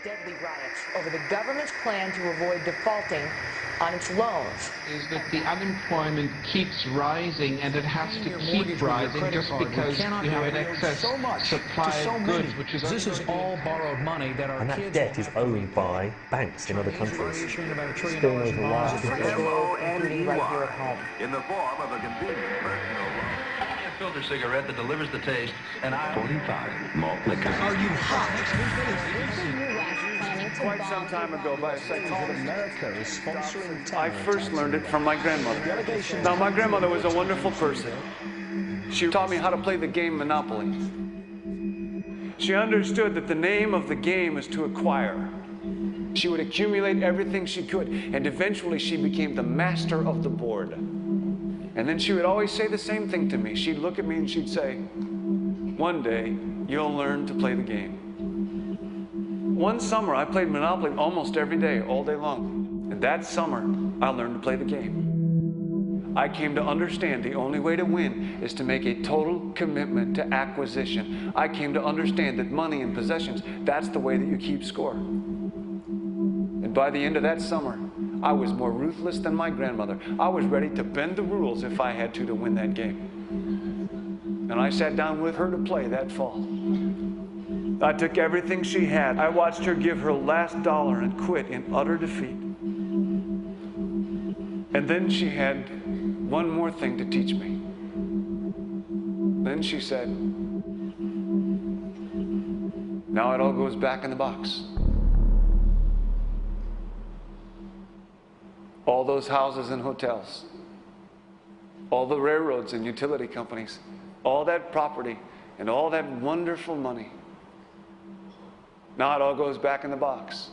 deadly riots over the government's plan to avoid defaulting on its loans. Is that the unemployment keeps rising, and it has to keep rising just because you have an excess supply of goods, which is this is all borrowed money that our and that kids debt is owned by banks in other countries. Still over large Including right here at home. In the form of a convenient personal loan. A filter cigarette that delivers the taste, and 45 malt liquor. Are you hot? Quite some time ago, by a second, America is sponsoring I first learned it from my grandmother. Now, my grandmother was a wonderful person. She taught me how to play the game Monopoly. She understood that the name of the game is to acquire. She would accumulate everything she could, and eventually she became the master of the board. And then she would always say the same thing to me. She'd look at me and she'd say, "One day, you'll learn to play the game." One summer, I played Monopoly almost every day, all day long. And that summer, I learned to play the game. I came to understand the only way to win is to make a total commitment to acquisition. I came to understand that money and possessions, that's the way that you keep score. And by the end of that summer, I was more ruthless than my grandmother. I was ready to bend the rules if I had to win that game. And I sat down with her to play that fall. I took everything she had. I watched her give her last dollar and quit in utter defeat. And then she had one more thing to teach me. Then she said, "Now it all goes back in the box." All those houses and hotels, all the railroads and utility companies, all that property and all that wonderful money. Now it all goes back in the box.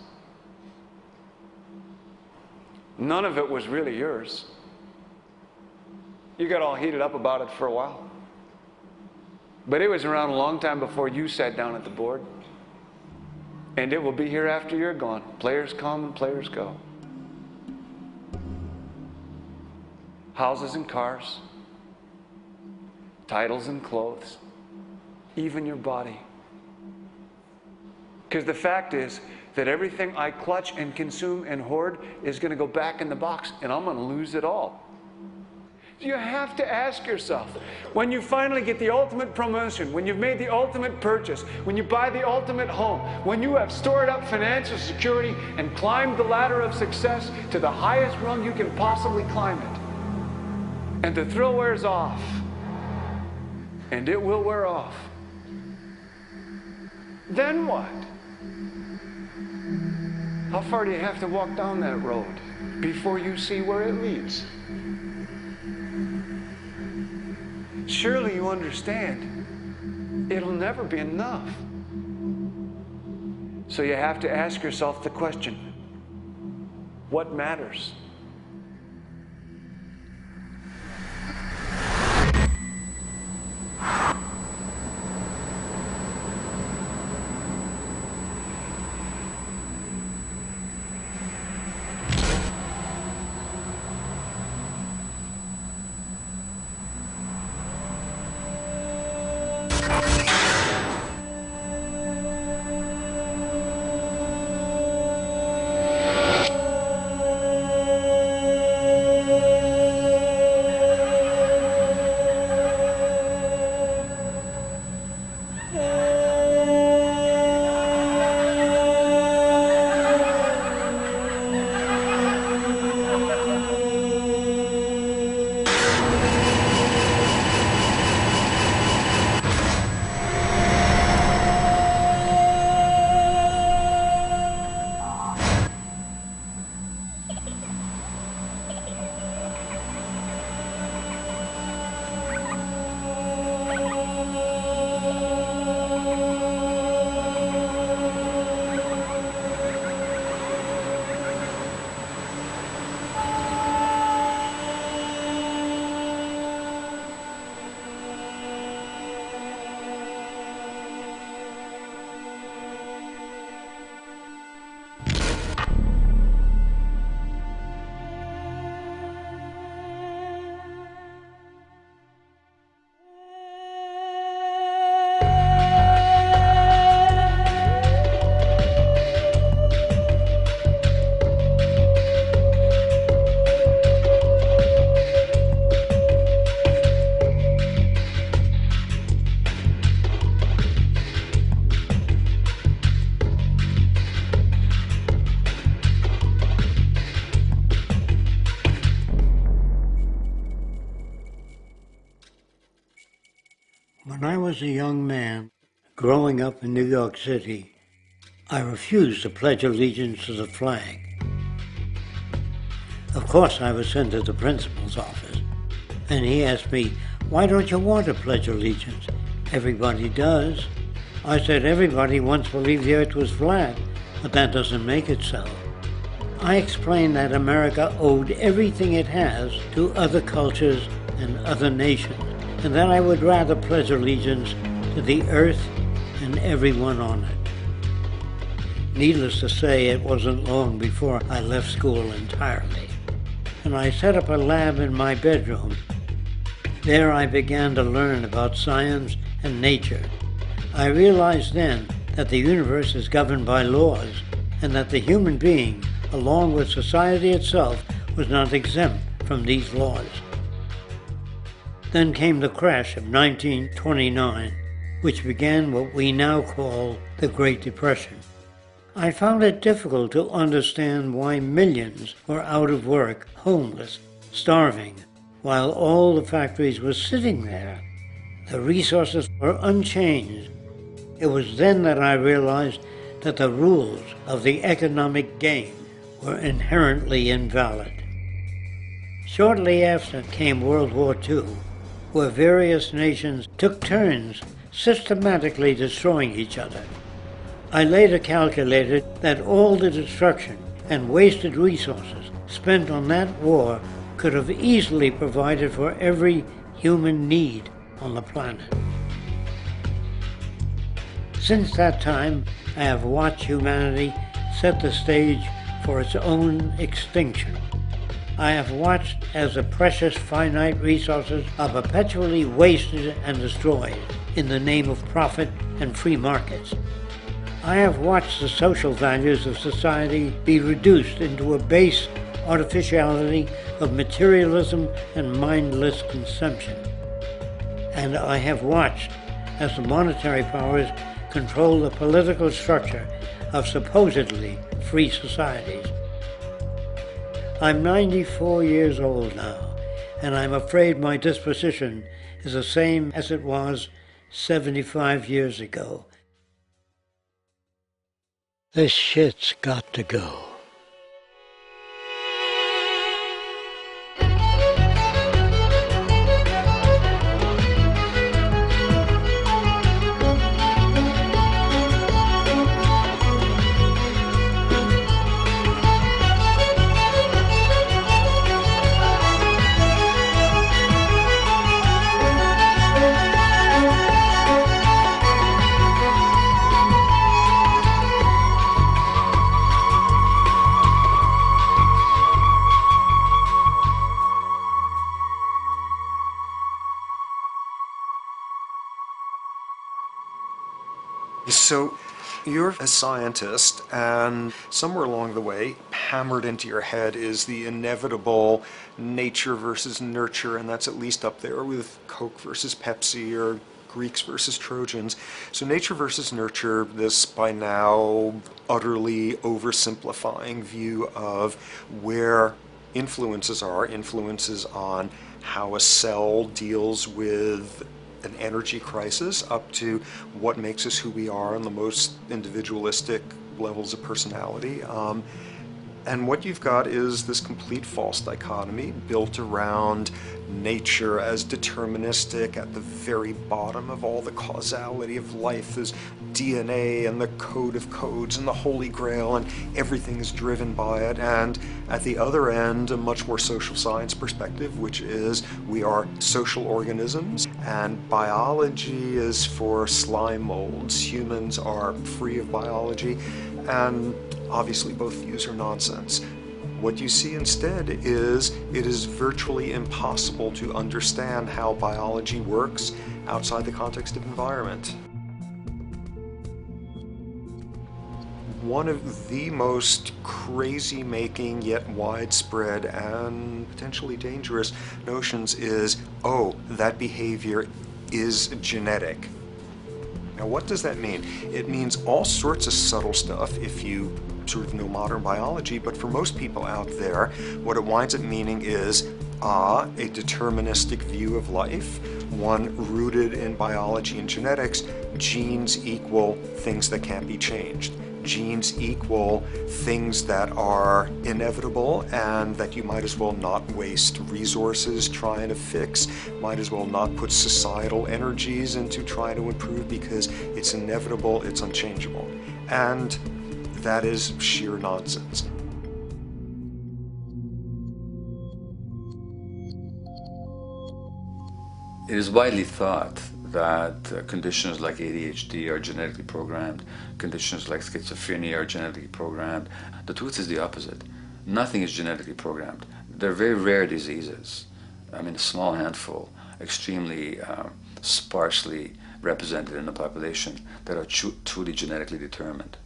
None of it was really yours. You got all heated up about it for a while. But it was around a long time before you sat down at the board. And it will be here after you're gone. Players come and players go. Houses and cars, titles and clothes, even your body. Because the fact is that everything I clutch and consume and hoard is going to go back in the box, and I'm going to lose it all. You have to ask yourself, when you finally get the ultimate promotion, when you've made the ultimate purchase, when you buy the ultimate home, when you have stored up financial security and climbed the ladder of success to the highest rung you can possibly climb it, and the thrill wears off, and it will wear off, then what? How far do you have to walk down that road before you see where it leads? Surely you understand, it'll never be enough. So you have to ask yourself the question, what matters? was a young man growing up in New York City, I refused to pledge allegiance to the flag. Of course, I was sent to the principal's office, and he asked me, "Why don't you want to pledge allegiance? Everybody does." I said, "Everybody once believed the earth was flat, but that doesn't make it so." I explained that America owed everything it has to other cultures and other nations, and that I would rather pledge allegiance to the earth and everyone on it. Needless to say, it wasn't long before I left school entirely, and I set up a lab in my bedroom. There I began to learn about science and nature. I realized then that the universe is governed by laws, and that the human being, along with society itself, was not exempt from these laws. Then came the crash of 1929, which began what we now call the Great Depression. I found it difficult to understand why millions were out of work, homeless, starving, while all the factories were sitting there. The resources were unchanged. It was then that I realized that the rules of the economic game were inherently invalid. Shortly after came World War II, where various nations took turns systematically destroying each other. I later calculated that all the destruction and wasted resources spent on that war could have easily provided for every human need on the planet. Since that time, I have watched humanity set the stage for its own extinction. I have watched as the precious finite resources are perpetually wasted and destroyed in the name of profit and free markets. I have watched the social values of society be reduced into a base artificiality of materialism and mindless consumption. And I have watched as the monetary powers control the political structure of supposedly free societies. I'm 94 years old now, and I'm afraid my disposition is the same as it was 75 years ago. This shit's got to go. So you're a scientist, and somewhere along the way, hammered into your head is the inevitable nature versus nurture, and that's at least up there with Coke versus Pepsi or Greeks versus Trojans. So nature versus nurture, this by now utterly oversimplifying view of where influences on how a cell deals with an energy crisis, up to what makes us who we are on the most individualistic levels of personality. And what you've got is this complete false dichotomy built around nature as deterministic. At the very bottom of all the causality of life is DNA and the code of codes and the Holy Grail, and everything is driven by it. And at the other end, a much more social science perspective, which is we are social organisms, and biology is for slime molds. Humans are free of biology, and obviously both views are nonsense. What you see instead is it is virtually impossible to understand how biology works outside the context of environment. One of the most crazy-making yet widespread and potentially dangerous notions is, oh, that behavior is genetic. Now, what does that mean? It means all sorts of subtle stuff if you sort of know modern biology, but for most people out there, what it winds up meaning is a deterministic view of life, one rooted in biology and genetics. Genes equal things that can't be changed. Genes equal things that are inevitable and that you might as well not waste resources trying to fix, might as well not put societal energies into trying to improve because it's inevitable, it's unchangeable. And that is sheer nonsense. It is widely thought that conditions like ADHD are genetically programmed, conditions like schizophrenia are genetically programmed. The truth is the opposite. Nothing is genetically programmed. They're very rare diseases. I mean, a small handful, extremely sparsely represented in the population, that are truly genetically determined.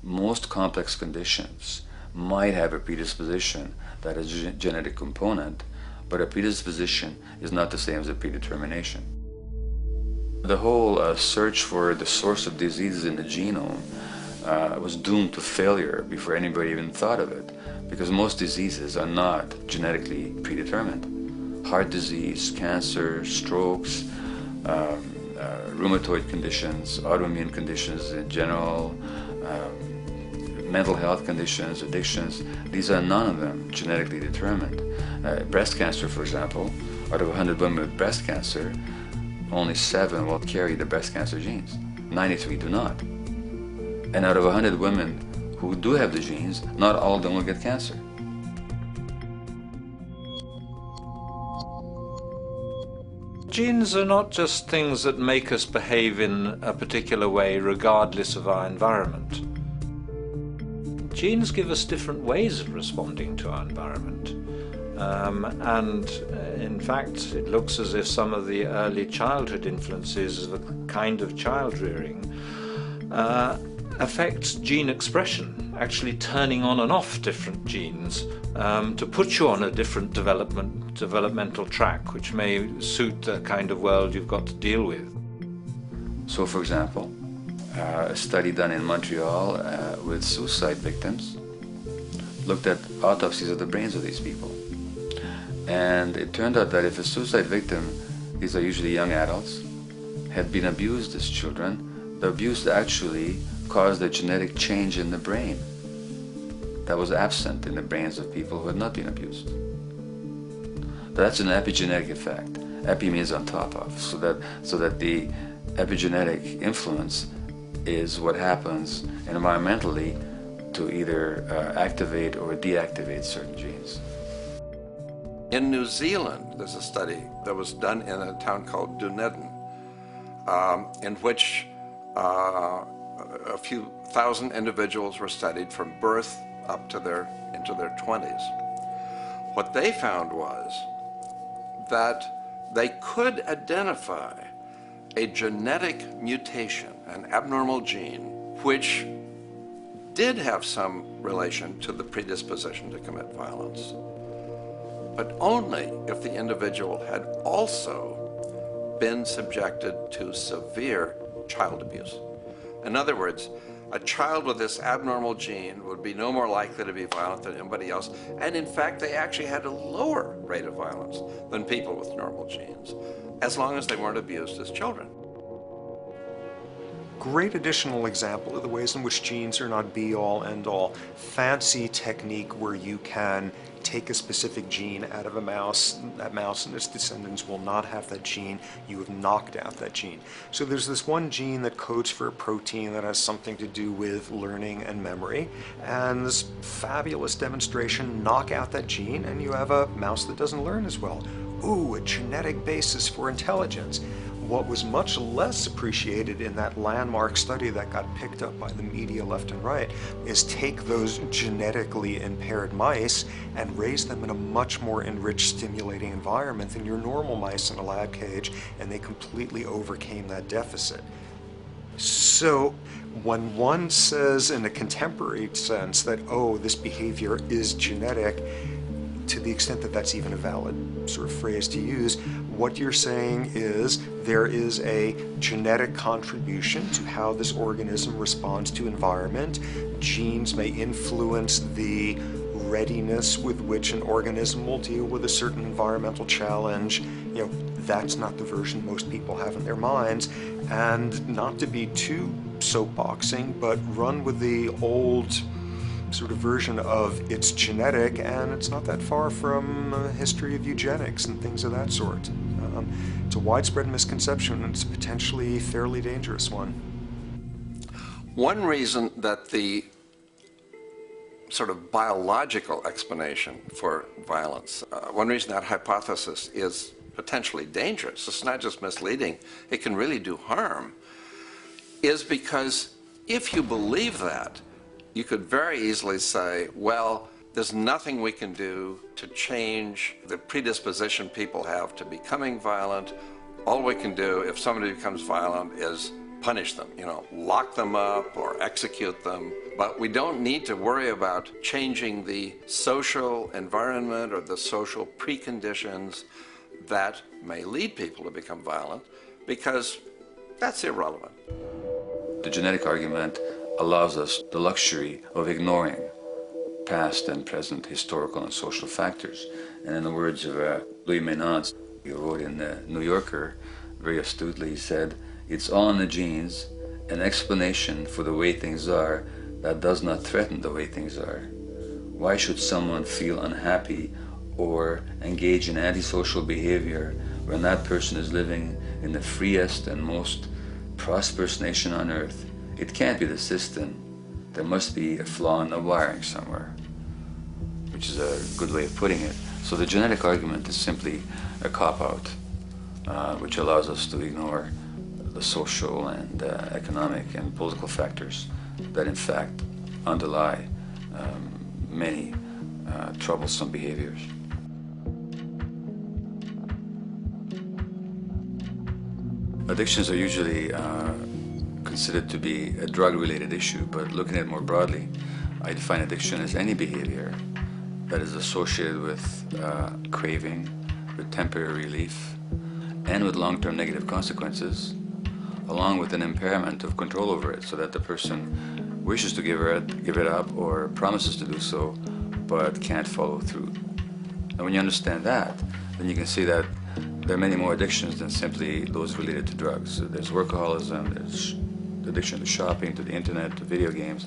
Most complex conditions might have a predisposition that is a genetic component, but a predisposition is not the same as a predetermination. The whole search for the source of diseases in the genome was doomed to failure before anybody even thought of it, because most diseases are not genetically predetermined. Heart disease, cancer, strokes, rheumatoid conditions, autoimmune conditions in general, mental health conditions, addictions, these are none of them genetically determined. Breast cancer, for example, out of 100 women with breast cancer, only 7 will carry the breast cancer genes. 93 do not. And out of 100 women who do have the genes, not all of them will get cancer. Genes are not just things that make us behave in a particular way regardless of our environment. Genes give us different ways of responding to our environment. And in fact, it looks as if some of the early childhood influences of a kind of child rearing affect gene expression, actually turning on and off different genes to put you on a different developmental track, which may suit the kind of world you've got to deal with. So, for example, a study done in Montreal with suicide victims looked at autopsies of the brains of these people. And it turned out that if a suicide victim, these are usually young adults, had been abused as children, the abuse actually caused a genetic change in the brain that was absent in the brains of people who had not been abused. That's an epigenetic effect. Epi means on top of, so that the epigenetic influence is what happens environmentally to either activate or deactivate certain genes. In New Zealand, there's a study that was done in a town called Dunedin, in which a few thousand individuals were studied from birth up to into their 20s. What they found was that they could identify a genetic mutation, an abnormal gene, which did have some relation to the predisposition to commit violence, but only if the individual had also been subjected to severe child abuse. In other words, a child with this abnormal gene would be no more likely to be violent than anybody else, and in fact they actually had a lower rate of violence than people with normal genes, as long as they weren't abused as children. Great additional example of the ways in which genes are not be-all, end-all. Fancy technique where you can take a specific gene out of a mouse, that mouse and its descendants will not have that gene, you have knocked out that gene. So there's this one gene that codes for a protein that has something to do with learning and memory, and this fabulous demonstration, knock out that gene and you have a mouse that doesn't learn as well. Ooh, a genetic basis for intelligence. What was much less appreciated in that landmark study that got picked up by the media left and right is take those genetically impaired mice and raise them in a much more enriched, stimulating environment than your normal mice in a lab cage, and they completely overcame that deficit. So when one says in a contemporary sense that, oh, this behavior is genetic, to the extent that that's even a valid sort of phrase to use, what you're saying is there is a genetic contribution to how this organism responds to environment. Genes may influence the readiness with which an organism will deal with a certain environmental challenge. You know, that's not the version most people have in their minds. And not to be too soapboxing, but run with the old sort of version of it's genetic, and it's not that far from a history of eugenics and things of that sort. It's a widespread misconception, and it's a potentially fairly dangerous one. One reason that the sort of biological explanation for violence, one reason that hypothesis is potentially dangerous, it's not just misleading, it can really do harm, is because if you believe that, you could very easily say, well, there's nothing we can do to change the predisposition people have to becoming violent. All we can do if somebody becomes violent is punish them, you know, lock them up or execute them. But we don't need to worry about changing the social environment or the social preconditions that may lead people to become violent, because that's irrelevant. The genetic argument allows us the luxury of ignoring past and present historical and social factors. And in the words of Louis Menand, he wrote in the New Yorker, very astutely, he said, "It's all in the genes, an explanation for the way things are that does not threaten the way things are. Why should someone feel unhappy or engage in antisocial behavior when that person is living in the freest and most prosperous nation on earth? It can't be the system. There must be a flaw in the wiring somewhere," which is a good way of putting it. So the genetic argument is simply a cop-out, which allows us to ignore the social and economic and political factors that in fact underlie many troublesome behaviors. Addictions are usually considered to be a drug-related issue, but looking at it more broadly, I define addiction as any behavior that is associated with craving, with temporary relief, and with long-term negative consequences, along with an impairment of control over it, so that the person wishes to give it up or promises to do so, but can't follow through. And when you understand that, then you can see that there are many more addictions than simply those related to drugs. So there's workaholism, there's addiction to shopping, to the internet, to video games.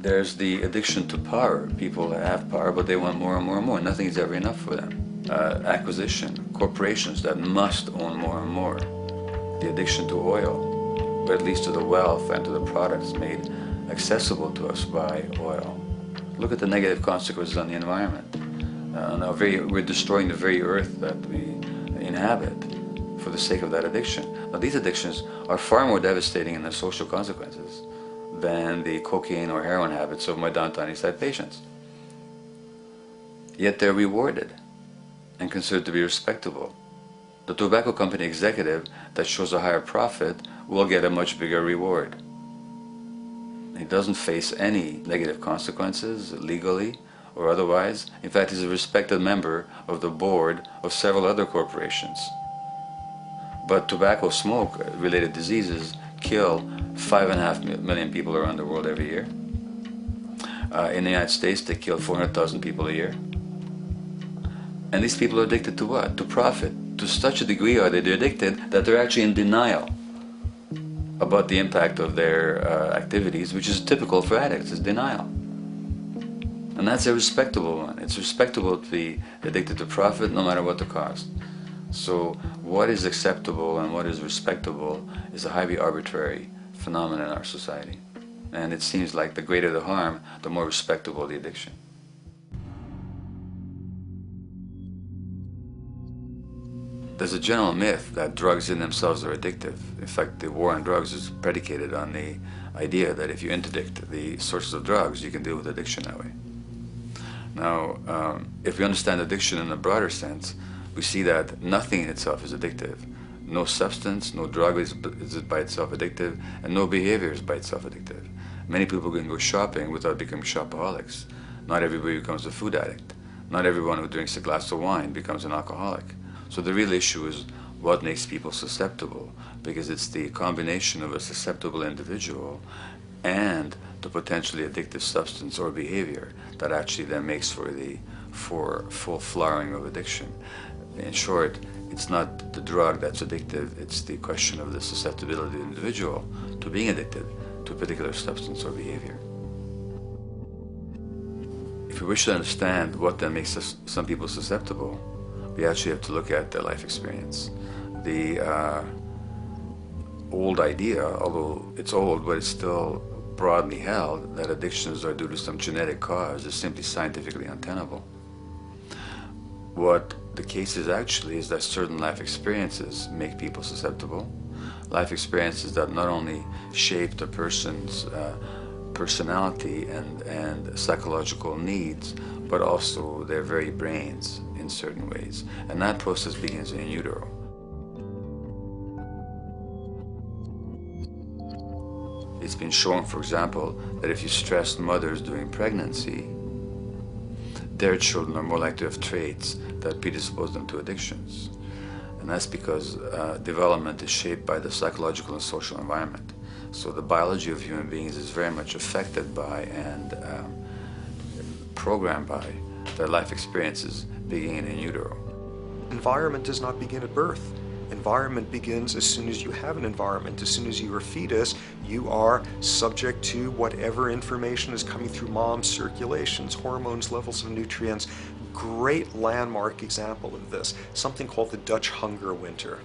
There's the addiction to power. People have power, but they want more and more and more. Nothing is ever enough for them. Acquisition, corporations that must own more and more. The addiction to oil, or at least to the wealth and to the products made accessible to us by oil. Look at the negative consequences on the environment. We're destroying the very earth that we inhabit for the sake of that addiction. Now, these addictions are far more devastating in their social consequences than the cocaine or heroin habits of my downtown East Side patients. Yet they're rewarded and considered to be respectable. The tobacco company executive that shows a higher profit will get a much bigger reward. He doesn't face any negative consequences legally or otherwise. In fact, he's a respected member of the board of several other corporations. But tobacco smoke-related diseases kill 5.5 million people around the world every year. In the United States, they kill 400,000 people a year. And these people are addicted to what? To profit. To such a degree are they addicted that they're actually in denial about the impact of their activities, which is typical for addicts, is denial. And that's a respectable one. It's respectable to be addicted to profit no matter what the cost. So what is acceptable and what is respectable is a highly arbitrary phenomenon in our society. And it seems like the greater the harm, the more respectable the addiction. There's a general myth that drugs in themselves are addictive. In fact, the war on drugs is predicated on the idea that if you interdict the sources of drugs, you can deal with addiction that way. Now, if we understand addiction in a broader sense, we see that nothing in itself is addictive. No substance, no drug is by itself addictive, and no behavior is by itself addictive. Many people can go shopping without becoming shopaholics. Not everybody becomes a food addict. Not everyone who drinks a glass of wine becomes an alcoholic. So the real issue is what makes people susceptible, because it's the combination of a susceptible individual and the potentially addictive substance or behavior that actually then makes for full flowering of addiction. In short, it's not the drug that's addictive, it's the question of the susceptibility of the individual to being addicted to a particular substance or behavior. If we wish to understand what then makes some people susceptible, we actually have to look at their life experience. The old idea, although it's old, but it's still broadly held, that addictions are due to some genetic cause is simply scientifically untenable. What the case is actually is that certain life experiences make people susceptible. Life experiences that not only shape the person's personality and psychological needs, but also their very brains in certain ways. And that process begins in utero. It's been shown, for example, that if you stress mothers during pregnancy, their children are more likely to have traits that predispose them to addictions. And that's because development is shaped by the psychological and social environment. So the biology of human beings is very much affected by and programmed by their life experiences beginning in utero. Environment does not begin at birth. Environment begins as soon as you have an environment. As soon as you are a fetus, you are subject to whatever information is coming through mom's circulations, hormones, levels of nutrients. Great landmark example of this, something called the Dutch hunger winter.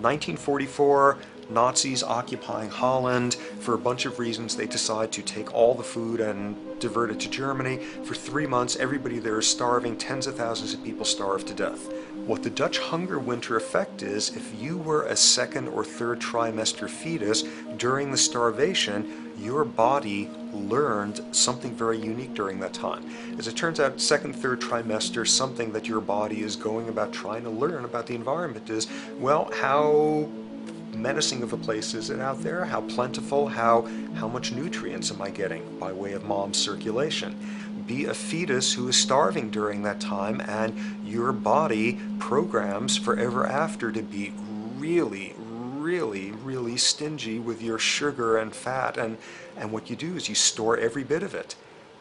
1944, Nazis occupying Holland. For a bunch of reasons, they decide to take all the food and divert it to Germany. For 3 months, everybody there is starving. Tens of thousands of people starve to death. What the Dutch hunger winter effect is, if you were a second or third trimester fetus during the starvation, your body learned something very unique during that time. As it turns out, second, third trimester, something that your body is going about trying to learn about the environment is, well, how menacing of a place is it out there? How plentiful? How much nutrients am I getting by way of mom's circulation? Be a fetus who is starving during that time, and your body programs forever after to be really, really, really stingy with your sugar and fat, and what you do is you store every bit of it.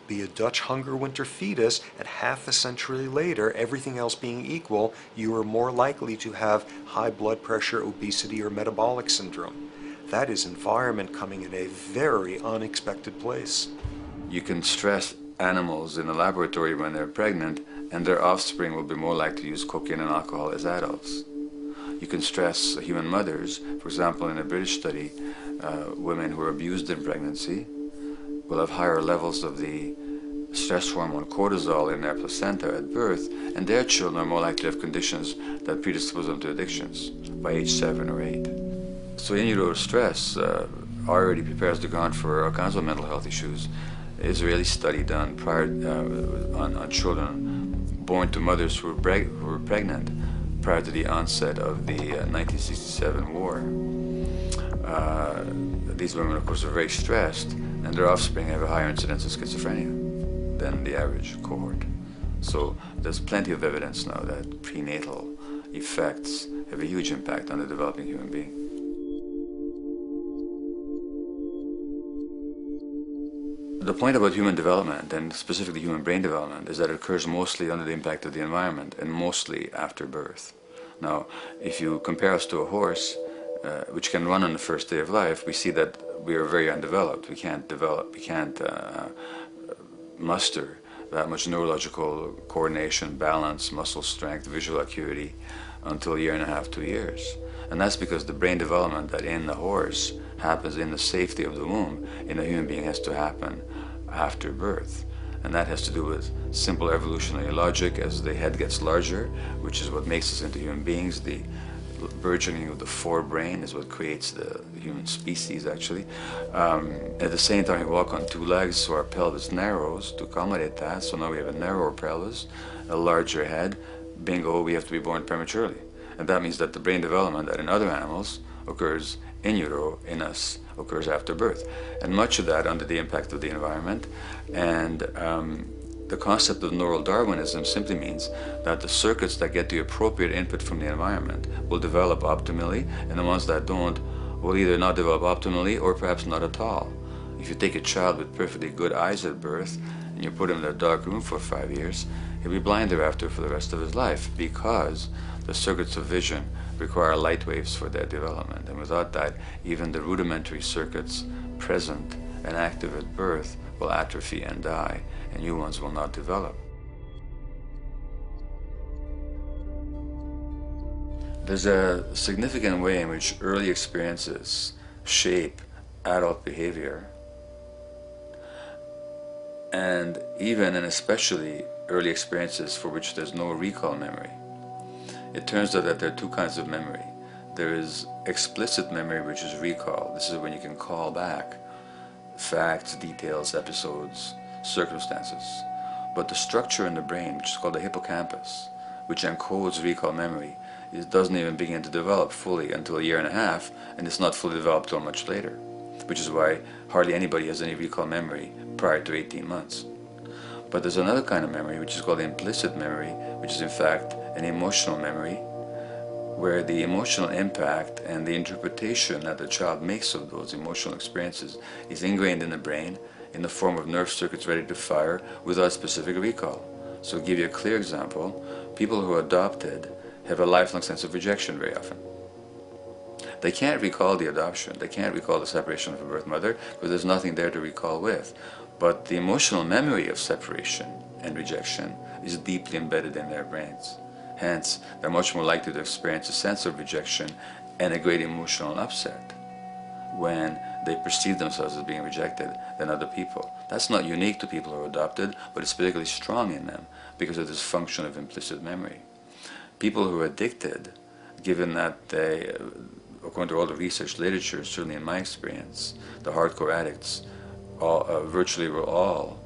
Be a Dutch hunger winter fetus, and half a century later, everything else being equal, you are more likely to have high blood pressure, obesity, or metabolic syndrome. That is environment coming in a very unexpected place. You can stress animals in a laboratory when they're pregnant, and their offspring will be more likely to use cocaine and alcohol as adults. You can stress human mothers. For example, in a British study, women who are abused in pregnancy will have higher levels of the stress hormone cortisol in their placenta at birth, and their children are more likely to have conditions that predispose them to addictions by age 7 or 8. So in utero stress already prepares the ground for all kinds of mental health issues. Israeli study done prior on children born to mothers who were pregnant prior to the onset of the 1967 war. These women, of course, are very stressed, and their offspring have a higher incidence of schizophrenia than the average cohort. So there's plenty of evidence now that prenatal effects have a huge impact on the developing human being. The point about human development, and specifically human brain development, is that it occurs mostly under the impact of the environment and mostly after birth. Now, if you compare us to a horse, which can run on the first day of life, we see that we are very undeveloped. We can't muster that much neurological coordination, balance, muscle strength, visual acuity until a year and a half, 2 years. And that's because the brain development that in the horse happens in the safety of the womb, in a human being has to happen after birth. And that has to do with simple evolutionary logic. As the head gets larger, which is what makes us into human beings, the burgeoning of the forebrain is what creates the human species, actually. At the same time, we walk on 2 legs, so our pelvis narrows to accommodate that. So now we have a narrower pelvis, a larger head. Bingo, we have to be born prematurely. And that means that the brain development that in other animals occurs in utero, in us, occurs after birth. And much of that under the impact of the environment. And the concept of neural Darwinism simply means that the circuits that get the appropriate input from the environment will develop optimally, and the ones that don't will either not develop optimally or perhaps not at all. If you take a child with perfectly good eyes at birth and you put him in a dark room for 5 years, he'll be blind thereafter for the rest of his life, because the circuits of vision require light waves for their development. And without that, even the rudimentary circuits present and active at birth will atrophy and die, and new ones will not develop. There's a significant way in which early experiences shape adult behavior, and even and especially early experiences for which there's no recall memory. It turns out that there are two kinds of memory. There is explicit memory, which is recall. This is when you can call back facts, details, episodes, circumstances. But the structure in the brain, which is called the hippocampus, which encodes recall memory, it doesn't even begin to develop fully until 1.5 years, and it's not fully developed till much later, which is why hardly anybody has any recall memory prior to 18 months. But there's another kind of memory, which is called implicit memory, which is in fact an emotional memory, where the emotional impact and the interpretation that the child makes of those emotional experiences is ingrained in the brain in the form of nerve circuits ready to fire without specific recall. So to give you a clear example, people who are adopted have a lifelong sense of rejection very often. They can't recall the adoption, they can't recall the separation from birth mother, because there's nothing there to recall with. But the emotional memory of separation and rejection is deeply embedded in their brains. Hence, they're much more likely to experience a sense of rejection and a great emotional upset when they perceive themselves as being rejected than other people. That's not unique to people who are adopted, but it's particularly strong in them because of this function of implicit memory. People who are addicted, given that they, according to all the research literature, certainly in my experience, the hardcore addicts virtually were all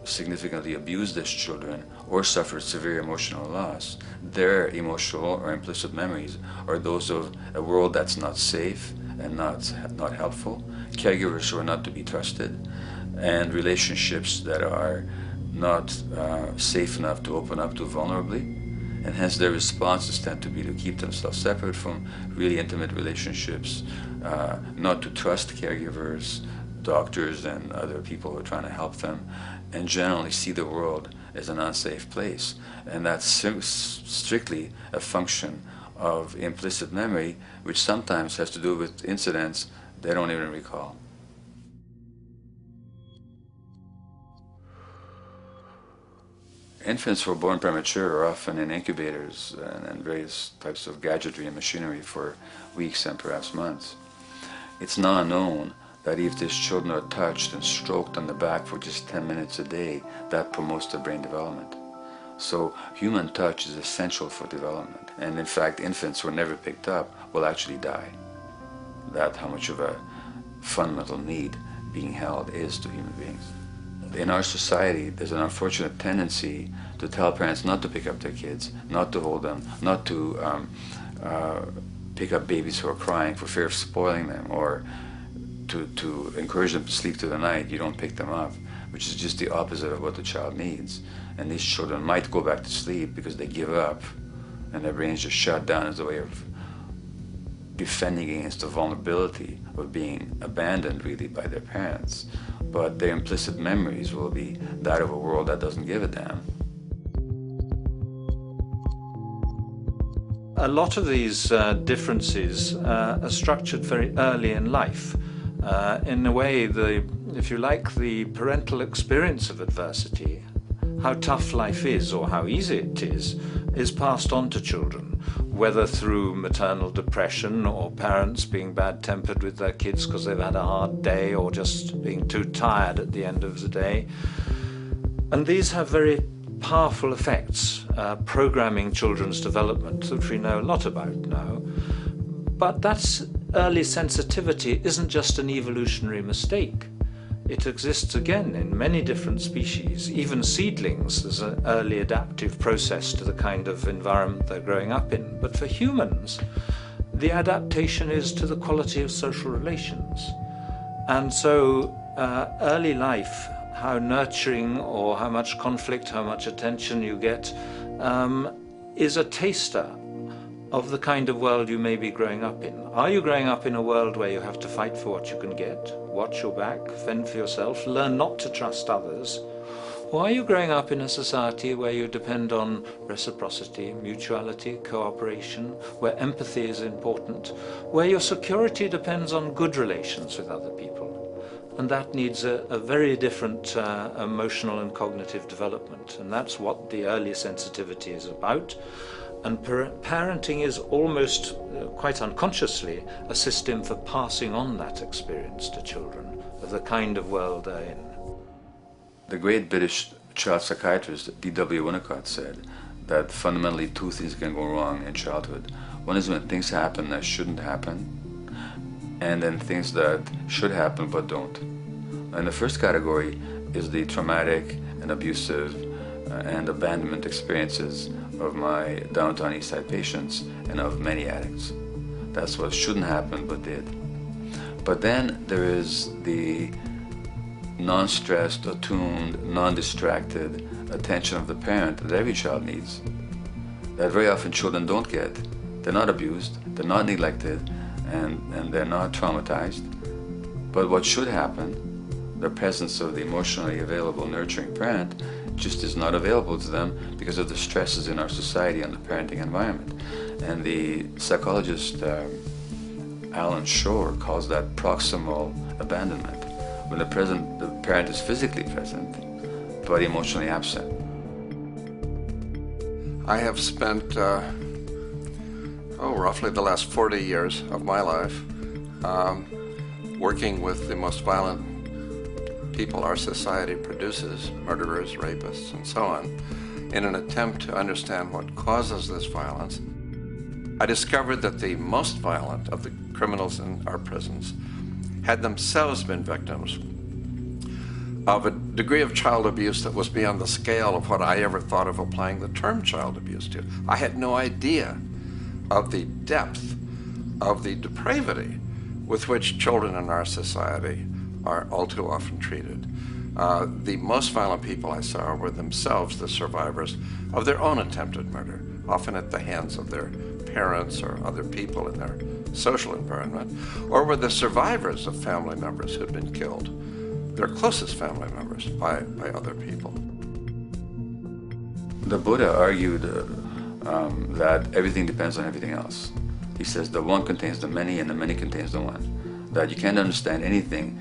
significantly abused as children or suffered severe emotional loss. Their emotional or implicit memories are those of a world that's not safe and not helpful, caregivers who are not to be trusted, and relationships that are not safe enough to open up to vulnerably. And hence their responses tend to be to keep themselves separate from really intimate relationships, not to trust caregivers, doctors and other people who are trying to help them, and generally see the world as an unsafe place. And that's strictly a function of implicit memory, which sometimes has to do with incidents they don't even recall. Infants who are born premature are often in incubators and various types of gadgetry and machinery for weeks and perhaps months. It's now known that if these children are touched and stroked on the back for just 10 minutes a day, that promotes their brain development. So human touch is essential for development. And in fact, infants who are never picked up will actually die. That's how much of a fundamental need being held is to human beings. In our society, there's an unfortunate tendency to tell parents not to pick up their kids, not to hold them, not to pick up babies who are crying for fear of spoiling them, or to encourage them to sleep through the night. You don't pick them up, which is just the opposite of what the child needs. And these children might go back to sleep because they give up and their brains just shut down as a way of defending against the vulnerability of being abandoned really by their parents. But their implicit memories will be that of a world that doesn't give a damn. A lot of these differences are structured very early in life. In a way, if you like, the parental experience of adversity, how tough life is or how easy it is passed on to children, whether through maternal depression or parents being bad-tempered with their kids because they've had a hard day or just being too tired at the end of the day. And these have very powerful effects, programming children's development, which we know a lot about now. But that's early sensitivity isn't just an evolutionary mistake. It exists again in many different species. Even seedlings, there's an early adaptive process to the kind of environment they're growing up in. But for humans, the adaptation is to the quality of social relations. And so early life, how nurturing or how much conflict, how much attention you get, is a taster of the kind of world you may be growing up in. Are you growing up in a world where you have to fight for what you can get, watch your back, fend for yourself, learn not to trust others? Or are you growing up in a society where you depend on reciprocity, mutuality, cooperation, where empathy is important, where your security depends on good relations with other people? And that needs a very different emotional and cognitive development. And that's what the early sensitivity is about. And parenting is almost, quite unconsciously, a system for passing on that experience to children of the kind of world they're in. The great British child psychiatrist D.W. Winnicott said that fundamentally two things can go wrong in childhood. One is when things happen that shouldn't happen, and then things that should happen but don't. And the first category is the traumatic and abusive and abandonment experiences of my downtown East Side patients and of many addicts. That's what shouldn't happen but did. But then there is the non-stressed, attuned, non-distracted attention of the parent that every child needs, that very often children don't get. They're not abused, they're not neglected, and they're not traumatized. But what should happen, the presence of the emotionally available, nurturing parent, just is not available to them because of the stresses in our society and the parenting environment. And the psychologist Alan Shore calls that proximal abandonment, when the parent is physically present, but emotionally absent. I have spent, roughly the last 40 years of my life working with the most violent people our society produces, murderers, rapists, and so on, in an attempt to understand what causes this violence. I discovered that the most violent of the criminals in our prisons had themselves been victims of a degree of child abuse that was beyond the scale of what I ever thought of applying the term child abuse to. I had no idea of the depth of the depravity with which children in our society are all too often treated. The most violent people I saw were themselves the survivors of their own attempted murder, often at the hands of their parents or other people in their social environment, or were the survivors of family members who'd been killed, their closest family members, by other people. The Buddha argued that everything depends on everything else. He says the one contains the many and the many contains the one. That you can't understand anything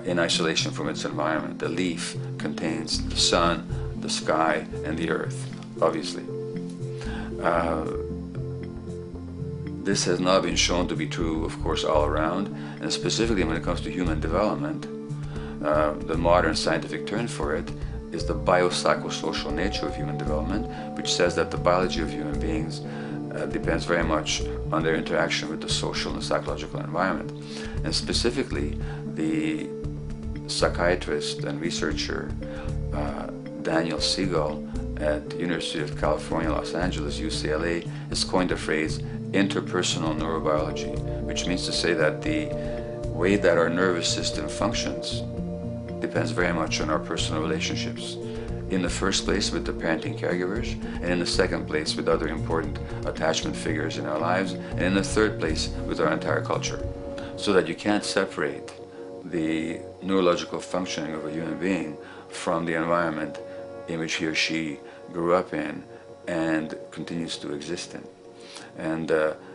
in isolation from its environment. The leaf contains the sun, the sky, and the earth, obviously. This has not been shown to be true, of course, all around, and specifically when it comes to human development. The modern scientific term for it is the biopsychosocial nature of human development, which says that the biology of human beings depends very much on their interaction with the social and psychological environment. And specifically, the psychiatrist and researcher Daniel Siegel at the University of California, Los Angeles, UCLA, has coined the phrase interpersonal neurobiology, which means to say that the way that our nervous system functions depends very much on our personal relationships. In the first place with the parenting caregivers, and in the second place with other important attachment figures in our lives, and in the third place with our entire culture. So that you can't separate the neurological functioning of a human being from the environment in which he or she grew up in and continues to exist in. And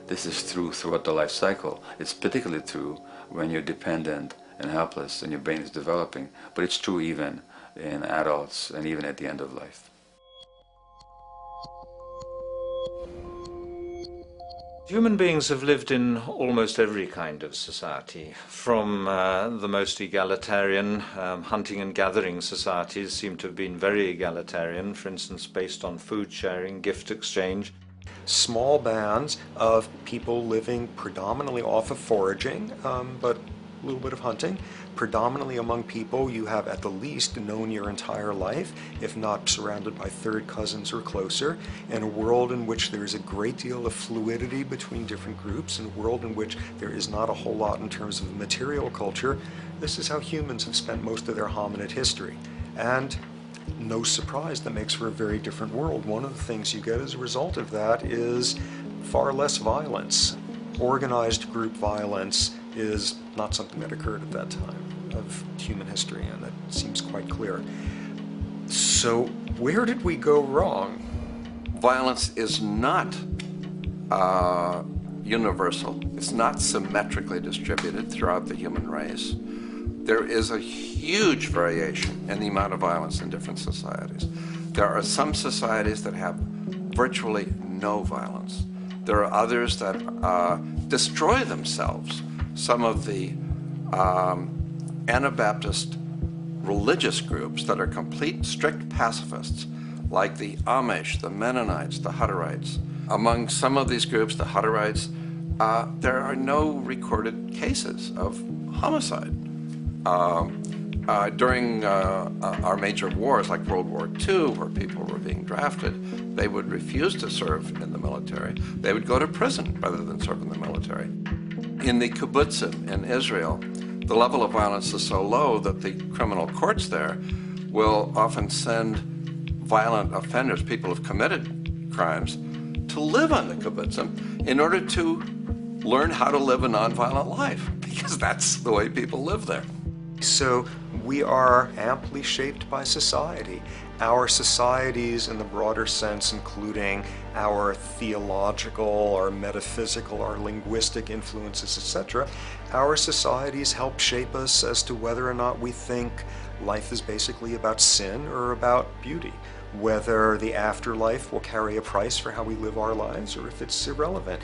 this is true throughout the life cycle. It's particularly true when you're dependent and helpless and your brain is developing, but it's true even in adults and even at the end of life. Human beings have lived in almost every kind of society, from the most egalitarian, hunting and gathering societies seem to have been very egalitarian, for instance based on food sharing, gift exchange. Small bands of people living predominantly off of foraging, but a little bit of hunting. Predominantly among people you have at the least known your entire life, if not surrounded by third cousins or closer, in a world in which there is a great deal of fluidity between different groups, in a world in which there is not a whole lot in terms of material culture. This is how humans have spent most of their hominid history. And no surprise, that makes for a very different world. One of the things you get as a result of that is far less violence. Organized group violence is not something that occurred at that time. of human history, and that seems quite clear. So where did we go wrong? Violence is not universal. It's not symmetrically distributed throughout the human race. There is a huge variation in the amount of violence in different societies. There are some societies that have virtually no violence. There are others that destroy themselves. Some of the Anabaptist religious groups that are complete, strict pacifists, like the Amish, the Mennonites, the Hutterites. Among some of these groups, the Hutterites, there are no recorded cases of homicide. During our major wars, like World War II, where people were being drafted, they would refuse to serve in the military. They would go to prison rather than serve in the military. In the kibbutzim in Israel, the level of violence is so low that the criminal courts there will often send violent offenders, people who've committed crimes, to live on the kibbutzim in order to learn how to live a nonviolent life, because that's the way people live there. So we are amply shaped by society. Our societies in the broader sense, including our theological, our metaphysical, our linguistic influences, etc., our societies help shape us as to whether or not we think life is basically about sin or about beauty, whether the afterlife will carry a price for how we live our lives or if it's irrelevant.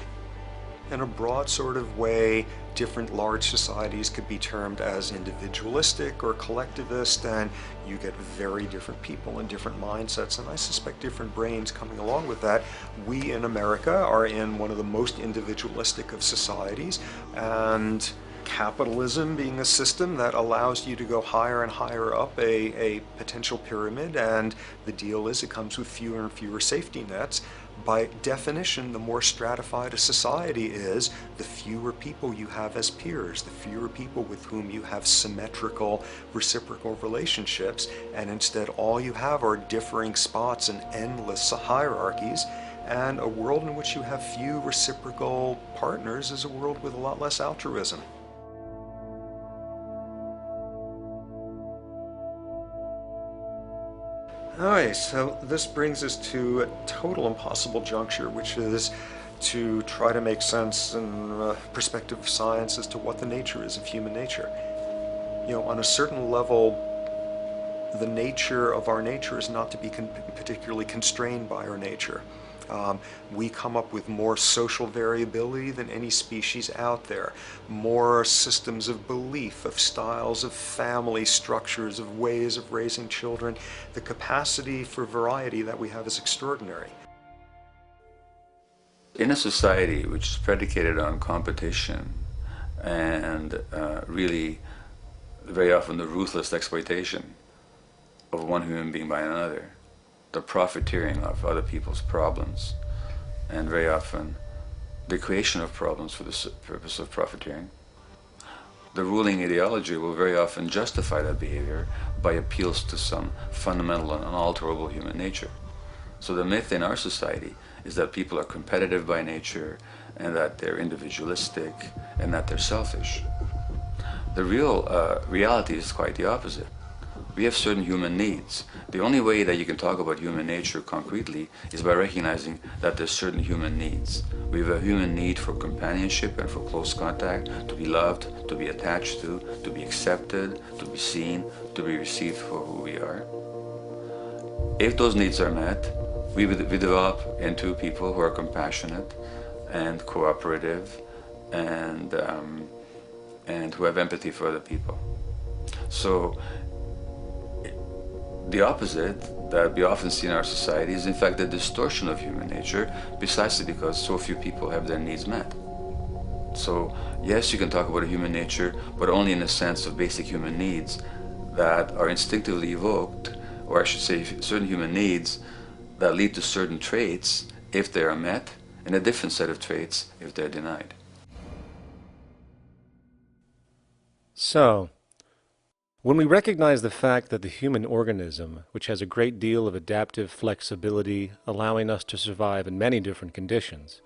In a broad sort of way, different large societies could be termed as individualistic or collectivist, and you get very different people and different mindsets, and I suspect different brains coming along with that. We in America are in one of the most individualistic of societies, and capitalism being a system that allows you to go higher and higher up a potential pyramid, and the deal is it comes with fewer and fewer safety nets. By definition, the more stratified a society is, the fewer people you have as peers, the fewer people with whom you have symmetrical, reciprocal relationships, and instead all you have are differing spots and endless hierarchies. And a world in which you have few reciprocal partners is a world with a lot less altruism. Alright, so this brings us to a total impossible juncture, which is to try to make sense in perspective of science as to what the nature is of human nature. You know, on a certain level, the nature of our nature is not to be particularly constrained by our nature. We come up with more social variability than any species out there, more systems of belief, of styles of family structures, of ways of raising children. The capacity for variety that we have is extraordinary. In a society which is predicated on competition and really very often the ruthless exploitation of one human being by another, the profiteering of other people's problems, and very often the creation of problems for the purpose of profiteering, the ruling ideology will very often justify that behavior by appeals to some fundamental and unalterable human nature. So the myth in our society is that people are competitive by nature, and that they're individualistic, and that they're selfish. The real reality is quite the opposite. We have certain human needs. The only way that you can talk about human nature concretely is by recognizing that there's certain human needs. We have a human need for companionship and for close contact, to be loved, to be attached to be accepted, to be seen, to be received for who we are. If those needs are met, we develop into people who are compassionate and cooperative and who have empathy for other people. So the opposite that we often see in our society is in fact the distortion of human nature, precisely because so few people have their needs met. So yes, you can talk about a human nature, but only in the sense of basic human needs that are instinctively evoked, or I should say certain human needs that lead to certain traits if they are met, and a different set of traits if they're denied. So, when we recognize the fact that the human organism, which has a great deal of adaptive flexibility, allowing us to survive in many different conditions,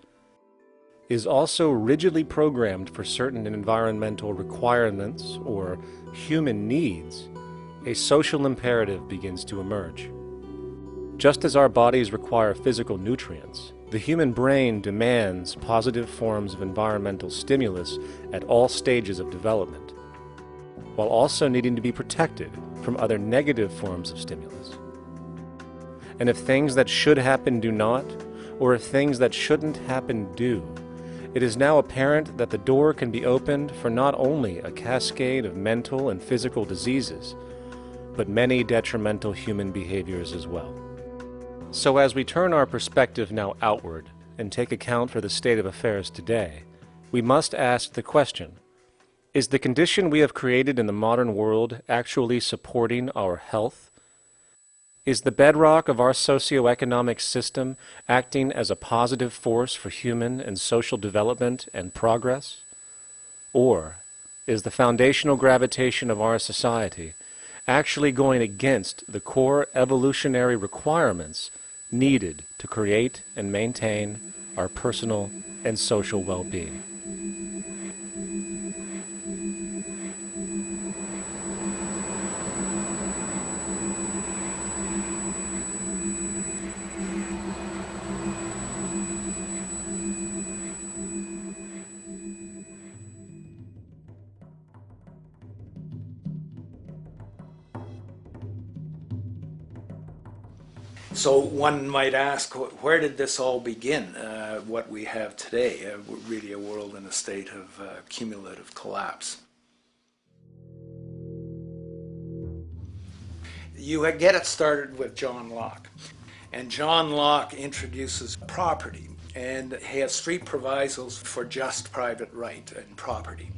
is also rigidly programmed for certain environmental requirements or human needs, a social imperative begins to emerge. Just as our bodies require physical nutrients, the human brain demands positive forms of environmental stimulus at all stages of development, while also needing to be protected from other negative forms of stimulus. And if things that should happen do not, or if things that shouldn't happen do, it is now apparent that the door can be opened for not only a cascade of mental and physical diseases, but many detrimental human behaviors as well. So as we turn our perspective now outward and take account for the state of affairs today, we must ask the question, is the condition we have created in the modern world actually supporting our health? Is the bedrock of our socioeconomic system acting as a positive force for human and social development and progress? Or is the foundational gravitation of our society actually going against the core evolutionary requirements needed to create and maintain our personal and social well-being? So one might ask, where did this all begin? What we have today, really a world in a state of cumulative collapse. You get it started with John Locke. And John Locke introduces property, and he has three provisos for just private right and property.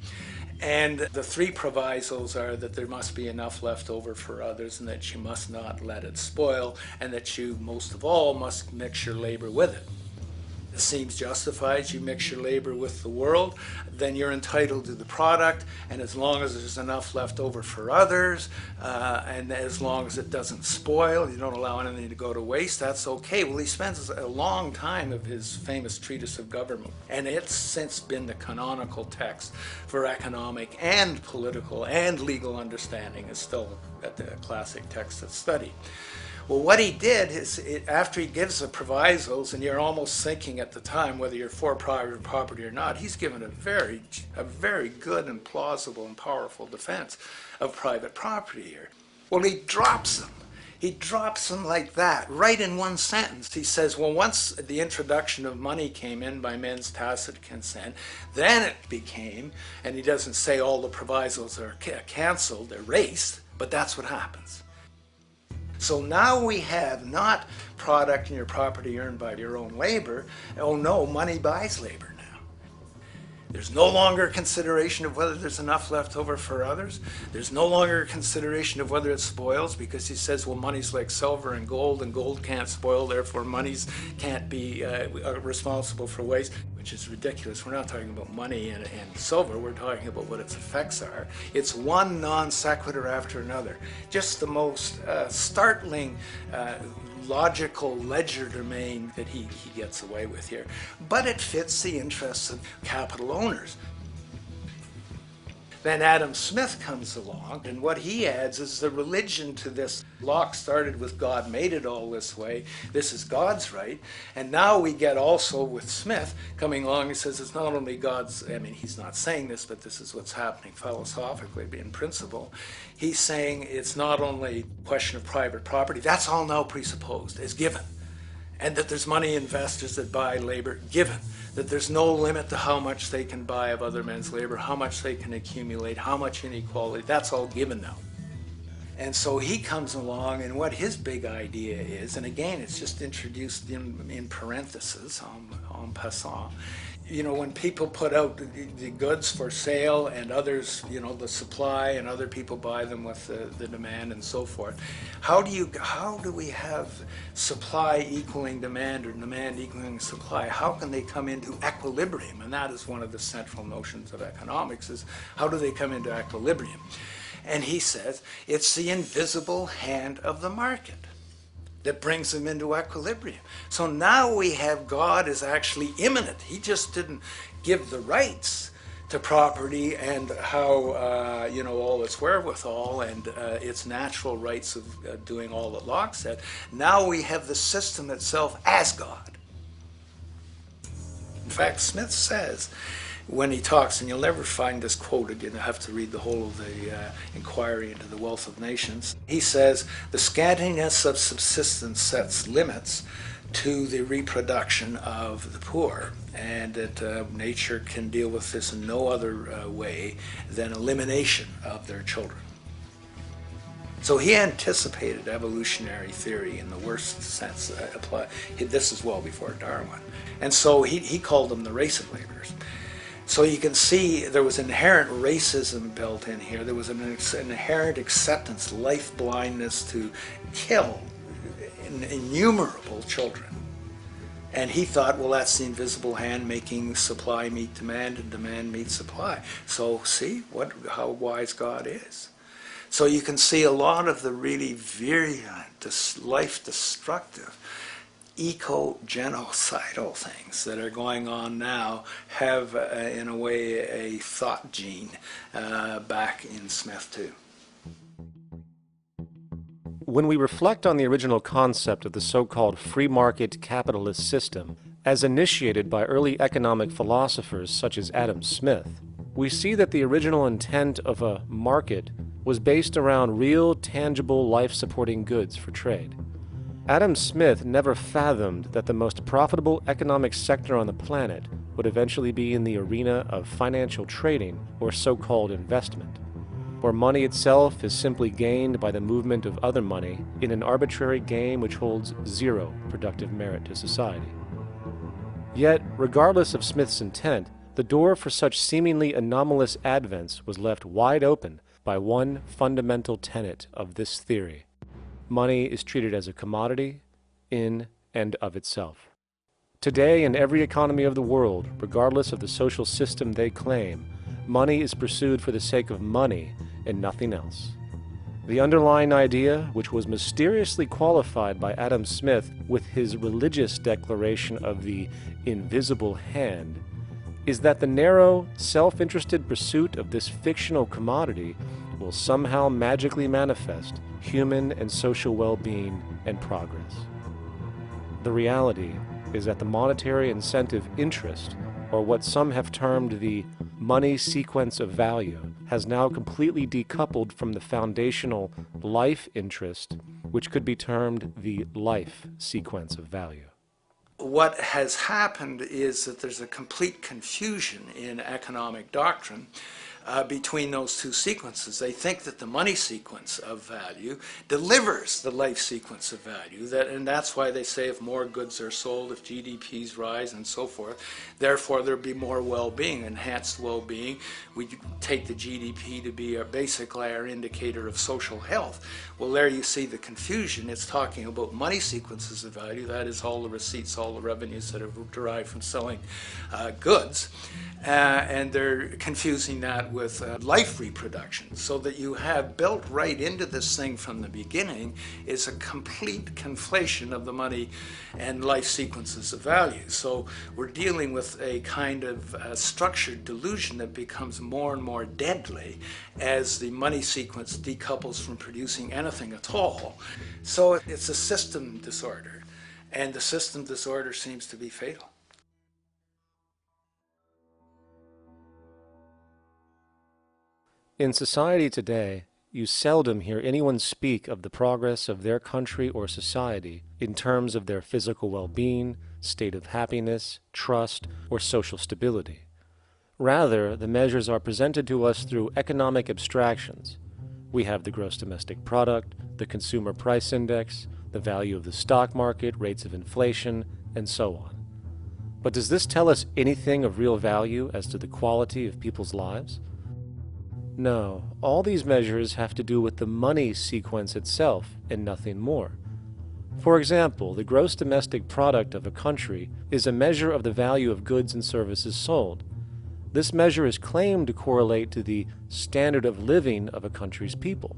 And the three provisos are that there must be enough left over for others, and that you must not let it spoil, and that you, most of all, must mix your labor with it. It seems justified. You mix your labor with the world, then you're entitled to the product, and as long as there's enough left over for others, and as long as it doesn't spoil, you don't allow anything to go to waste, that's okay. Well, he spends a long time of his famous treatise of government, and it's since been the canonical text for economic and political and legal understanding. It's still the classic text of study. Well, what he did is, after he gives the provisos, and you're almost thinking at the time whether you're for private property or not, he's given a very good and plausible and powerful defense of private property here. Well, he drops them. He drops them like that, right in one sentence. He says, well, once the introduction of money came in by men's tacit consent, then it became, and he doesn't say all the provisos are canceled, erased, but that's what happens. So now we have not product and your property earned by your own labor. Oh no, money buys labor now. There's no longer consideration of whether there's enough left over for others. There's no longer consideration of whether it spoils, because he says, well, money's like silver and gold can't spoil, therefore monies can't be responsible for waste, which is ridiculous. We're not talking about money and silver, we're talking about what its effects are. It's one non sequitur after another. Just the most startling logical legerdemain that he gets away with here. But it fits the interests of capital owners. Then Adam Smith comes along, and what he adds is the religion to this. Locke started with God made it all this way. This is God's right. And now we get also with Smith coming along, he says it's not only God's, I mean, he's not saying this, but this is what's happening philosophically in principle. He's saying it's not only a question of private property, that's all now presupposed, is given. And that there's money investors that buy labor, given. That there's no limit to how much they can buy of other men's labor, how much they can accumulate, how much inequality, that's all given now. And so he comes along, and what his big idea is, and again, it's just introduced in parentheses, en passant. You know, when people put out the goods for sale and others, you know, the supply, and other people buy them with the demand and so forth, how do we have supply equaling demand or demand equaling supply? How can they come into equilibrium? And that is one of the central notions of economics, is how do they come into equilibrium? And he says it's the invisible hand of the market. that brings them into equilibrium. So now we have God is actually immanent. He just didn't give the rights to property and how, all its wherewithal and its natural rights of doing all that Locke said. Now we have the system itself as God. In fact, Smith says, when he talks, and you'll never find this quoted, you'll have to read the whole of the Inquiry into the Wealth of Nations. He says, the scantiness of subsistence sets limits to the reproduction of the poor, and that nature can deal with this in no other way than elimination of their children. So he anticipated evolutionary theory in the worst sense. This is well before Darwin. And so he called them the race of laborers. So you can see there was inherent racism built in here. There was an inherent acceptance, life blindness to kill innumerable children. And he thought, well, that's the invisible hand making supply meet demand and demand meet supply. So see how wise God is. So you can see a lot of the really virulent, life-destructive, eco-genocidal things that are going on now have, in a way, a thought gene back in Smith too. When we reflect on the original concept of the so-called free market capitalist system, as initiated by early economic philosophers such as Adam Smith, we see that the original intent of a market was based around real, tangible, life-supporting goods for trade. Adam Smith never fathomed that the most profitable economic sector on the planet would eventually be in the arena of financial trading or so-called investment, where money itself is simply gained by the movement of other money in an arbitrary game which holds zero productive merit to society. Yet, regardless of Smith's intent, the door for such seemingly anomalous advents was left wide open by one fundamental tenet of this theory. Money is treated as a commodity in and of itself. Today, in every economy of the world, regardless of the social system they claim, money is pursued for the sake of money and nothing else. The underlying idea, which was mysteriously qualified by Adam Smith with his religious declaration of the invisible hand, is that the narrow, self-interested pursuit of this fictional commodity will somehow magically manifest human and social well-being and progress. The reality is that the monetary incentive interest, or what some have termed the money sequence of value, has now completely decoupled from the foundational life interest, which could be termed the life sequence of value. What has happened is that there's a complete confusion in economic doctrine between those two sequences. They think that the money sequence of value delivers the life sequence of value, and that's why they say if more goods are sold, if GDPs rise and so forth, therefore there'll be more well-being, enhanced well-being. We take the GDP to be basically our indicator of social health. Well, there you see the confusion. It's talking about money sequences of value, that is all the receipts, all the revenues that are derived from selling goods, and they're confusing that with life reproduction, so that you have built right into this thing from the beginning is a complete conflation of the money and life sequences of value. So we're dealing with a kind of structured delusion that becomes more and more deadly as the money sequence decouples from producing anything at all. So it's a system disorder, and the system disorder seems to be fatal. In society today, you seldom hear anyone speak of the progress of their country or society in terms of their physical well-being, state of happiness, trust, or social stability. Rather, the measures are presented to us through economic abstractions. We have the gross domestic product, the consumer price index, the value of the stock market, rates of inflation, and so on. But does this tell us anything of real value as to the quality of people's lives? No, all these measures have to do with the money sequence itself and nothing more. For example, the gross domestic product of a country is a measure of the value of goods and services sold. This measure is claimed to correlate to the standard of living of a country's people.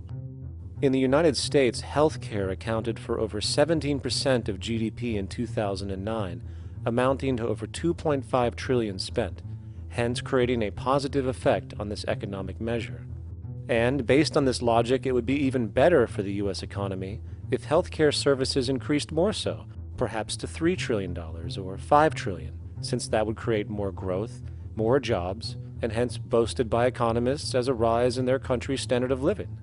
In the United States, healthcare accounted for over 17% of GDP in 2009, amounting to over $2.5 trillion spent, hence creating a positive effect on this economic measure. And based on this logic, it would be even better for the U.S. economy if healthcare services increased more so, perhaps to $3 trillion or $5 trillion, since that would create more growth, more jobs, and hence boasted by economists as a rise in their country's standard of living.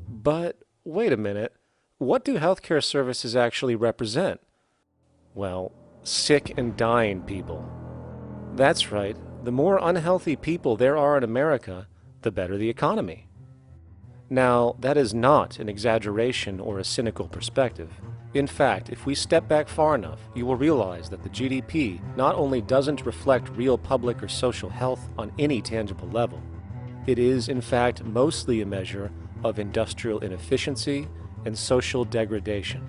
But wait a minute, what do healthcare services actually represent? Well, sick and dying people. That's right, the more unhealthy people there are in America, the better the economy. Now, that is not an exaggeration or a cynical perspective. In fact, if we step back far enough, you will realize that the GDP not only doesn't reflect real public or social health on any tangible level, it is, in fact, mostly a measure of industrial inefficiency and social degradation.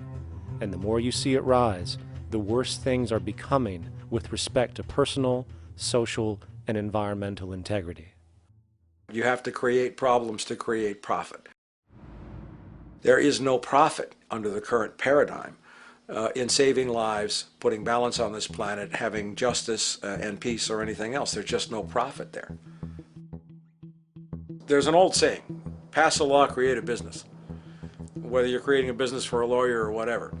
And the more you see it rise, the worse things are becoming with respect to personal, social, and environmental integrity. You have to create problems to create profit. There is no profit under the current paradigm in saving lives, putting balance on this planet, having justice and peace or anything else. There's just no profit there. There's an old saying, pass a law, create a business. Whether you're creating a business for a lawyer or whatever.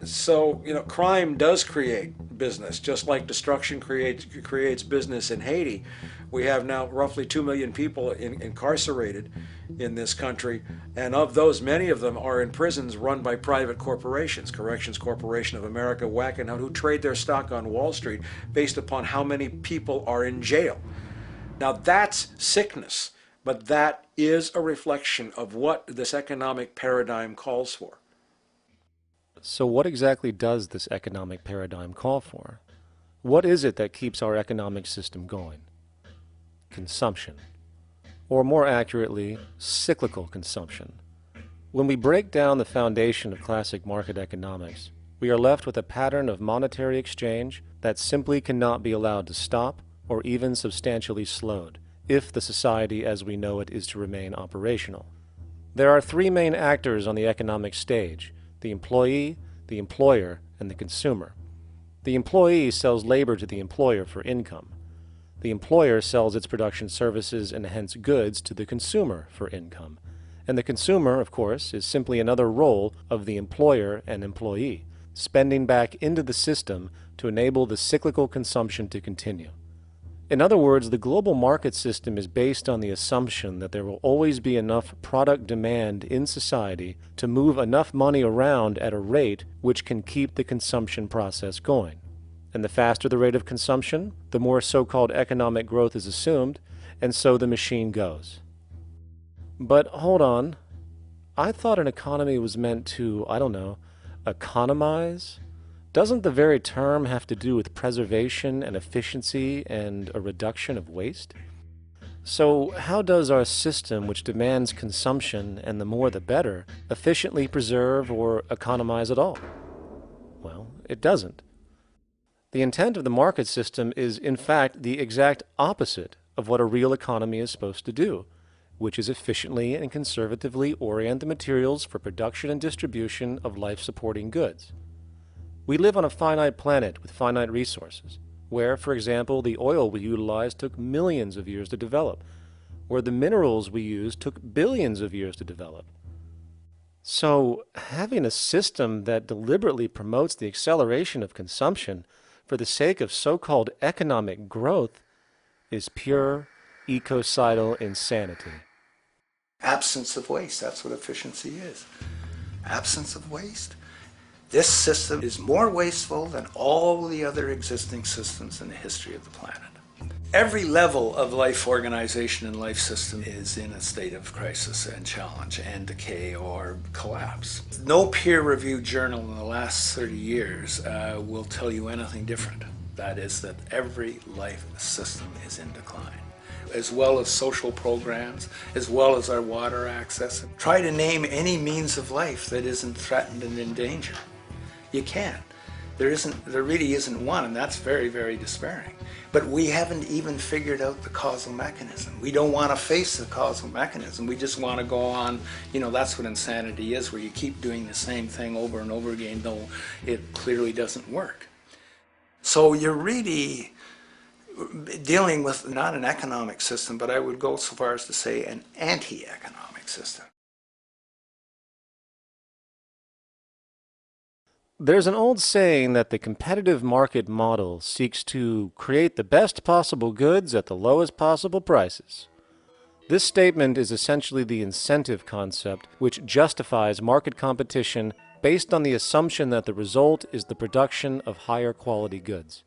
So, crime does create business, just like destruction creates business in Haiti. We have now roughly 2 million people incarcerated in this country, and of those, many of them are in prisons run by private corporations, Corrections Corporation of America, Wackenhut, who trade their stock on Wall Street based upon how many people are in jail. Now that's sickness, but that is a reflection of what this economic paradigm calls for. So what exactly does this economic paradigm call for? What is it that keeps our economic system going? Consumption. Or more accurately, cyclical consumption. When we break down the foundation of classic market economics, we are left with a pattern of monetary exchange that simply cannot be allowed to stop or even substantially slowed, if the society as we know it is to remain operational. There are three main actors on the economic stage: the employee, the employer, and the consumer. The employee sells labor to the employer for income. The employer sells its production services and hence goods to the consumer for income. And the consumer, of course, is simply another role of the employer and employee, spending back into the system to enable the cyclical consumption to continue. In other words, the global market system is based on the assumption that there will always be enough product demand in society to move enough money around at a rate which can keep the consumption process going. And the faster the rate of consumption, the more so-called economic growth is assumed, and so the machine goes. But hold on, I thought an economy was meant to, economize? Doesn't the very term have to do with preservation and efficiency and a reduction of waste? So how does our system, which demands consumption and the more the better, efficiently preserve or economize at all? Well, it doesn't. The intent of the market system is, in fact, the exact opposite of what a real economy is supposed to do, which is efficiently and conservatively orient the materials for production and distribution of life-supporting goods. We live on a finite planet with finite resources, where, for example, the oil we utilize took millions of years to develop, where the minerals we use took billions of years to develop. So, having a system that deliberately promotes the acceleration of consumption for the sake of so-called economic growth is pure ecocidal insanity. Absence of waste, that's what efficiency is. Absence of waste. This system is more wasteful than all the other existing systems in the history of the planet. Every level of life organization and life system is in a state of crisis and challenge and decay or collapse. No peer-reviewed journal in the last 30 years will tell you anything different. That is that every life system is in decline, as well as social programs, as well as our water access. Try to name any means of life that isn't threatened and in danger. You can't. There really isn't one, and that's very, very despairing. But we haven't even figured out the causal mechanism. We don't want to face the causal mechanism. We just want to go on, that's what insanity is, where you keep doing the same thing over and over again, though it clearly doesn't work. So you're really dealing with not an economic system, but I would go so far as to say an anti-economic system. There's an old saying that the competitive market model seeks to create the best possible goods at the lowest possible prices. This statement is essentially the incentive concept which justifies market competition based on the assumption that the result is the production of higher quality goods.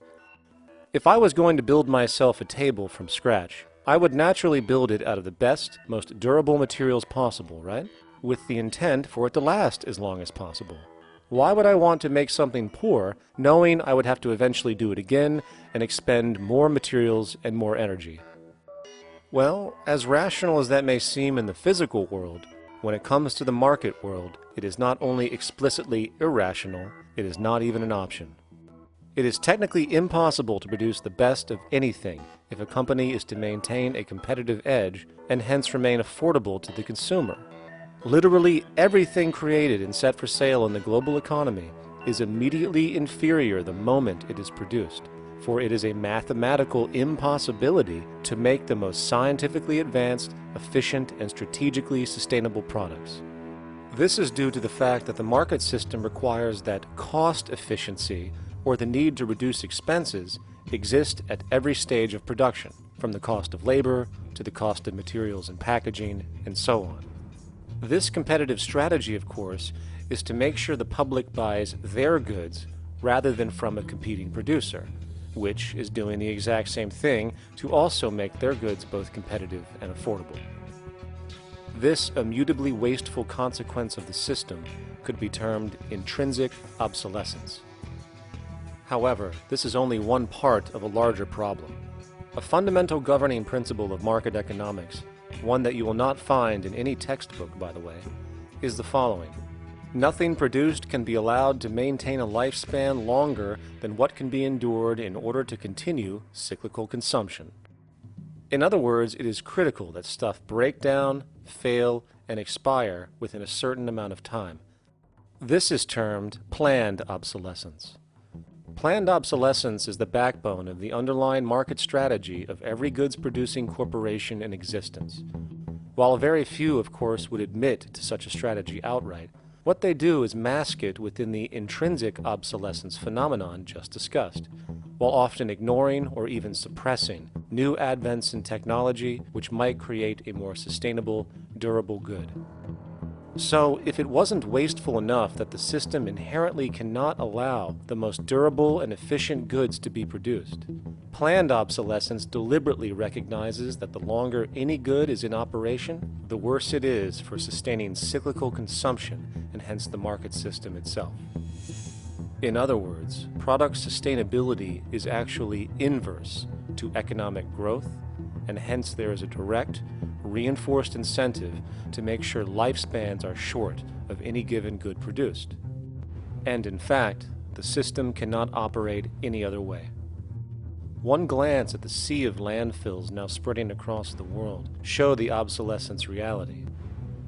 If I was going to build myself a table from scratch, I would naturally build it out of the best, most durable materials possible, right? With the intent for it to last as long as possible. Why would I want to make something poor, knowing I would have to eventually do it again and expend more materials and more energy? Well, as rational as that may seem in the physical world, when it comes to the market world, it is not only explicitly irrational, it is not even an option. It is technically impossible to produce the best of anything if a company is to maintain a competitive edge and hence remain affordable to the consumer. Literally everything created and set for sale in the global economy is immediately inferior the moment it is produced, for it is a mathematical impossibility to make the most scientifically advanced, efficient, and strategically sustainable products. This is due to the fact that the market system requires that cost efficiency, or the need to reduce expenses, exist at every stage of production, from the cost of labor to the cost of materials and packaging, and so on. This competitive strategy, of course, is to make sure the public buys their goods rather than from a competing producer, which is doing the exact same thing to also make their goods both competitive and affordable. This immutably wasteful consequence of the system could be termed intrinsic obsolescence. However, this is only one part of a larger problem. A fundamental governing principle of market economics, one that you will not find in any textbook, by the way, is the following. Nothing produced can be allowed to maintain a lifespan longer than what can be endured in order to continue cyclical consumption. In other words, it is critical that stuff break down, fail, and expire within a certain amount of time. This is termed planned obsolescence. Planned obsolescence is the backbone of the underlying market strategy of every goods-producing corporation in existence. While very few, of course, would admit to such a strategy outright, what they do is mask it within the intrinsic obsolescence phenomenon just discussed, while often ignoring or even suppressing new advents in technology which might create a more sustainable, durable good. So, if it wasn't wasteful enough that the system inherently cannot allow the most durable and efficient goods to be produced, planned obsolescence deliberately recognizes that the longer any good is in operation, the worse it is for sustaining cyclical consumption and hence the market system itself. In other words, product sustainability is actually inverse to economic growth, and hence there is a direct, reinforced incentive to make sure lifespans are short of any given good produced. And in fact, the system cannot operate any other way. One glance at the sea of landfills now spreading across the world show the obsolescence reality.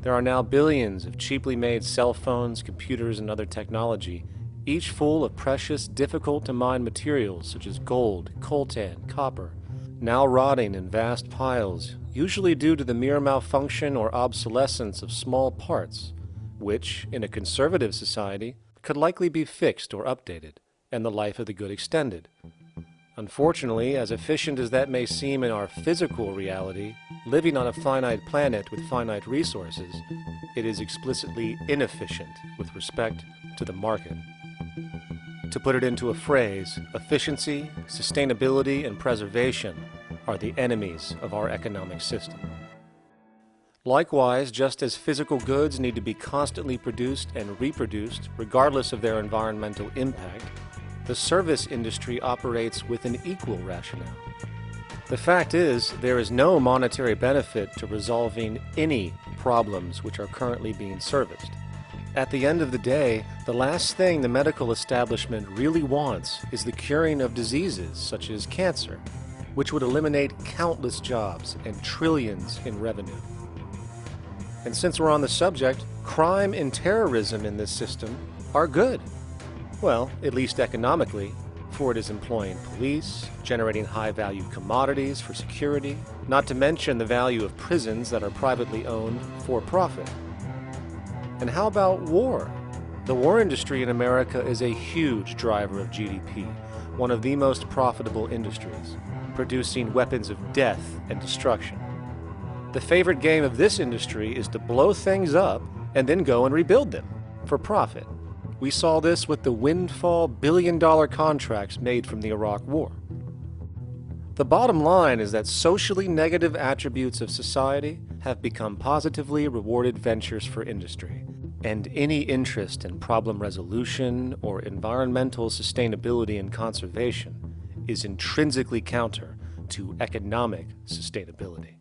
There are now billions of cheaply made cell phones, computers, and other technology, each full of precious, difficult-to-mine materials such as gold, coltan, copper, now rotting in vast piles, usually due to the mere malfunction or obsolescence of small parts, which, in a conservative society, could likely be fixed or updated, and the life of the good extended. Unfortunately, as efficient as that may seem in our physical reality, living on a finite planet with finite resources, it is explicitly inefficient with respect to the market. To put it into a phrase, efficiency, sustainability, and preservation are the enemies of our economic system. Likewise, just as physical goods need to be constantly produced and reproduced, regardless of their environmental impact, the service industry operates with an equal rationale. The fact is, there is no monetary benefit to resolving any problems which are currently being serviced. At the end of the day, the last thing the medical establishment really wants is the curing of diseases such as cancer, which would eliminate countless jobs and trillions in revenue. And since we're on the subject, crime and terrorism in this system are good. Well, at least economically, for it is employing police, generating high-value commodities for security, not to mention the value of prisons that are privately owned for profit. And how about war? The war industry in America is a huge driver of GDP, one of the most profitable industries, producing weapons of death and destruction. The favorite game of this industry is to blow things up and then go and rebuild them for profit. We saw this with the windfall billion-dollar contracts made from the Iraq War. The bottom line is that socially negative attributes of society have become positively rewarded ventures for industry, and any interest in problem resolution or environmental sustainability and conservation is intrinsically counter to economic sustainability.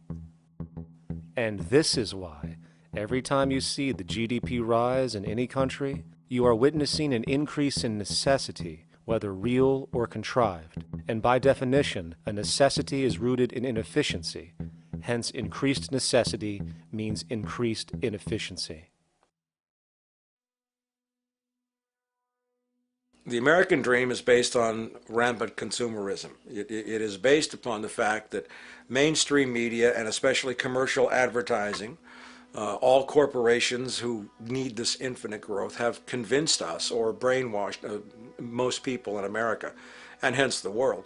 And this is why, every time you see the GDP rise in any country, you are witnessing an increase in necessity, whether real or contrived. And by definition, a necessity is rooted in inefficiency. Hence, increased necessity means increased inefficiency. The American dream is based on rampant consumerism. It is based upon the fact that mainstream media, and especially commercial advertising, all corporations who need this infinite growth have convinced us, or brainwashed most people in America, and hence the world,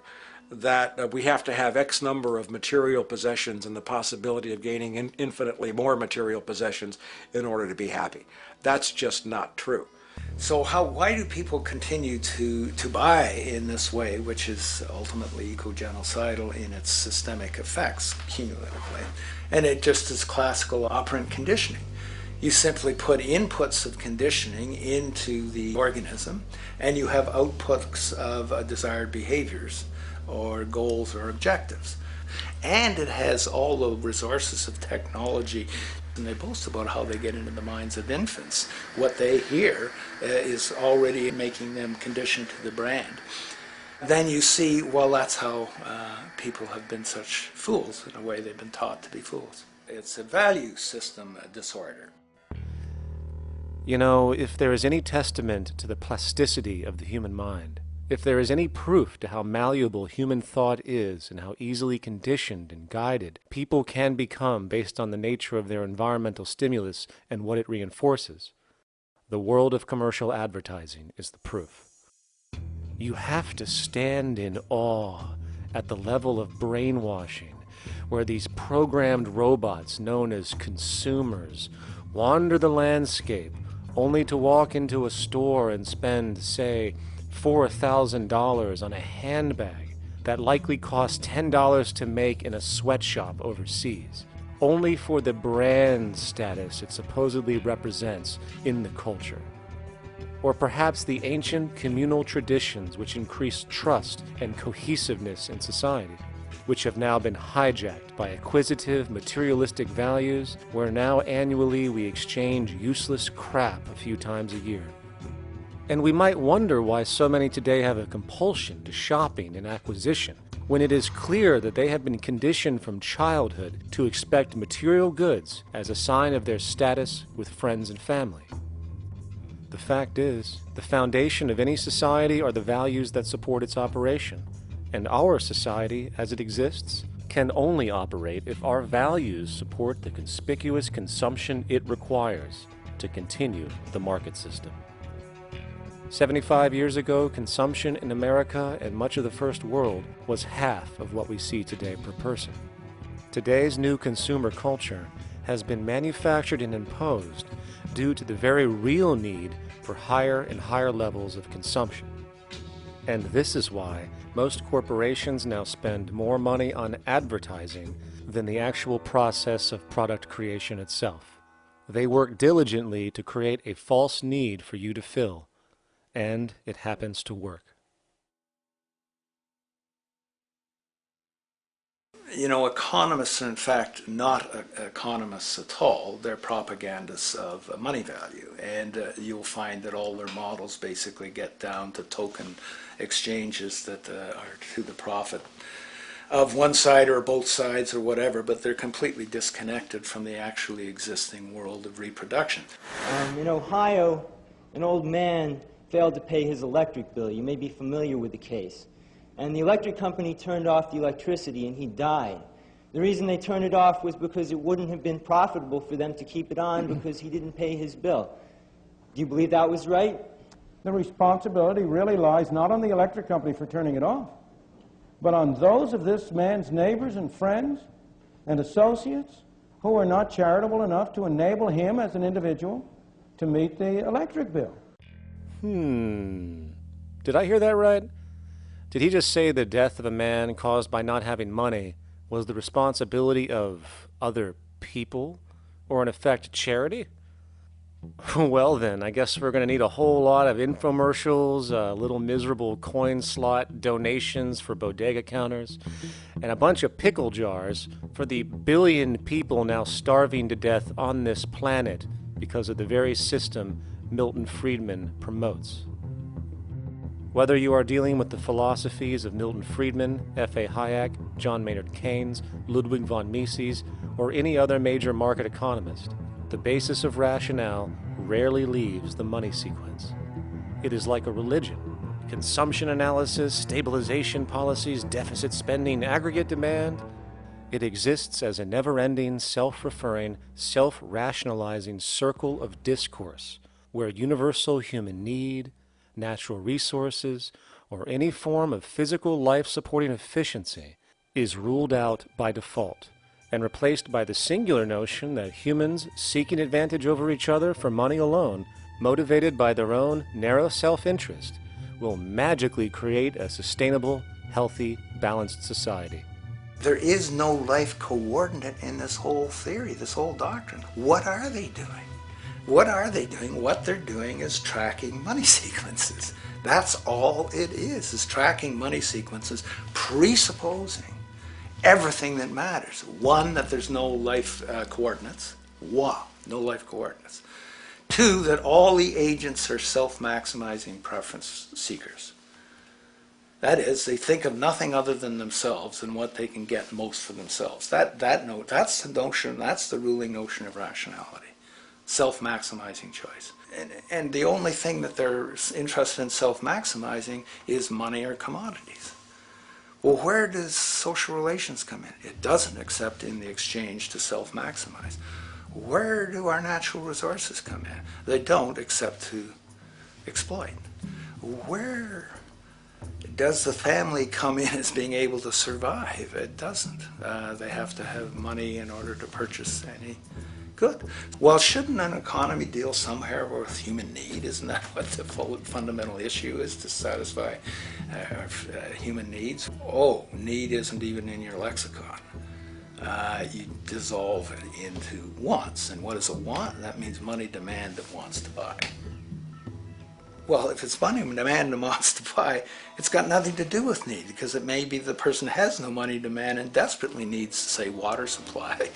that we have to have X number of material possessions and the possibility of gaining infinitely more material possessions in order to be happy. That's just not true. So why do people continue to buy in this way, which is ultimately eco-genocidal in its systemic effects cumulatively? And it just is classical operant conditioning. You simply put inputs of conditioning into the organism, and you have outputs of desired behaviors or goals or objectives. And it has all the resources of technology. And they boast about how they get into the minds of infants. What they hear is already making them conditioned to the brand. Then you see, well, that's how people have been such fools. In a way, they've been taught to be fools. It's a value system disorder. You know, if there is any testament to the plasticity of the human mind, if there is any proof to how malleable human thought is and how easily conditioned and guided people can become based on the nature of their environmental stimulus and what it reinforces, the world of commercial advertising is the proof. You have to stand in awe at the level of brainwashing where these programmed robots known as consumers wander the landscape only to walk into a store and spend, say, $4,000 on a handbag that likely costs $10 to make in a sweatshop overseas, only for the brand status it supposedly represents in the culture. Or perhaps the ancient communal traditions which increased trust and cohesiveness in society, which have now been hijacked by acquisitive, materialistic values, where now annually we exchange useless crap a few times a year. And we might wonder why so many today have a compulsion to shopping and acquisition, when it is clear that they have been conditioned from childhood to expect material goods as a sign of their status with friends and family. The fact is, the foundation of any society are the values that support its operation, and our society, as it exists, can only operate if our values support the conspicuous consumption it requires to continue the market system. 75 years ago, consumption in America and much of the First World was half of what we see today per person. Today's new consumer culture has been manufactured and imposed due to the very real need for higher and higher levels of consumption. And this is why most corporations now spend more money on advertising than the actual process of product creation itself. They work diligently to create a false need for you to fill, and it happens to work. You know, economists are in fact not economists at all. They're propagandists of money value, and you'll find that all their models basically get down to token exchanges that are to the profit of one side or both sides or whatever, but they're completely disconnected from the actually existing world of reproduction. In Ohio, an old man failed to pay his electric bill. You may be familiar with the case. And the electric company turned off the electricity and he died. The reason they turned it off was because it wouldn't have been profitable for them to keep it on because he didn't pay his bill. Do you believe that was right? The responsibility really lies not on the electric company for turning it off, but on those of this man's neighbors and friends and associates who are not charitable enough to enable him as an individual to meet the electric bill. Did I hear that right? Did he just say the death of a man caused by not having money was the responsibility of other people, or in effect, charity? Well then, I guess we're going to need a whole lot of infomercials, little miserable coin slot donations for bodega counters, and a bunch of pickle jars for the billion people now starving to death on this planet because of the very system Milton Friedman promotes. Whether you are dealing with the philosophies of Milton Friedman, F.A. Hayek, John Maynard Keynes, Ludwig von Mises, or any other major market economist, the basis of rationale rarely leaves the money sequence. It is like a religion. Consumption analysis, stabilization policies, deficit spending, aggregate demand. It exists as a never-ending, self-referring, self-rationalizing circle of discourse where universal human need, natural resources, or any form of physical life-supporting efficiency is ruled out by default and replaced by the singular notion that humans seeking advantage over each other for money alone, motivated by their own narrow self-interest, will magically create a sustainable, healthy, balanced society. There is no life coordinate in this whole theory, this whole doctrine. What are they doing? What are they doing? What they're doing is tracking money sequences. That's all it is tracking money sequences, presupposing everything that matters. One, that there's no life coordinates. Wow, no life coordinates. Two, that all the agents are self-maximizing preference seekers. That is, they think of nothing other than themselves and what they can get most for themselves. That's the notion, that's the ruling notion of rationality. Self-maximizing choice. And the only thing that they're interested in self-maximizing is money or commodities. Well, where does social relations come in? It doesn't, except in the exchange to self-maximize. Where do our natural resources come in? They don't, except to exploit. Where does the family come in as being able to survive? It doesn't. They have to have money in order to purchase any good. Well, shouldn't an economy deal somewhere with human need? Isn't that what the fundamental issue is, to satisfy human needs? Oh, need isn't even in your lexicon. You dissolve it into wants. And what is a want? That means money demand that wants to buy. Well, if it's money demand that wants to buy, it's got nothing to do with need, because it may be the person has no money demand and desperately needs, say, water supply.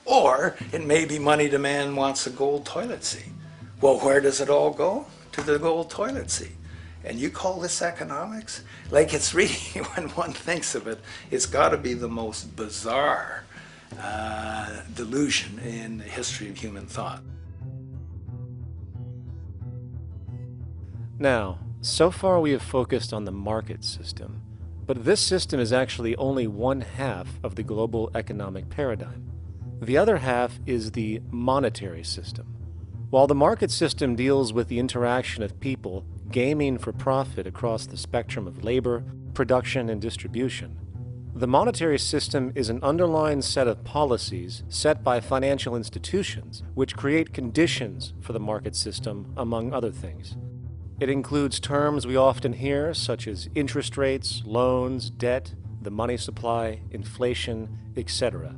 Or it may be money demand wants a gold toilet seat. Well, where does it all go? To the gold toilet seat. And you call this economics? Like, it's really, when one thinks of it, it's got to be the most bizarre delusion in the history of human thought. Now, so far we have focused on the market system, but this system is actually only one half of the global economic paradigm. The other half is the monetary system. While the market system deals with the interaction of people gaming for profit across the spectrum of labor, production, and distribution, the monetary system is an underlying set of policies set by financial institutions which create conditions for the market system, among other things. It includes terms we often hear, such as interest rates, loans, debt, the money supply, inflation, etc.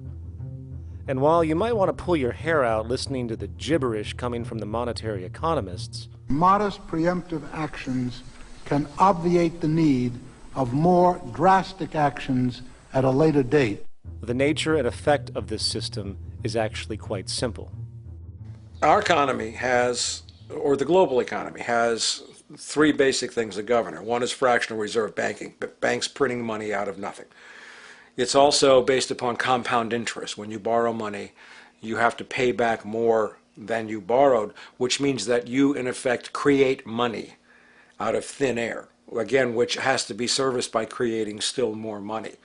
And while you might want to pull your hair out listening to the gibberish coming from the monetary economists, modest preemptive actions can obviate the need of more drastic actions at a later date. The nature and effect of this system is actually quite simple. Our economy has, or the global economy has, three basic things that govern it. One is fractional reserve banking, banks printing money out of nothing. It's also based upon compound interest. When you borrow money, you have to pay back more than you borrowed, which means that you, in effect, create money out of thin air, again, which has to be serviced by creating still more money.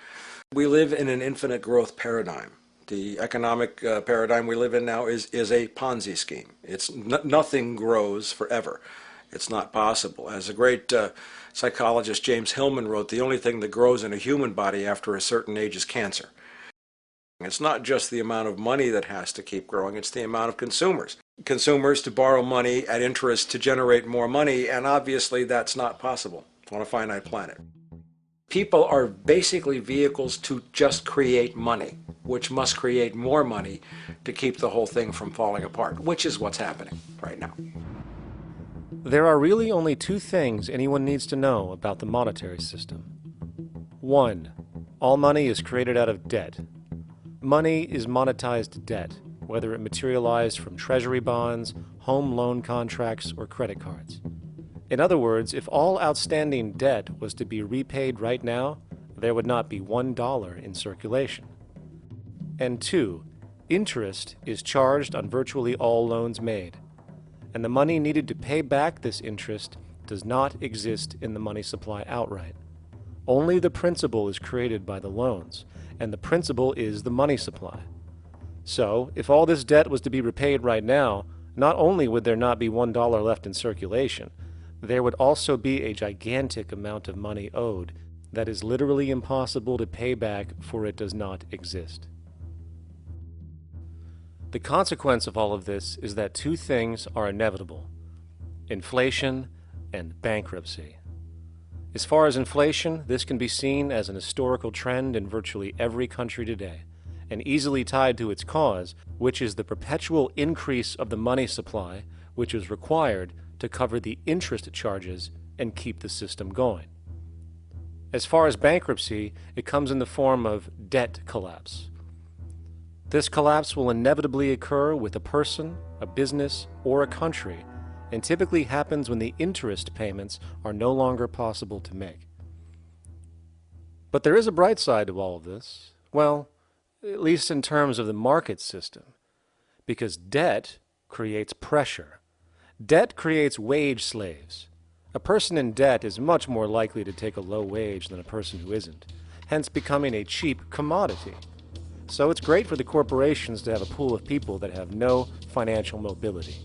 We live in an infinite growth paradigm. The economic paradigm we live in now is a Ponzi scheme. It's nothing grows forever. It's not possible. As a great psychologist James Hillman wrote, the only thing that grows in a human body after a certain age is cancer. It's not just the amount of money that has to keep growing, it's the amount of consumers. Consumers to borrow money at interest to generate more money, and obviously that's not possible on a finite planet. People are basically vehicles to just create money, which must create more money to keep the whole thing from falling apart, which is what's happening right now. There are really only two things anyone needs to know about the monetary system. 1. All money is created out of debt. Money is monetized debt, whether it materialized from treasury bonds, home loan contracts, or credit cards. In other words, if all outstanding debt was to be repaid right now, there would not be $1 in circulation. And 2, interest is charged on virtually all loans made, and the money needed to pay back this interest does not exist in the money supply outright. Only the principal is created by the loans, and the principal is the money supply. So, if all this debt was to be repaid right now, not only would there not be $1 left in circulation, there would also be a gigantic amount of money owed that is literally impossible to pay back, for it does not exist. The consequence of all of this is that two things are inevitable: inflation and bankruptcy. As far as inflation, this can be seen as an historical trend in virtually every country today, and easily tied to its cause, which is the perpetual increase of the money supply, which is required to cover the interest charges and keep the system going. As far as bankruptcy, it comes in the form of debt collapse. This collapse will inevitably occur with a person, a business, or a country, and typically happens when the interest payments are no longer possible to make. But there is a bright side to all of this. Well, at least in terms of the market system, because debt creates pressure. Debt creates wage slaves. A person in debt is much more likely to take a low wage than a person who isn't, hence becoming a cheap commodity. So it's great for the corporations to have a pool of people that have no financial mobility.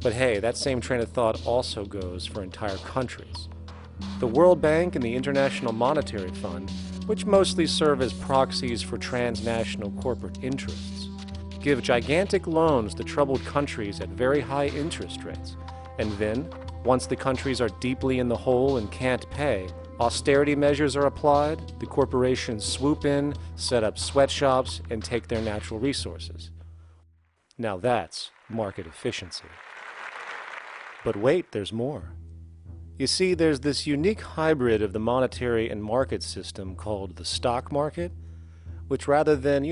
But hey, that same train of thought also goes for entire countries. The World Bank and the International Monetary Fund, which mostly serve as proxies for transnational corporate interests, give gigantic loans to troubled countries at very high interest rates, and then, once the countries are deeply in the hole and can't pay, austerity measures are applied, the corporations swoop in, set up sweatshops, and take their natural resources. Now that's market efficiency. But wait, there's more. You see, there's this unique hybrid of the monetary and market system called the stock market, which rather than,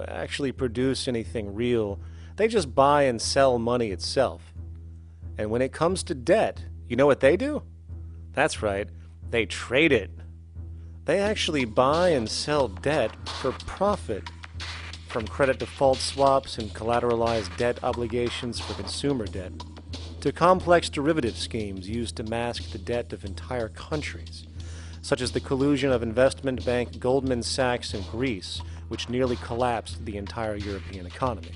actually produce anything real, they just buy and sell money itself. And when it comes to debt, you know what they do? That's right, they trade it. They actually buy and sell debt for profit, from credit default swaps and collateralized debt obligations for consumer debt, to complex derivative schemes used to mask the debt of entire countries, such as the collusion of investment bank Goldman Sachs in Greece, which nearly collapsed the entire European economy.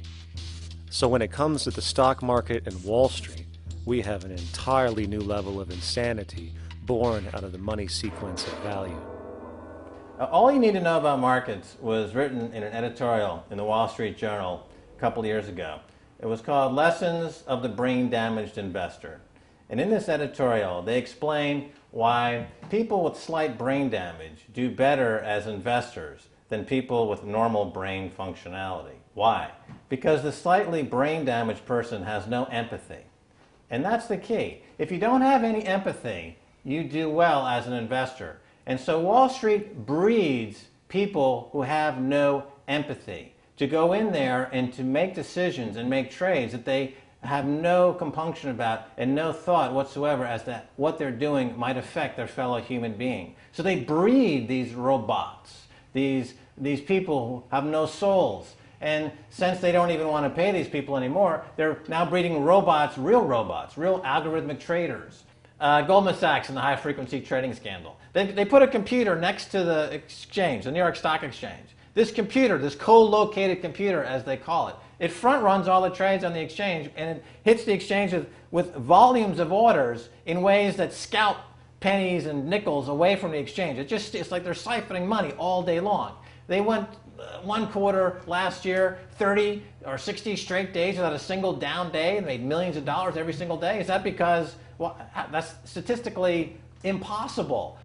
So when it comes to the stock market and Wall Street, we have an entirely new level of insanity born out of the money sequence of value. All you need to know about markets was written in an editorial in the Wall Street Journal a couple years ago. It was called Lessons of the Brain-Damaged Investor. And in this editorial, they explain why people with slight brain damage do better as investors than people with normal brain functionality. Why? Because the slightly brain-damaged person has no empathy. And that's the key. If you don't have any empathy, you do well as an investor. And so Wall Street breeds people who have no empathy, to go in there and to make decisions and make trades that they have no compunction about and no thought whatsoever as to what they're doing might affect their fellow human being. So they breed these robots, these people who have no souls. And since they don't even want to pay these people anymore, they're now breeding robots, real algorithmic traders. Goldman Sachs in the high-frequency trading scandal. They put a computer next to the exchange, the New York Stock Exchange. This computer, this co-located computer, as they call it, it front-runs all the trades on the exchange, and it hits the exchange with volumes of orders in ways that scalp pennies and nickels away from the exchange. It's like they're siphoning money all day long. They went one quarter last year, 30 or 60 straight days without a single down day and made millions of dollars every single day. Is that because, well, that's statistically impossible.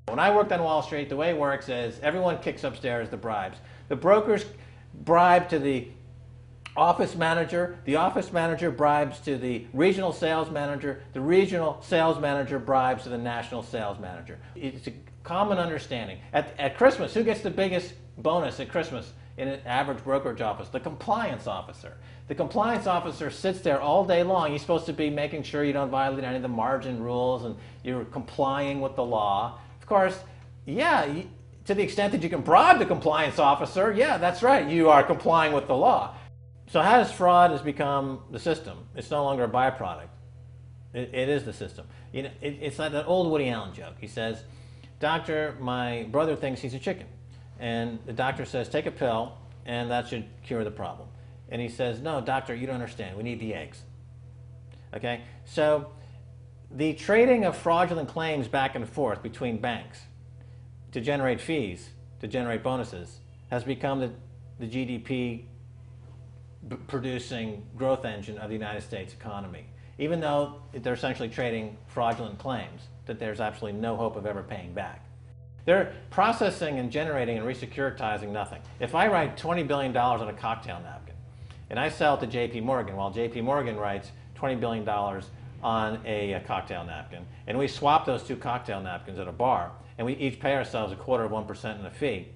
When I worked on Wall Street, the way it works is everyone kicks upstairs the bribes. The brokers bribe to the office manager bribes to the regional sales manager bribes to the national sales manager. It's a common understanding. At Christmas, who gets the biggest bonus at Christmas in an average brokerage office? The compliance officer. The compliance officer sits there all day long. He's supposed to be making sure you don't violate any of the margin rules and you're complying with the law. Of course, yeah, to the extent that you can bribe the compliance officer, yeah, that's right, you are complying with the law. So how does fraud has become the system? It's no longer a byproduct. It is the system. You know, it's like that old Woody Allen joke. He says, "Doctor, my brother thinks he's a chicken." And the doctor says, "Take a pill, and that should cure the problem." And he says, "No, doctor, you don't understand. We need the eggs." Okay? So the trading of fraudulent claims back and forth between banks to generate fees, to generate bonuses, has become the GDP producing growth engine of the United States economy, even though they're essentially trading fraudulent claims that there's absolutely no hope of ever paying back. They're processing and generating and resecuritizing nothing. If I write $20 billion on a cocktail napkin and I sell it to JP Morgan while JP Morgan writes $20 billion on a cocktail napkin, and we swap those two cocktail napkins at a bar and we each pay ourselves 1/4% in a fee,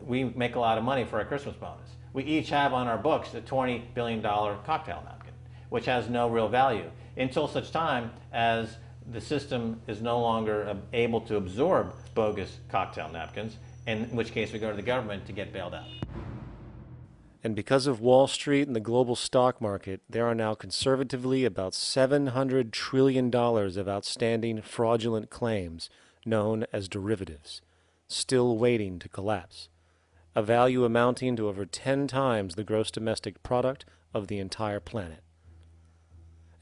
we make a lot of money for our Christmas bonus. We each have on our books a $20 billion cocktail napkin, which has no real value until such time as the system is no longer able to absorb bogus cocktail napkins, in which case we go to the government to get bailed out. And because of Wall Street and the global stock market, there are now conservatively about $700 trillion of outstanding fraudulent claims known as derivatives, still waiting to collapse, a value amounting to over 10 times the gross domestic product of the entire planet.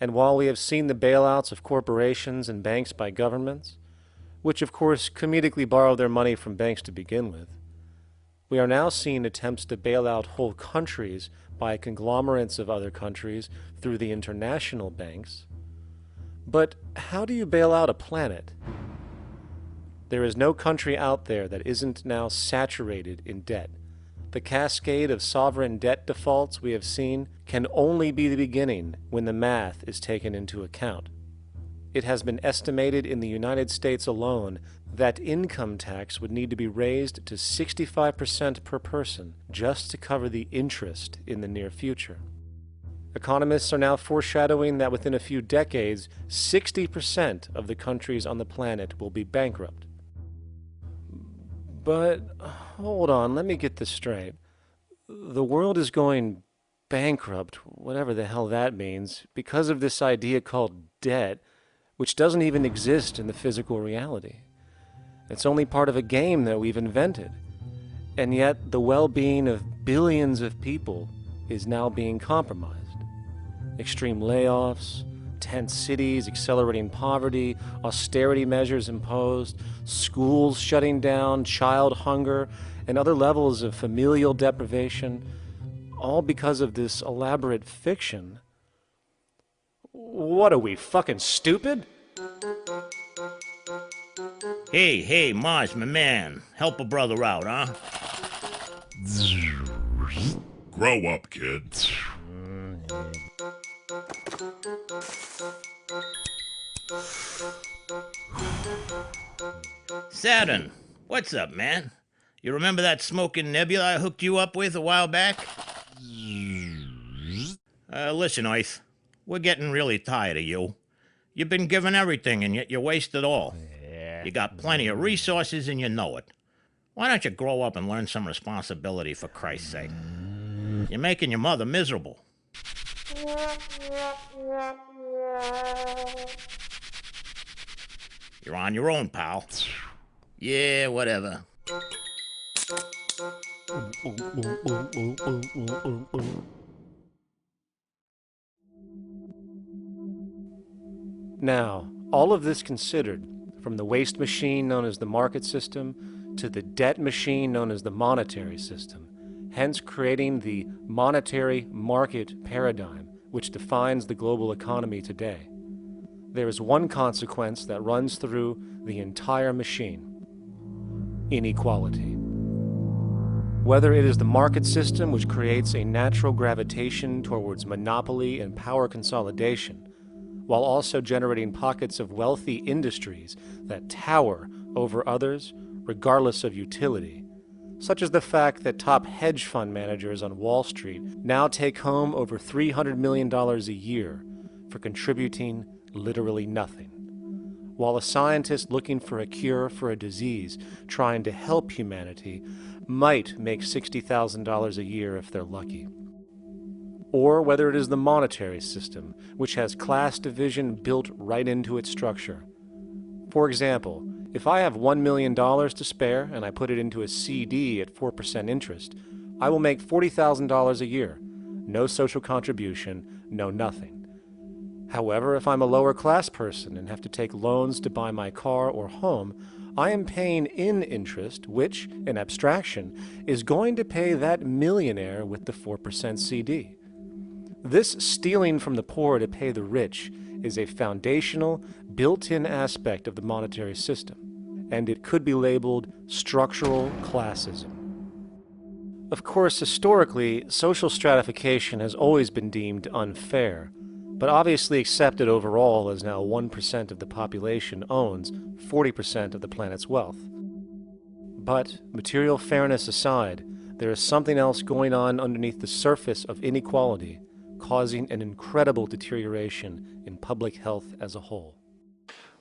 And while we have seen the bailouts of corporations and banks by governments, which of course comedically borrow their money from banks to begin with, we are now seeing attempts to bail out whole countries by conglomerates of other countries through the international banks. But how do you bail out a planet? There is no country out there that isn't now saturated in debt. The cascade of sovereign debt defaults we have seen can only be the beginning when the math is taken into account. It has been estimated in the United States alone that income tax would need to be raised to 65% per person just to cover the interest in the near future. Economists are now foreshadowing that within a few decades, 60% of the countries on the planet will be bankrupt. But hold on, let me get this straight. The world is going bankrupt, whatever the hell that means, because of this idea called debt, which doesn't even exist in the physical reality. It's only part of a game that we've invented. And yet the well-being of billions of people is now being compromised. Extreme layoffs, tent cities, accelerating poverty, austerity measures imposed, schools shutting down, child hunger, and other levels of familial deprivation, all because of this elaborate fiction. What are we, fucking stupid? Hey, Mars, my man. Help a brother out, huh? Grow up, kid. Saturn, what's up, man? You remember that smoking nebula I hooked you up with a while back? Listen, Earth, we're getting really tired of you. You've been given everything, and yet you waste it all. You got plenty of resources, and you know it. Why don't you grow up and learn some responsibility, for Christ's sake? You're making your mother miserable. You're on your own, pal. Yeah, whatever. Now, all of this considered, from the waste machine known as the market system to the debt machine known as the monetary system, hence creating the monetary market paradigm which defines the global economy today, there is one consequence that runs through the entire machine: inequality. Whether it is the market system which creates a natural gravitation towards monopoly and power consolidation, while also generating pockets of wealthy industries that tower over others regardless of utility, such as the fact that top hedge fund managers on Wall Street now take home over $300 million a year for contributing literally nothing, while a scientist looking for a cure for a disease trying to help humanity might make $60,000 a year if they're lucky. Or whether it is the monetary system, which has class division built right into its structure. For example, if I have $1 million to spare and I put it into a CD at 4% interest, I will make $40,000 a year. No social contribution, no nothing. However, if I'm a lower class person and have to take loans to buy my car or home, I am paying in interest, which, in abstraction, is going to pay that millionaire with the 4% CD. This stealing from the poor to pay the rich is a foundational, built-in aspect of the monetary system, and it could be labeled structural classism. Of course, historically, social stratification has always been deemed unfair, but obviously accepted overall as now 1% of the population owns 40% of the planet's wealth. But, material fairness aside, there is something else going on underneath the surface of inequality, causing an incredible deterioration in public health as a whole.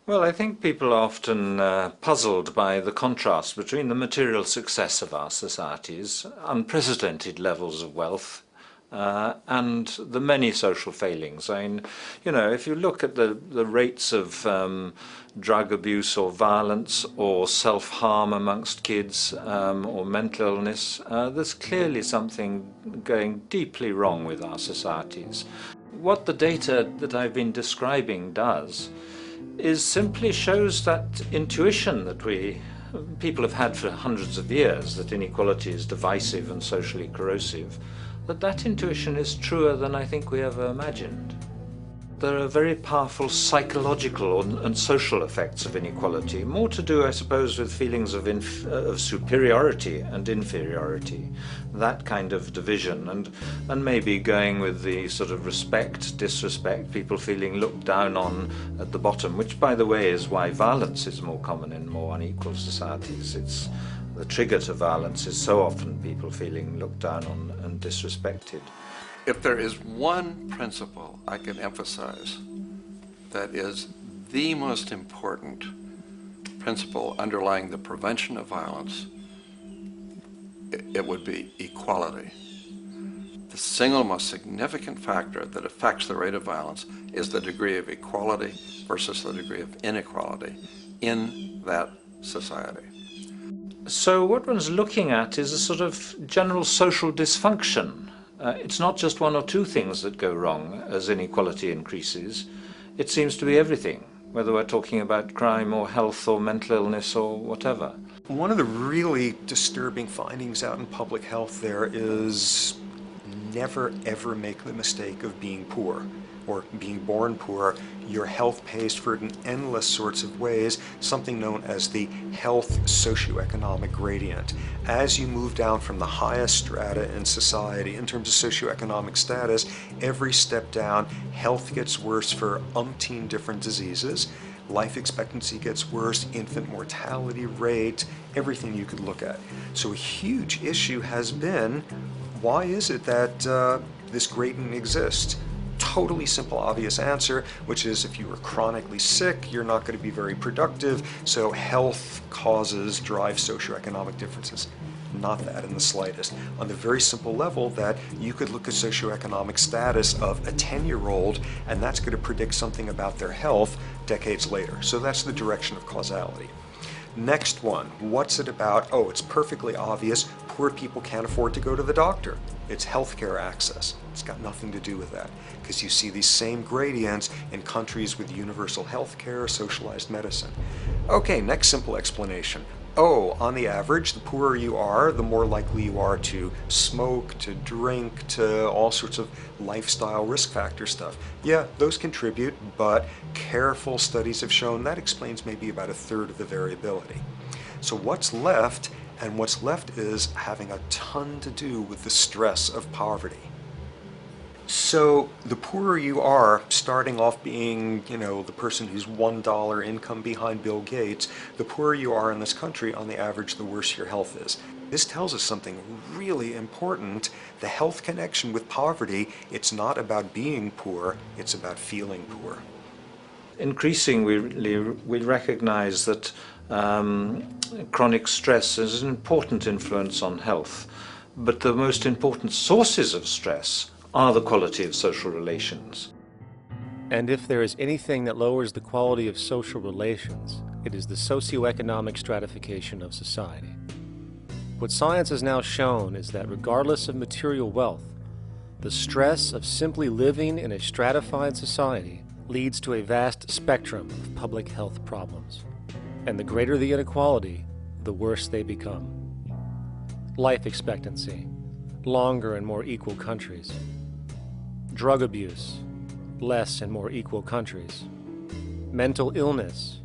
Well, I think people are often puzzled by the contrast between the material success of our societies, unprecedented levels of wealth, and the many social failings. I mean, you know, if you look at the rates of drug abuse or violence or self-harm amongst kids or mental illness, there's clearly something going deeply wrong with our societies. What the data that I've been describing does is simply shows that intuition that people have had for hundreds of years, that inequality is divisive and socially corrosive, that intuition is truer than I think we ever imagined. There are very powerful psychological and social effects of inequality, more to do, I suppose, with feelings of superiority and inferiority, that kind of division, and maybe going with the sort of respect, disrespect, people feeling looked down on at the bottom, which, by the way, is why violence is more common in more unequal societies. It's the trigger to violence is so often people feeling looked down on and disrespected. If there is one principle I can emphasize that is the most important principle underlying the prevention of violence, it would be equality. The single most significant factor that affects the rate of violence is the degree of equality versus the degree of inequality in that society. So what one's looking at is a sort of general social dysfunction. It's not just one or two things that go wrong as inequality increases. It seems to be everything, whether we're talking about crime or health or mental illness or whatever. One of the really disturbing findings out in public health there is never ever make the mistake of being poor or being born poor. Your health pays for it in endless sorts of ways, something known as the health socioeconomic gradient. As you move down from the highest strata in society in terms of socioeconomic status, every step down, health gets worse for umpteen different diseases. life expectancy gets worse, infant mortality rate, everything you could look at. So a huge issue has been, why is it that this gradient exists? Totally simple, obvious answer, which is if you are chronically sick, you're not going to be very productive, so health causes drive socioeconomic differences. Not that in the slightest. On the very simple level that you could look at socioeconomic status of a 10-year-old, and that's going to predict something about their health decades later. So that's the direction of causality. Next one, what's it about? Oh, it's perfectly obvious. Poor people can't afford to go to the doctor. It's healthcare access. It's got nothing to do with that, because you see these same gradients in countries with universal healthcare, socialized medicine. Okay, next simple explanation. Oh, on the average, the poorer you are, the more likely you are to smoke, to drink, to all sorts of lifestyle risk factor stuff. Yeah, those contribute, but careful studies have shown that explains maybe about 1/3 of the variability. So what's left? And what's left is having a ton to do with the stress of poverty. So the poorer you are, starting off being, the person who's $1 income behind Bill Gates, the poorer you are in this country, on the average, the worse your health is. This tells us something really important. The health connection with poverty, it's not about being poor, it's about feeling poor. Increasingly, we recognize that chronic stress is an important influence on health, but the most important sources of stress are the quality of social relations. And if there is anything that lowers the quality of social relations, it is the socioeconomic stratification of society. What science has now shown is that regardless of material wealth, the stress of simply living in a stratified society leads to a vast spectrum of public health problems. And the greater the inequality, the worse they become. Life expectancy, longer in more equal countries. Drug abuse, less in more equal countries. Mental illness,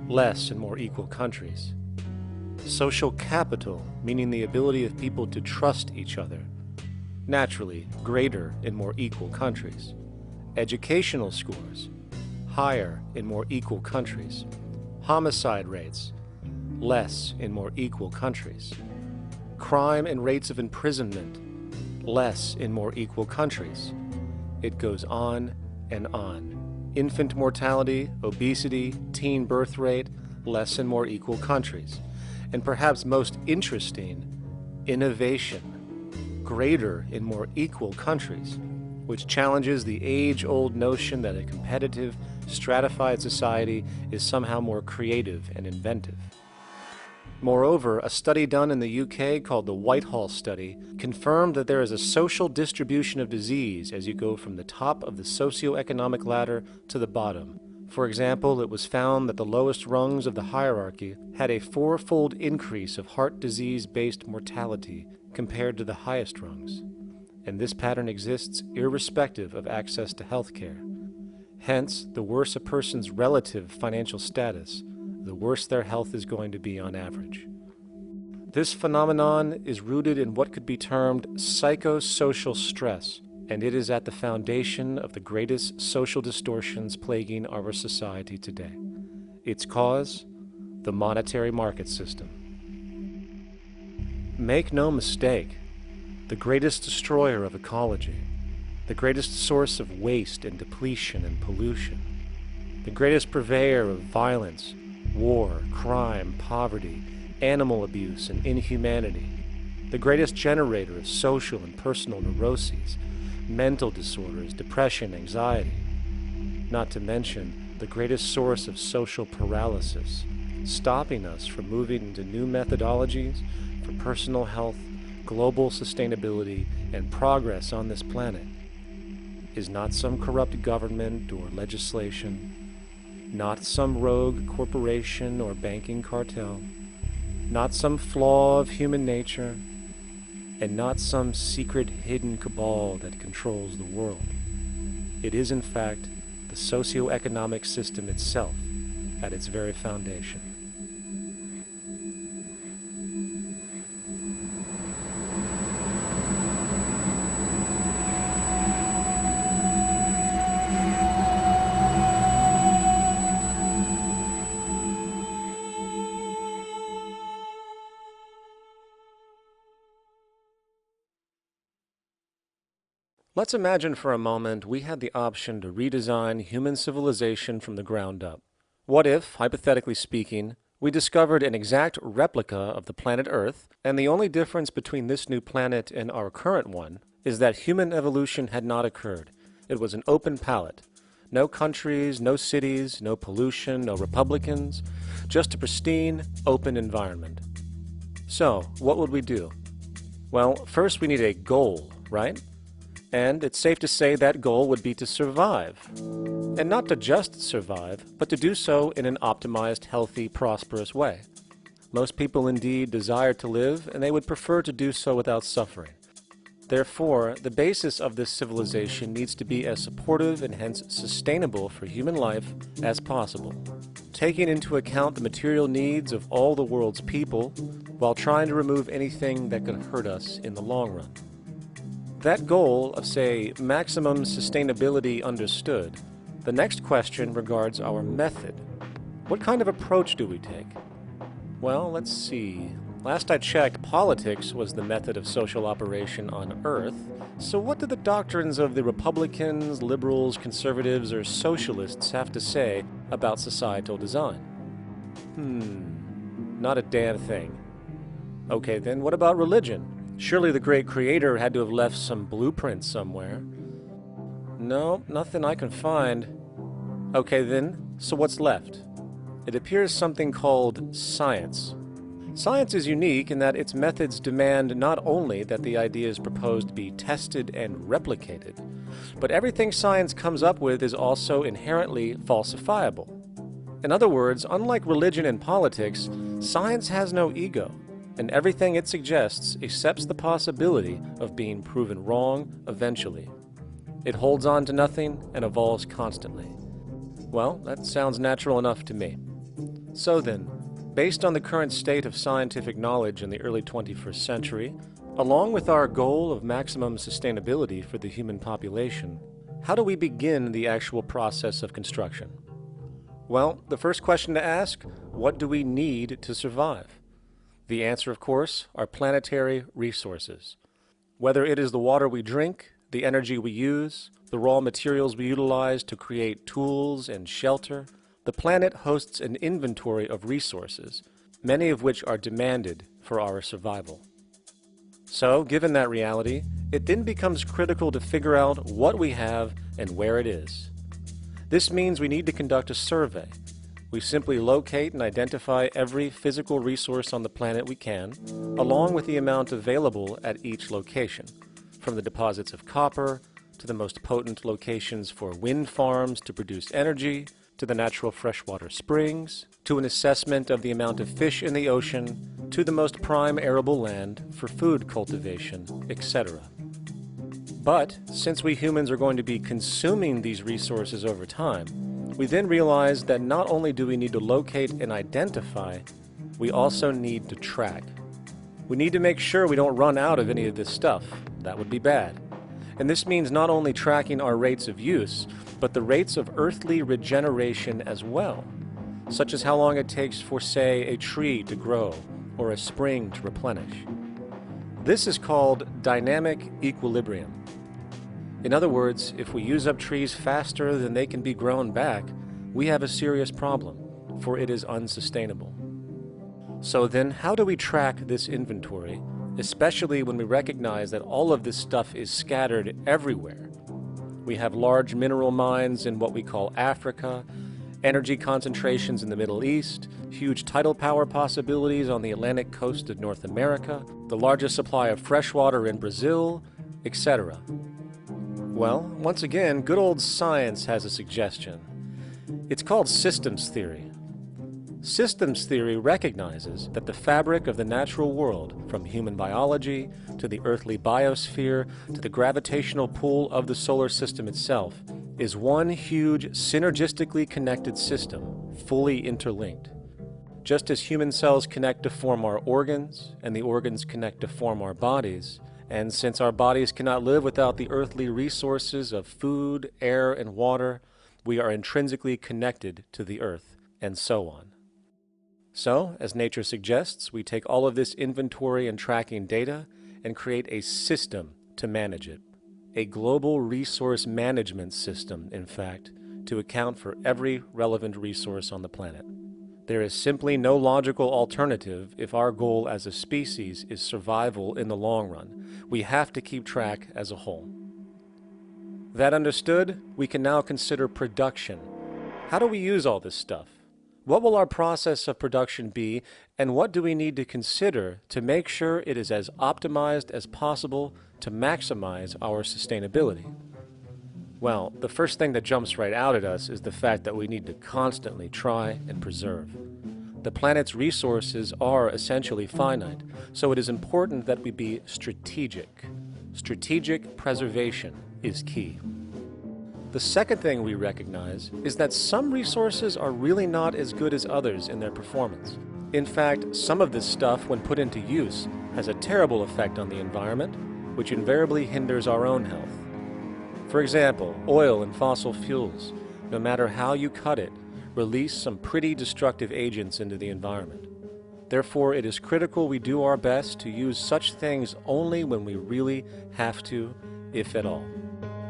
less in more equal countries. Social capital, meaning the ability of people to trust each other, naturally greater in more equal countries. Educational scores, higher in more equal countries. Homicide rates, less in more equal countries. Crime and rates of imprisonment, less in more equal countries. It goes on and on. Infant mortality, obesity, teen birth rate, less in more equal countries. And perhaps most interesting, innovation, greater in more equal countries, which challenges the age-old notion that a competitive, stratified society is somehow more creative and inventive. Moreover, a study done in the UK called the Whitehall Study confirmed that there is a social distribution of disease as you go from the top of the socioeconomic ladder to the bottom. For example, it was found that the lowest rungs of the hierarchy had a 4-fold increase of heart disease-based mortality compared to the highest rungs. And this pattern exists irrespective of access to health care. Hence, the worse a person's relative financial status, the worse their health is going to be on average. This phenomenon is rooted in what could be termed psychosocial stress, and it is at the foundation of the greatest social distortions plaguing our society today. Its cause? The monetary market system. Make no mistake, the greatest destroyer of ecology, the greatest source of waste and depletion and pollution, the greatest purveyor of violence, war, crime, poverty, animal abuse, and inhumanity, the greatest generator of social and personal neuroses, mental disorders, depression, anxiety, not to mention the greatest source of social paralysis, stopping us from moving into new methodologies for personal health, global sustainability, and progress on this planet, is not some corrupt government or legislation, not some rogue corporation or banking cartel, not some flaw of human nature, and not some secret hidden cabal that controls the world. It is, in fact, the socio-economic system itself at its very foundation. Let's imagine for a moment we had the option to redesign human civilization from the ground up. What if, hypothetically speaking, we discovered an exact replica of the planet Earth, and the only difference between this new planet and our current one is that human evolution had not occurred. It was an open palette. No countries, no cities, no pollution, no Republicans, just a pristine, open environment. So, what would we do? Well, first we need a goal, right? And it's safe to say that goal would be to survive. And not to just survive, but to do so in an optimized, healthy, prosperous way. Most people indeed desire to live, and they would prefer to do so without suffering. Therefore, the basis of this civilization needs to be as supportive and hence sustainable for human life as possible, taking into account the material needs of all the world's people while trying to remove anything that could hurt us in the long run. That goal of, say, maximum sustainability understood, the next question regards our method. What kind of approach do we take? Well, let's see. Last I checked, politics was the method of social operation on Earth. So what do the doctrines of the Republicans, liberals, conservatives, or socialists have to say about societal design? Not a damn thing. Okay, then what about religion? Surely the great creator had to have left some blueprint somewhere. No, nothing I can find. Okay then, so what's left? It appears something called science. Science is unique in that its methods demand not only that the ideas proposed be tested and replicated, but everything science comes up with is also inherently falsifiable. In other words, unlike religion and politics, science has no ego, and everything it suggests accepts the possibility of being proven wrong eventually. It holds on to nothing and evolves constantly. Well, that sounds natural enough to me. So then, based on the current state of scientific knowledge in the early 21st century, along with our goal of maximum sustainability for the human population, how do we begin the actual process of construction? Well, the first question to ask, what do we need to survive? The answer, of course, are planetary resources. Whether it is the water we drink, the energy we use, the raw materials we utilize to create tools and shelter, the planet hosts an inventory of resources, many of which are demanded for our survival. So, given that reality, it then becomes critical to figure out what we have and where it is. This means we need to conduct a survey. We simply locate and identify every physical resource on the planet we can, along with the amount available at each location, from the deposits of copper, to the most potent locations for wind farms to produce energy, to the natural freshwater springs, to an assessment of the amount of fish in the ocean, to the most prime arable land for food cultivation, etc. But since we humans are going to be consuming these resources over time, we then realize that not only do we need to locate and identify, we also need to track. We need to make sure we don't run out of any of this stuff. That would be bad. And this means not only tracking our rates of use, but the rates of earthly regeneration as well, such as how long it takes for, say, a tree to grow or a spring to replenish. This is called dynamic equilibrium. In other words, if we use up trees faster than they can be grown back, we have a serious problem, for it is unsustainable. So then, how do we track this inventory, especially when we recognize that all of this stuff is scattered everywhere? We have large mineral mines in what we call Africa, energy concentrations in the Middle East, huge tidal power possibilities on the Atlantic coast of North America, the largest supply of freshwater in Brazil, etc. Well, once again, good old science has a suggestion. It's called systems theory. Systems theory recognizes that the fabric of the natural world, from human biology to the earthly biosphere to the gravitational pull of the solar system itself, is one huge synergistically connected system, fully interlinked. Just as human cells connect to form our organs, and the organs connect to form our bodies, and since our bodies cannot live without the earthly resources of food, air, and water, we are intrinsically connected to the earth, and so on. So, as nature suggests, we take all of this inventory and tracking data and create a system to manage it. a global resource management system, in fact, to account for every relevant resource on the planet. There is simply no logical alternative if our goal as a species is survival in the long run. We have to keep track as a whole. That understood, we can now consider production. How do we use all this stuff? What will our process of production be, and what do we need to consider to make sure it is as optimized as possible to maximize our sustainability? Well, the first thing that jumps right out at us is the fact that we need to constantly try and preserve. The planet's resources are essentially finite, so it is important that we be strategic. Strategic preservation is key. The second thing we recognize is that some resources are really not as good as others in their performance. In fact, some of this stuff, when put into use, has a terrible effect on the environment, which invariably hinders our own health. For example, oil and fossil fuels, no matter how you cut it, release some pretty destructive agents into the environment. Therefore, it is critical we do our best to use such things only when we really have to, if at all.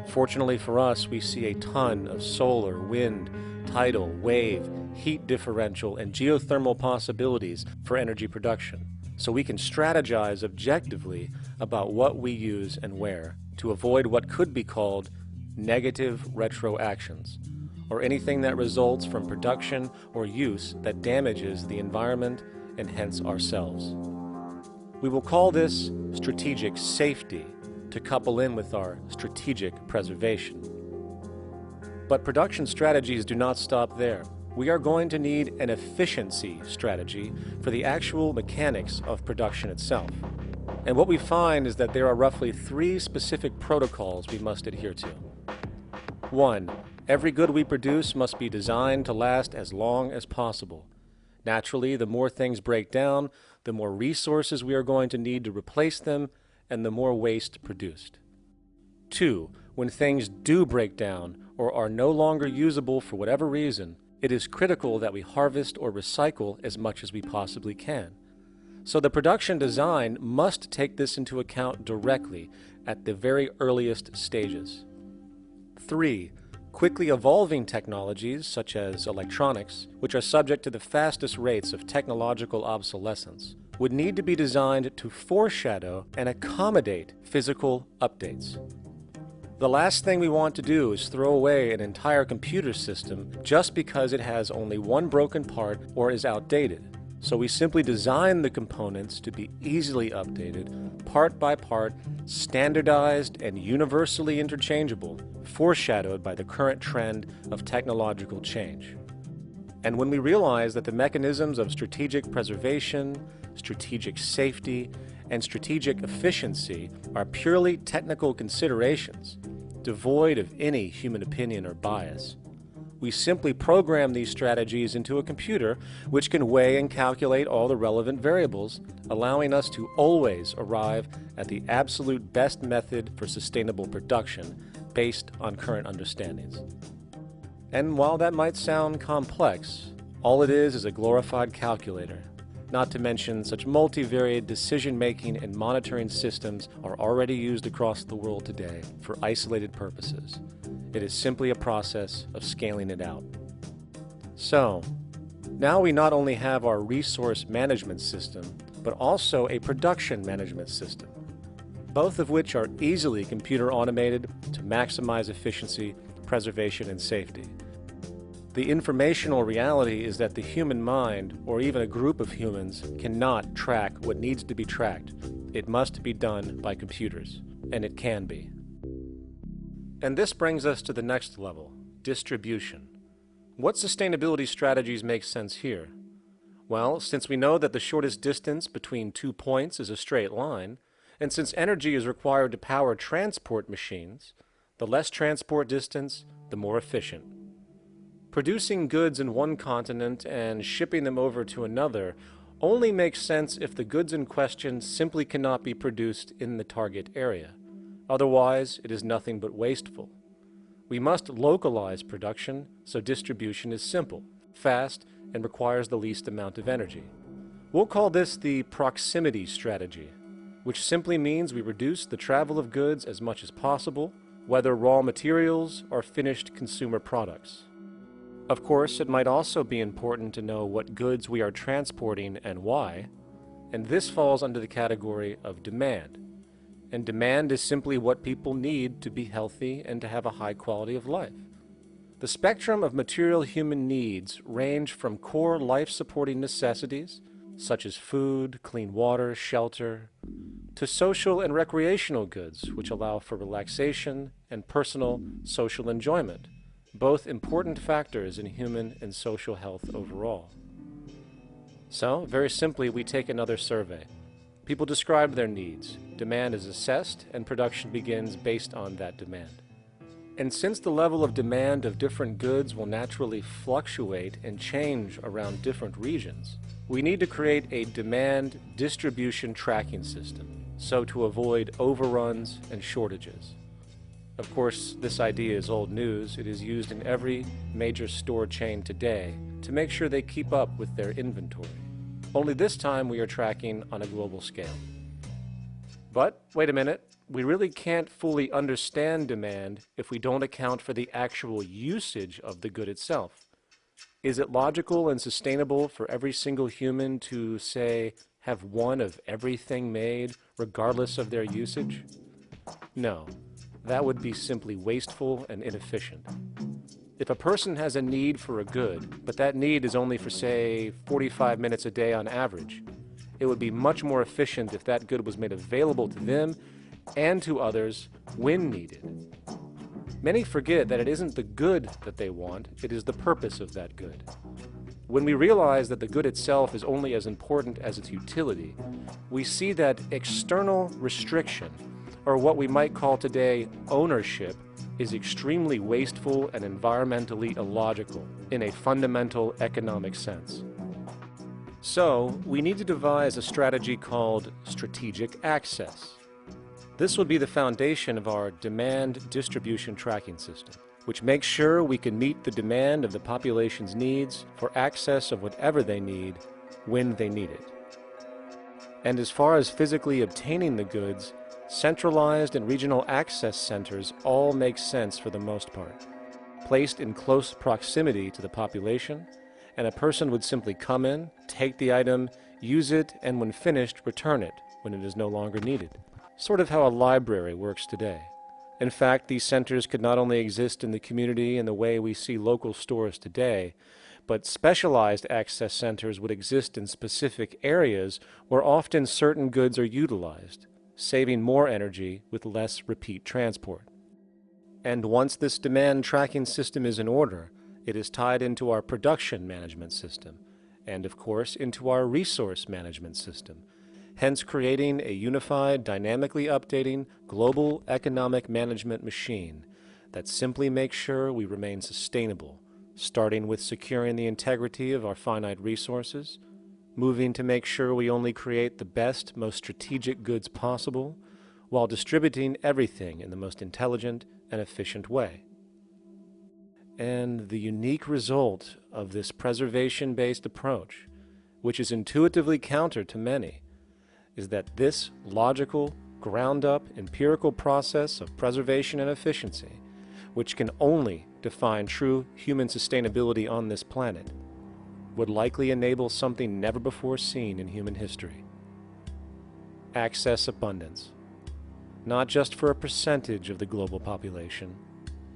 Fortunately for us, we see a ton of solar, wind, tidal, wave, heat differential, and geothermal possibilities for energy production, so we can strategize objectively about what we use and where to avoid what could be called negative retroactions, or anything that results from production or use that damages the environment and hence ourselves. We will call this strategic safety to couple in with our strategic preservation. But production strategies do not stop there. We are going to need an efficiency strategy for the actual mechanics of production itself. And what we find is that there are roughly 3 specific protocols we must adhere to. 1. Every good we produce must be designed to last as long as possible. Naturally, the more things break down, the more resources we are going to need to replace them, and the more waste produced. 2. When things do break down or are no longer usable for whatever reason, it is critical that we harvest or recycle as much as we possibly can. So the production design must take this into account directly at the very earliest stages. 3. Quickly evolving technologies, such as electronics, which are subject to the fastest rates of technological obsolescence, would need to be designed to foreshadow and accommodate physical updates. The last thing we want to do is throw away an entire computer system just because it has only one broken part or is outdated. So we simply design the components to be easily updated, part by part, standardized and universally interchangeable, foreshadowed by the current trend of technological change. And when we realize that the mechanisms of strategic preservation, strategic safety, and strategic efficiency are purely technical considerations, devoid of any human opinion or bias, we simply program these strategies into a computer which can weigh and calculate all the relevant variables, allowing us to always arrive at the absolute best method for sustainable production based on current understandings. And while that might sound complex, all it is a glorified calculator. Not to mention such multivariate decision-making and monitoring systems are already used across the world today for isolated purposes. It is simply a process of scaling it out. So, now we not only have our resource management system, but also a production management system, both of which are easily computer automated to maximize efficiency, preservation, and safety. The informational reality is that the human mind, or even a group of humans, cannot track what needs to be tracked. It must be done by computers, and it can be. And this brings us to the next level, distribution. What sustainability strategies make sense here? Well, since we know that the shortest distance between 2 points is a straight line, and since energy is required to power transport machines, the less transport distance, the more efficient. Producing goods in one continent and shipping them over to another only makes sense if the goods in question simply cannot be produced in the target area. Otherwise, it is nothing but wasteful. We must localize production so distribution is simple, fast, and requires the least amount of energy. We'll call this the proximity strategy. which simply means we reduce the travel of goods as much as possible, whether raw materials or finished consumer products. Of course, it might also be important to know what goods we are transporting and why, and this falls under the category of demand. And demand is simply what people need to be healthy and to have a high quality of life. The spectrum of material human needs range from core life-supporting necessities, such as food, clean water, shelter, to social and recreational goods, which allow for relaxation and personal social enjoyment, both important factors in human and social health overall. So, very simply, we take another survey. People describe their needs, demand is assessed, and production begins based on that demand. And since the level of demand of different goods will naturally fluctuate and change around different regions, we need to create a demand distribution tracking system, so to avoid overruns and shortages. Of course, this idea is old news. It is used in every major store chain today to make sure they keep up with their inventory. Only this time we are tracking on a global scale. But, wait a minute, we really can't fully understand demand if we don't account for the actual usage of the good itself. Is it logical and sustainable for every single human to, say, have one of everything made, regardless of their usage? No, that would be simply wasteful and inefficient. If a person has a need for a good, but that need is only for, say, 45 minutes a day on average, it would be much more efficient if that good was made available to them and to others when needed. Many forget that it isn't the good that they want, it is the purpose of that good. When we realize that the good itself is only as important as its utility, we see that external restriction, or what we might call today ownership, is extremely wasteful and environmentally illogical in a fundamental economic sense. So, we need to devise a strategy called strategic access. This would be the foundation of our demand distribution tracking system, which makes sure we can meet the demand of the population's needs for access of whatever they need when they need it. And as far as physically obtaining the goods, centralized and regional access centers all make sense for the most part, placed in close proximity to the population, and a person would simply come in, take the item, use it, and when finished, return it when it is no longer needed. Sort of how a library works today. In fact, these centers could not only exist in the community in the way we see local stores today, but specialized access centers would exist in specific areas where often certain goods are utilized, saving more energy with less repeat transport. And once this demand tracking system is in order, it is tied into our production management system, and of course into our resource management system, hence creating a unified, dynamically updating, global economic management machine that simply makes sure we remain sustainable, starting with securing the integrity of our finite resources, moving to make sure we only create the best, most strategic goods possible, while distributing everything in the most intelligent and efficient way. And the unique result of this preservation-based approach, which is intuitively counter to many, is that this logical, ground-up, empirical process of preservation and efficiency, which can only define true human sustainability on this planet, would likely enable something never before seen in human history. Access abundance, not just for a percentage of the global population,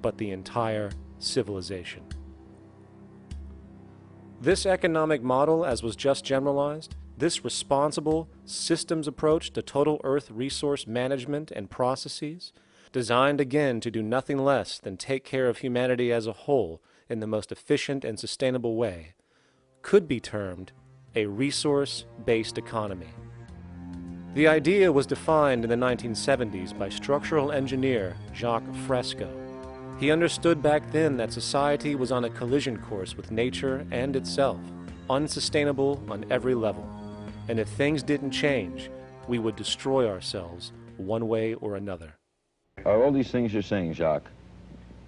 but the entire civilization. This economic model, as was just generalized, this responsible systems approach to total Earth resource management and processes, designed again to do nothing less than take care of humanity as a whole in the most efficient and sustainable way, could be termed a resource-based economy. The idea was defined in the 1970s by structural engineer Jacques Fresco. He understood back then that society was on a collision course with nature and itself, unsustainable on every level. And if things didn't change, we would destroy ourselves one way or another. All these things you're saying, Jacques,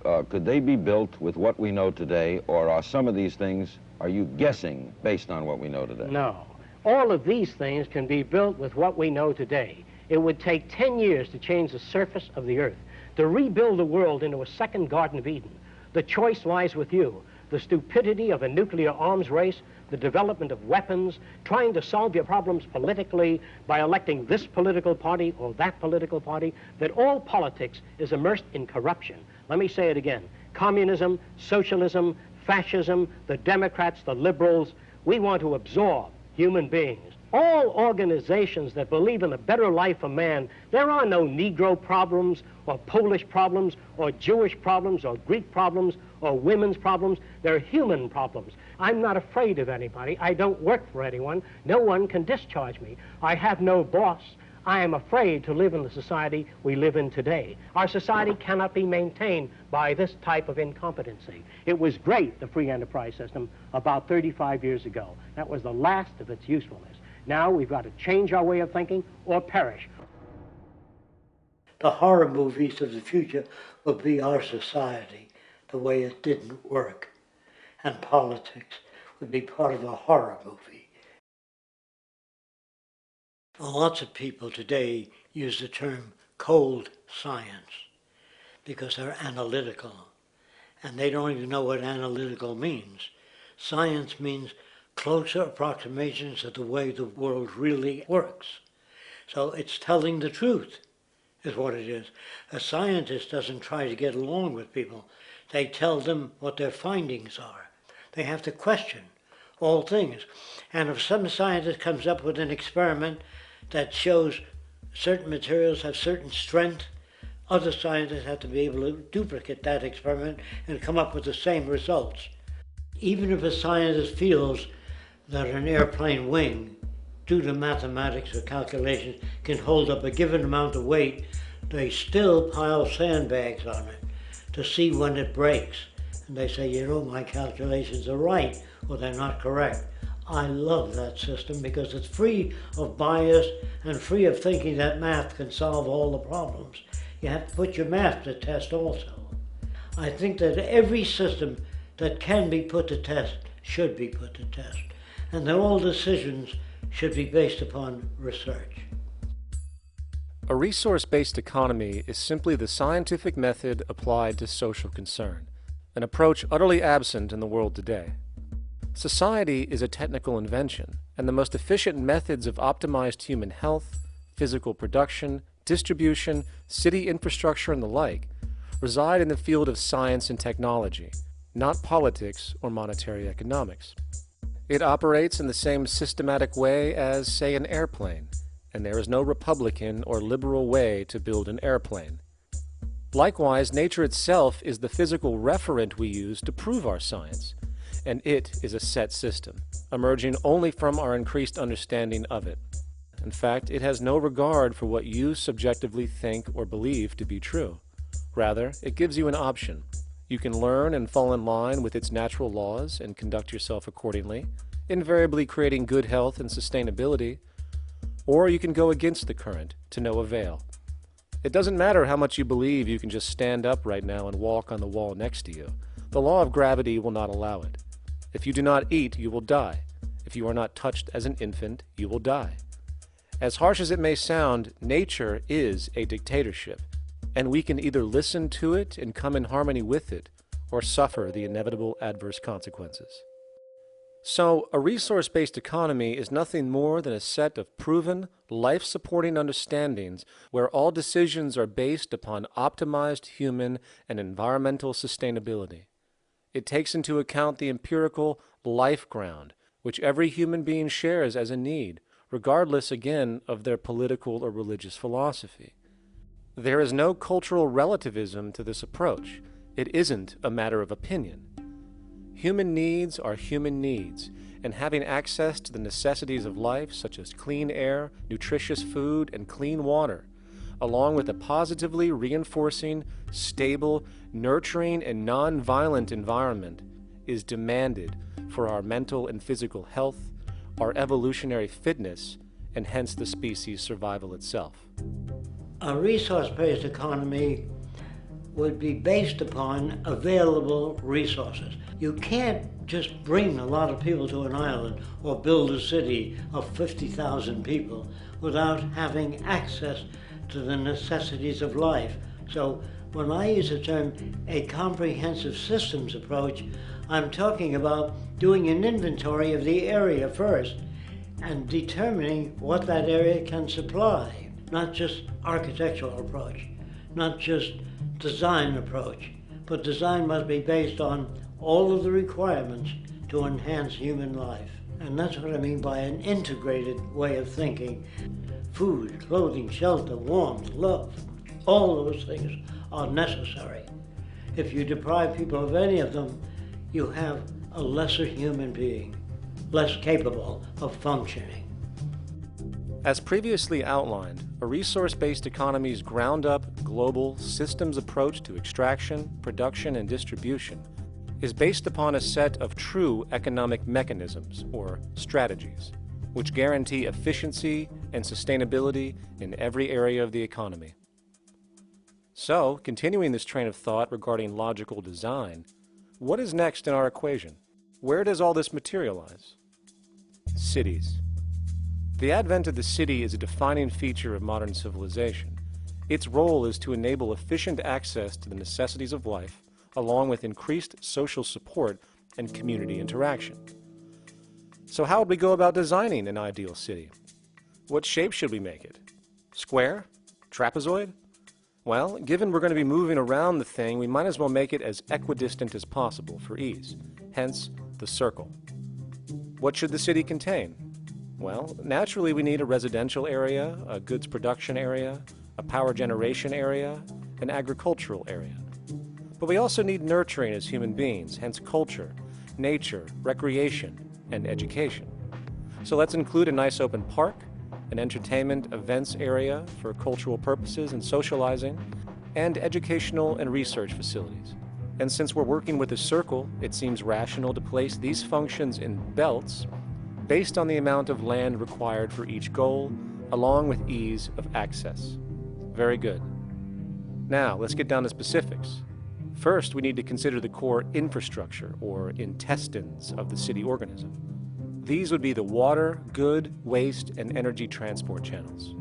could they be built with what we know today, or are some of these things, are you guessing based on what we know today? No. All of these things can be built with what we know today. It would take 10 years to change the surface of the earth, to rebuild the world into a second Garden of Eden. The choice lies with you. The stupidity of a nuclear arms race, the development of weapons, trying to solve your problems politically by electing this political party or that political party, that all politics is immersed in corruption. Let me say it again. Communism, socialism, fascism, the Democrats, the liberals, we want to absorb human beings. All organizations that believe in a better life for man, there are no Negro problems or Polish problems or Jewish problems or Greek problems or women's problems. They're human problems. I'm not afraid of anybody. I don't work for anyone. No one can discharge me. I have no boss. I am afraid to live in the society we live in today. Our society cannot be maintained by this type of incompetency. It was great, the free enterprise system, about 35 years ago. That was the last of its usefulness. Now we've got to change our way of thinking or perish. The horror movies of the future will be our society, the way it didn't work. And politics would be part of a horror movie. Lots of people today use the term cold science because they're analytical, and they don't even know what analytical means. Science means closer approximations of the way the world really works. So it's telling the truth, is what it is. A scientist doesn't try to get along with people. They tell them what their findings are. They have to question all things. And if some scientist comes up with an experiment that shows certain materials have certain strength, other scientists have to be able to duplicate that experiment and come up with the same results. Even if a scientist feels that an airplane wing, due to mathematics or calculations, can hold up a given amount of weight, they still pile sandbags on it to see when it breaks. And they say, you know, my calculations are right, or they're not correct. I love that system because it's free of bias and free of thinking that math can solve all the problems. You have to put your math to test also. I think that every system that can be put to test should be put to test. And that all decisions should be based upon research. A resource-based economy is simply the scientific method applied to social concern, an approach utterly absent in the world today. Society is a technical invention, and the most efficient methods of optimized human health, physical production, distribution, city infrastructure, and the like reside in the field of science and technology, not politics or monetary economics. It operates in the same systematic way as, say, an airplane, and there is no Republican or liberal way to build an airplane. Likewise, nature itself is the physical referent we use to prove our science, and it is a set system, emerging only from our increased understanding of it. In fact, it has no regard for what you subjectively think or believe to be true. Rather, it gives you an option. You can learn and fall in line with its natural laws and conduct yourself accordingly, invariably creating good health and sustainability, or you can go against the current to no avail. It doesn't matter how much you believe you can just stand up right now and walk on the wall next to you. The law of gravity will not allow it. If you do not eat, you will die. If you are not touched as an infant, you will die. As harsh as it may sound, nature is a dictatorship, and we can either listen to it and come in harmony with it, or suffer the inevitable adverse consequences. So, a resource-based economy is nothing more than a set of proven, life-supporting understandings where all decisions are based upon optimized human and environmental sustainability. It takes into account the empirical life ground, which every human being shares as a need, regardless, again, of their political or religious philosophy. There is no cultural relativism to this approach. It isn't a matter of opinion. Human needs are human needs, and having access to the necessities of life, such as clean air, nutritious food, and clean water, along with a positively reinforcing, stable, nurturing, and non-violent environment, is demanded for our mental and physical health, our evolutionary fitness, and hence the species' survival itself. A resource-based economy would be based upon available resources. You can't just bring a lot of people to an island or build a city of 50,000 people without having access to the necessities of life. So when I use the term a comprehensive systems approach, I'm talking about doing an inventory of the area first and determining what that area can supply, not just architectural approach, not just design approach, but design must be based on all of the requirements to enhance human life. And that's what I mean by an integrated way of thinking. Food, clothing, shelter, warmth, love, all those things are necessary. If you deprive people of any of them, you have a lesser human being, less capable of functioning. As previously outlined, a resource-based economy's ground-up, global, systems approach to extraction, production, and distribution is based upon a set of true economic mechanisms, or strategies, which guarantee efficiency and sustainability in every area of the economy. So, continuing this train of thought regarding logical design, what is next in our equation? Where does all this materialize? Cities. The advent of the city is a defining feature of modern civilization. Its role is to enable efficient access to the necessities of life, along with increased social support and community interaction. So how would we go about designing an ideal city? What shape should we make it? Square? Trapezoid? Well, given we're going to be moving around the thing, we might as well make it as equidistant as possible for ease, hence the circle. What should the city contain? Well, naturally we need a residential area, a goods production area, a power generation area, an agricultural area. But we also need nurturing as human beings, hence culture, nature, recreation, and education. So let's include a nice open park, an entertainment events area for cultural purposes and socializing, and educational and research facilities. And since we're working with a circle, it seems rational to place these functions in belts based on the amount of land required for each goal, along with ease of access. Very good. Now, let's get down to specifics. First, we need to consider the core infrastructure, or intestines, of the city organism. These would be the water, good, waste, and energy transport channels.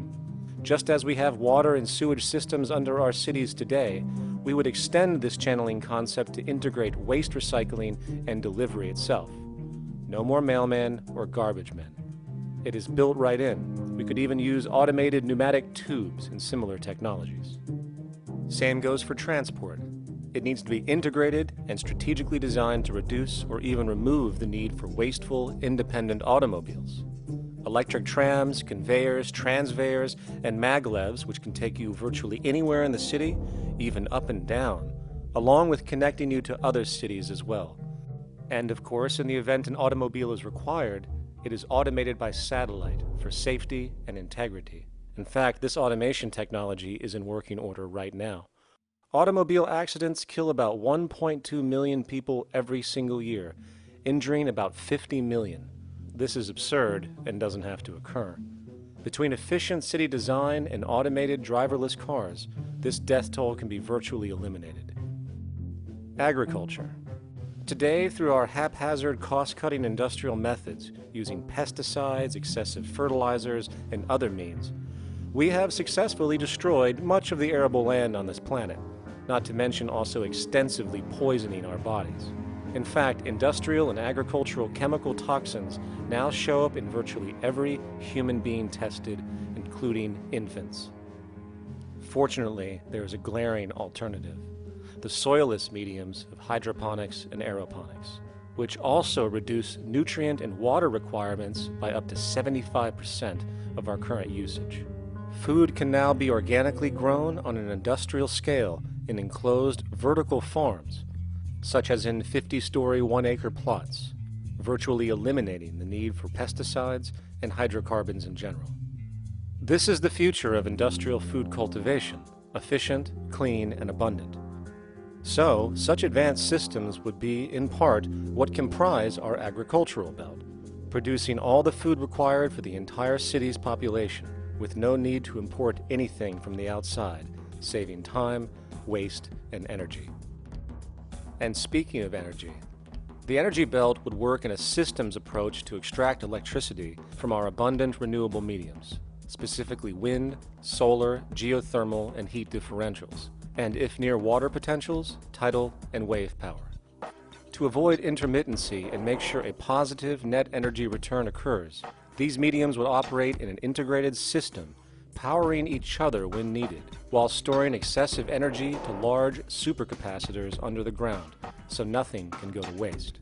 Just as we have water and sewage systems under our cities today, we would extend this channeling concept to integrate waste recycling and delivery itself. No more mailmen or garbage men. It is built right in. We could even use automated pneumatic tubes and similar technologies. Same goes for transport. It needs to be integrated and strategically designed to reduce or even remove the need for wasteful, independent automobiles. Electric trams, conveyors, transveyors, and maglevs, which can take you virtually anywhere in the city, even up and down, along with connecting you to other cities as well. And of course, in the event an automobile is required, it is automated by satellite for safety and integrity. In fact, this automation technology is in working order right now. Automobile accidents kill about 1.2 million people every single year, injuring about 50 million. This is absurd and doesn't have to occur. Between efficient city design and automated driverless cars, this death toll can be virtually eliminated. Agriculture. Today, through our haphazard, cost-cutting industrial methods, using pesticides, excessive fertilizers, and other means, we have successfully destroyed much of the arable land on this planet, not to mention also extensively poisoning our bodies. In fact, industrial and agricultural chemical toxins now show up in virtually every human being tested, including infants. Fortunately, there is a glaring alternative: the soilless mediums of hydroponics and aeroponics, which also reduce nutrient and water requirements by up to 75% of our current usage. Food can now be organically grown on an industrial scale in enclosed vertical farms, such as in 50-story 1-acre plots, virtually eliminating the need for pesticides and hydrocarbons in general. This is the future of industrial food cultivation, efficient, clean, and abundant. So, such advanced systems would be, in part, what comprise our agricultural belt, producing all the food required for the entire city's population, with no need to import anything from the outside, saving time, waste, and energy. And speaking of energy, the energy belt would work in a systems approach to extract electricity from our abundant renewable mediums, specifically wind, solar, geothermal, and heat differentials, and if near water potentials, tidal and wave power. To avoid intermittency and make sure a positive net energy return occurs, these mediums would operate in an integrated system, powering each other when needed, while storing excessive energy to large supercapacitors under the ground, so nothing can go to waste.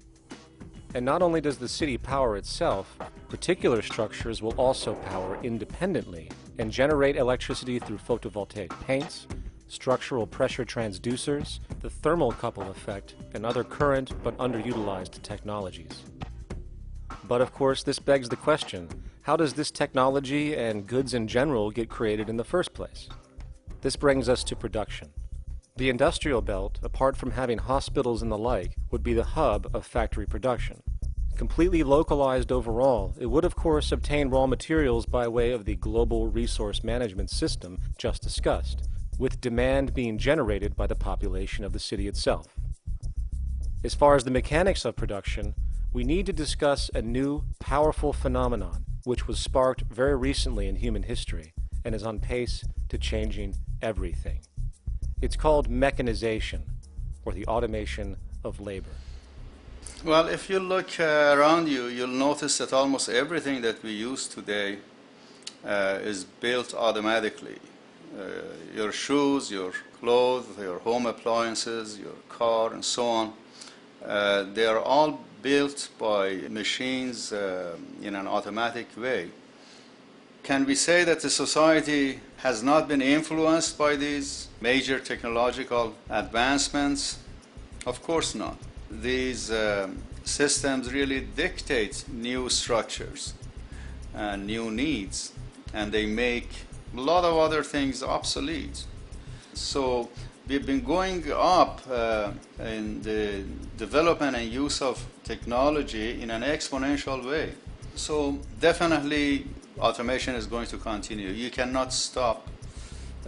And not only does the city power itself, particular structures will also power independently and generate electricity through photovoltaic paints, structural pressure transducers, the thermocouple effect, and other current but underutilized technologies. But of course, this begs the question, how does this technology and goods in general get created in the first place? This brings us to production. The industrial belt, apart from having hospitals and the like, would be the hub of factory production. Completely localized overall, it would of course obtain raw materials by way of the global resource management system just discussed, with demand being generated by the population of the city itself. As far as the mechanics of production, we need to discuss a new, powerful phenomenon which was sparked very recently in human history and is on pace to changing everything. It's called mechanization, or the automation of labor. Well, if you look around you, you'll notice that almost everything that we use today is built automatically. Your shoes, your clothes, your home appliances, your car, and so on. They are all built by machines in an automatic way. Can we say that the society has not been influenced by these major technological advancements? Of course not. These systems really dictate new structures and new needs, and they make a lot of other things obsolete. So we've been going up in the development and use of technology in an exponential way. So definitely automation is going to continue. You cannot stop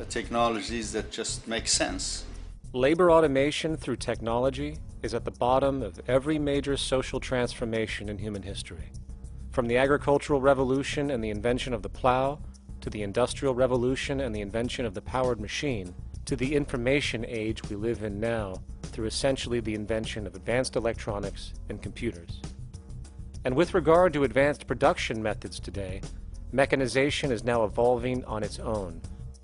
technologies that just make sense. Labor automation through technology is at the bottom of every major social transformation in human history. From the agricultural revolution and the invention of the plow, to the industrial revolution and the invention of the powered machine, to the information age we live in now through essentially the invention of advanced electronics and computers. And with regard to advanced production methods today, mechanization is now evolving on its own,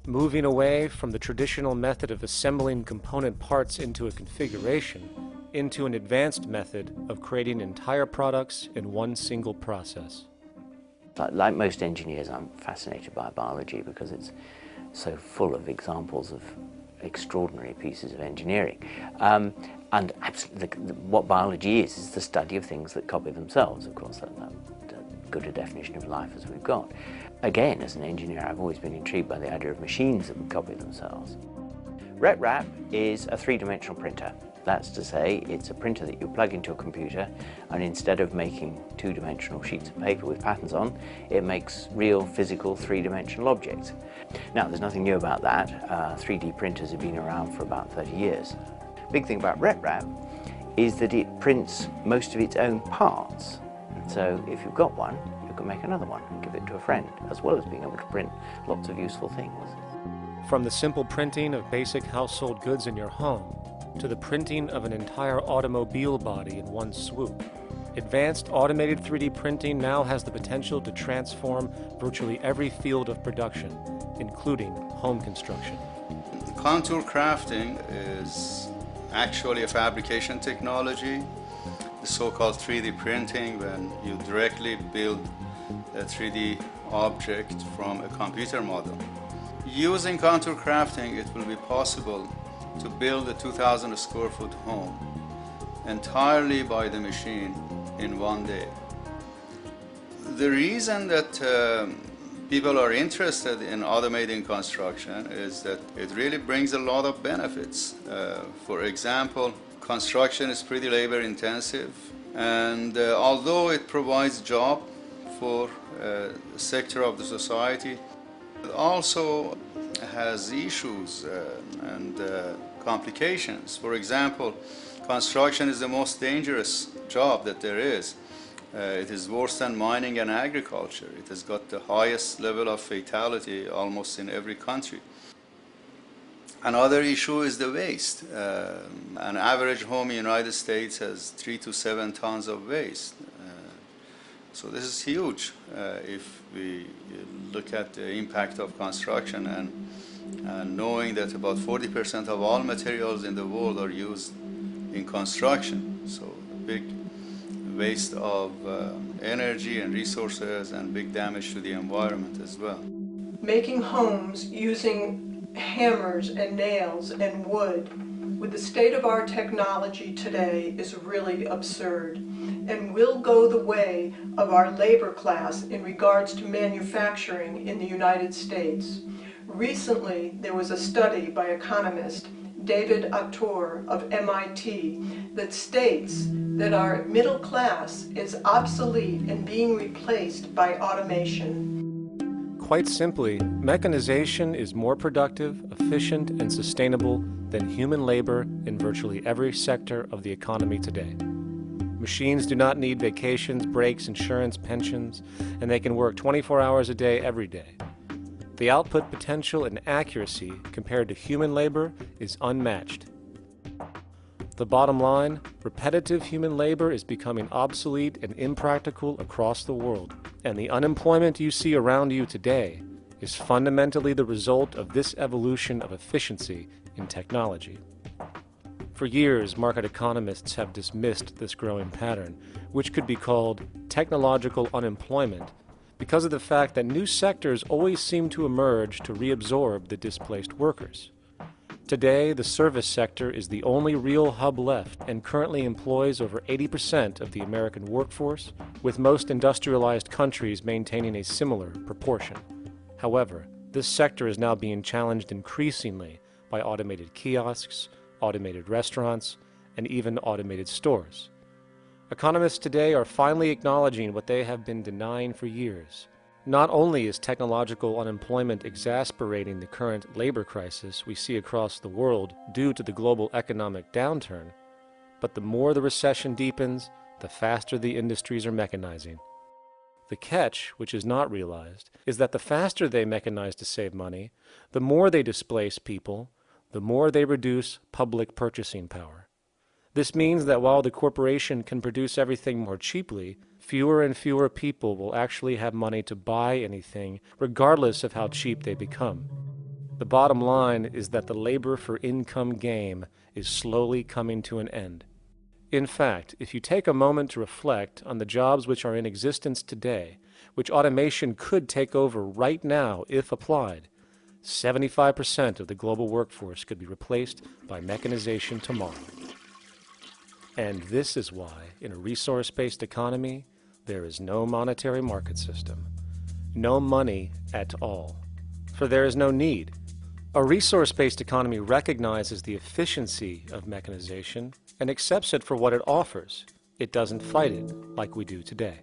moving away from the traditional method of assembling component parts into a configuration into an advanced method of creating entire products in one single process. Like most engineers, I'm fascinated by biology because it's so full of examples of extraordinary pieces of engineering. And what biology is the study of things that copy themselves. Of course, that's good a definition of life as we've got. Again, as an engineer, I've always been intrigued by the idea of machines that would copy themselves. RepRap is a three-dimensional printer. That's to say, it's a printer that you plug into a computer, and instead of making two-dimensional sheets of paper with patterns on, it makes real, physical, three-dimensional objects. Now, there's nothing new about that. 3D printers have been around for about 30 years. Big thing about RepRap is that it prints most of its own parts. So if you've got one, you can make another one and give it to a friend, as well as being able to print lots of useful things. From the simple printing of basic household goods in your home, to the printing of an entire automobile body in one swoop, advanced automated 3D printing now has the potential to transform virtually every field of production, including home construction. Contour crafting is actually a fabrication technology, the so-called 3D printing, when you directly build a 3D object from a computer model. Using contour crafting, it will be possible to build a 2,000 square foot home entirely by the machine in one day. The reason that people are interested in automating construction is that it really brings a lot of benefits. For example, construction is pretty labor intensive, and although it provides job for a sector of the society, it also has issues and complications. For example, construction is the most dangerous job that there is. It is worse than mining and agriculture. It has got the highest level of fatality almost in every country. Another issue is the waste. An average home in the United States has 3 to 7 tons of waste. So this is huge if we look at the impact of construction and knowing that about 40% of all materials in the world are used in construction. So big waste of energy and resources and big damage to the environment as well. Making homes using hammers and nails and wood with the state of our technology today is really absurd and will go the way of our labor class in regards to manufacturing in the United States. Recently, there was a study by economist David Autor of MIT that states that our middle class is obsolete and being replaced by automation. Quite simply, mechanization is more productive, efficient, and sustainable than human labor in virtually every sector of the economy today. Machines do not need vacations, breaks, insurance, pensions, and they can work 24 hours a day every day. The output potential and accuracy compared to human labor is unmatched. The bottom line, repetitive human labor is becoming obsolete and impractical across the world, and the unemployment you see around you today is fundamentally the result of this evolution of efficiency in technology. For years, market economists have dismissed this growing pattern, which could be called technological unemployment, because of the fact that new sectors always seem to emerge to reabsorb the displaced workers. Today, the service sector is the only real hub left and currently employs over 80% of the American workforce, with most industrialized countries maintaining a similar proportion. However, this sector is now being challenged increasingly by automated kiosks, automated restaurants, and even automated stores. Economists today are finally acknowledging what they have been denying for years. Not only is technological unemployment exasperating the current labor crisis we see across the world due to the global economic downturn, but the more the recession deepens, the faster the industries are mechanizing. The catch, which is not realized, is that the faster they mechanize to save money, the more they displace people, the more they reduce public purchasing power. This means that while the corporation can produce everything more cheaply, fewer and fewer people will actually have money to buy anything, regardless of how cheap they become. The bottom line is that the labor for income game is slowly coming to an end. In fact, if you take a moment to reflect on the jobs which are in existence today, which automation could take over right now if applied, 75% of the global workforce could be replaced by mechanization tomorrow. And this is why, in a resource-based economy, there is no monetary market system, no money at all, for there is no need. A resource-based economy recognizes the efficiency of mechanization and accepts it for what it offers. It doesn't fight it like we do today.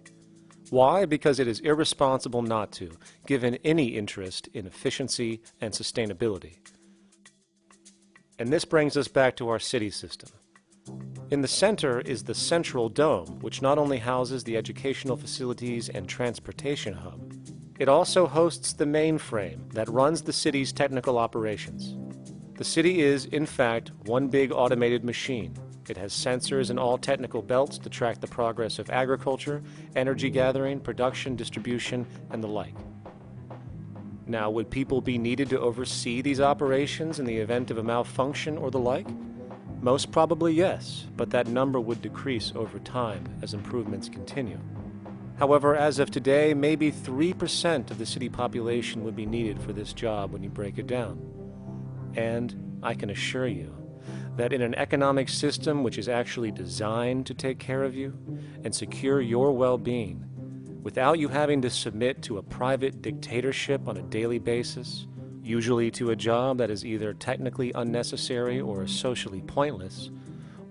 Why? Because it is irresponsible not to, given any interest in efficiency and sustainability. And this brings us back to our city system. In the center is the central dome, which not only houses the educational facilities and transportation hub, it also hosts the mainframe that runs the city's technical operations. The city is, in fact, one big automated machine. It has sensors in all technical belts to track the progress of agriculture, energy gathering, production, distribution, and the like. Now, would people be needed to oversee these operations in the event of a malfunction or the like? Most probably yes, but that number would decrease over time as improvements continue. However, as of today, maybe 3% of the city population would be needed for this job when you break it down. And I can assure you that in an economic system which is actually designed to take care of you and secure your well-being, without you having to submit to a private dictatorship on a daily basis, usually to a job that is either technically unnecessary or socially pointless,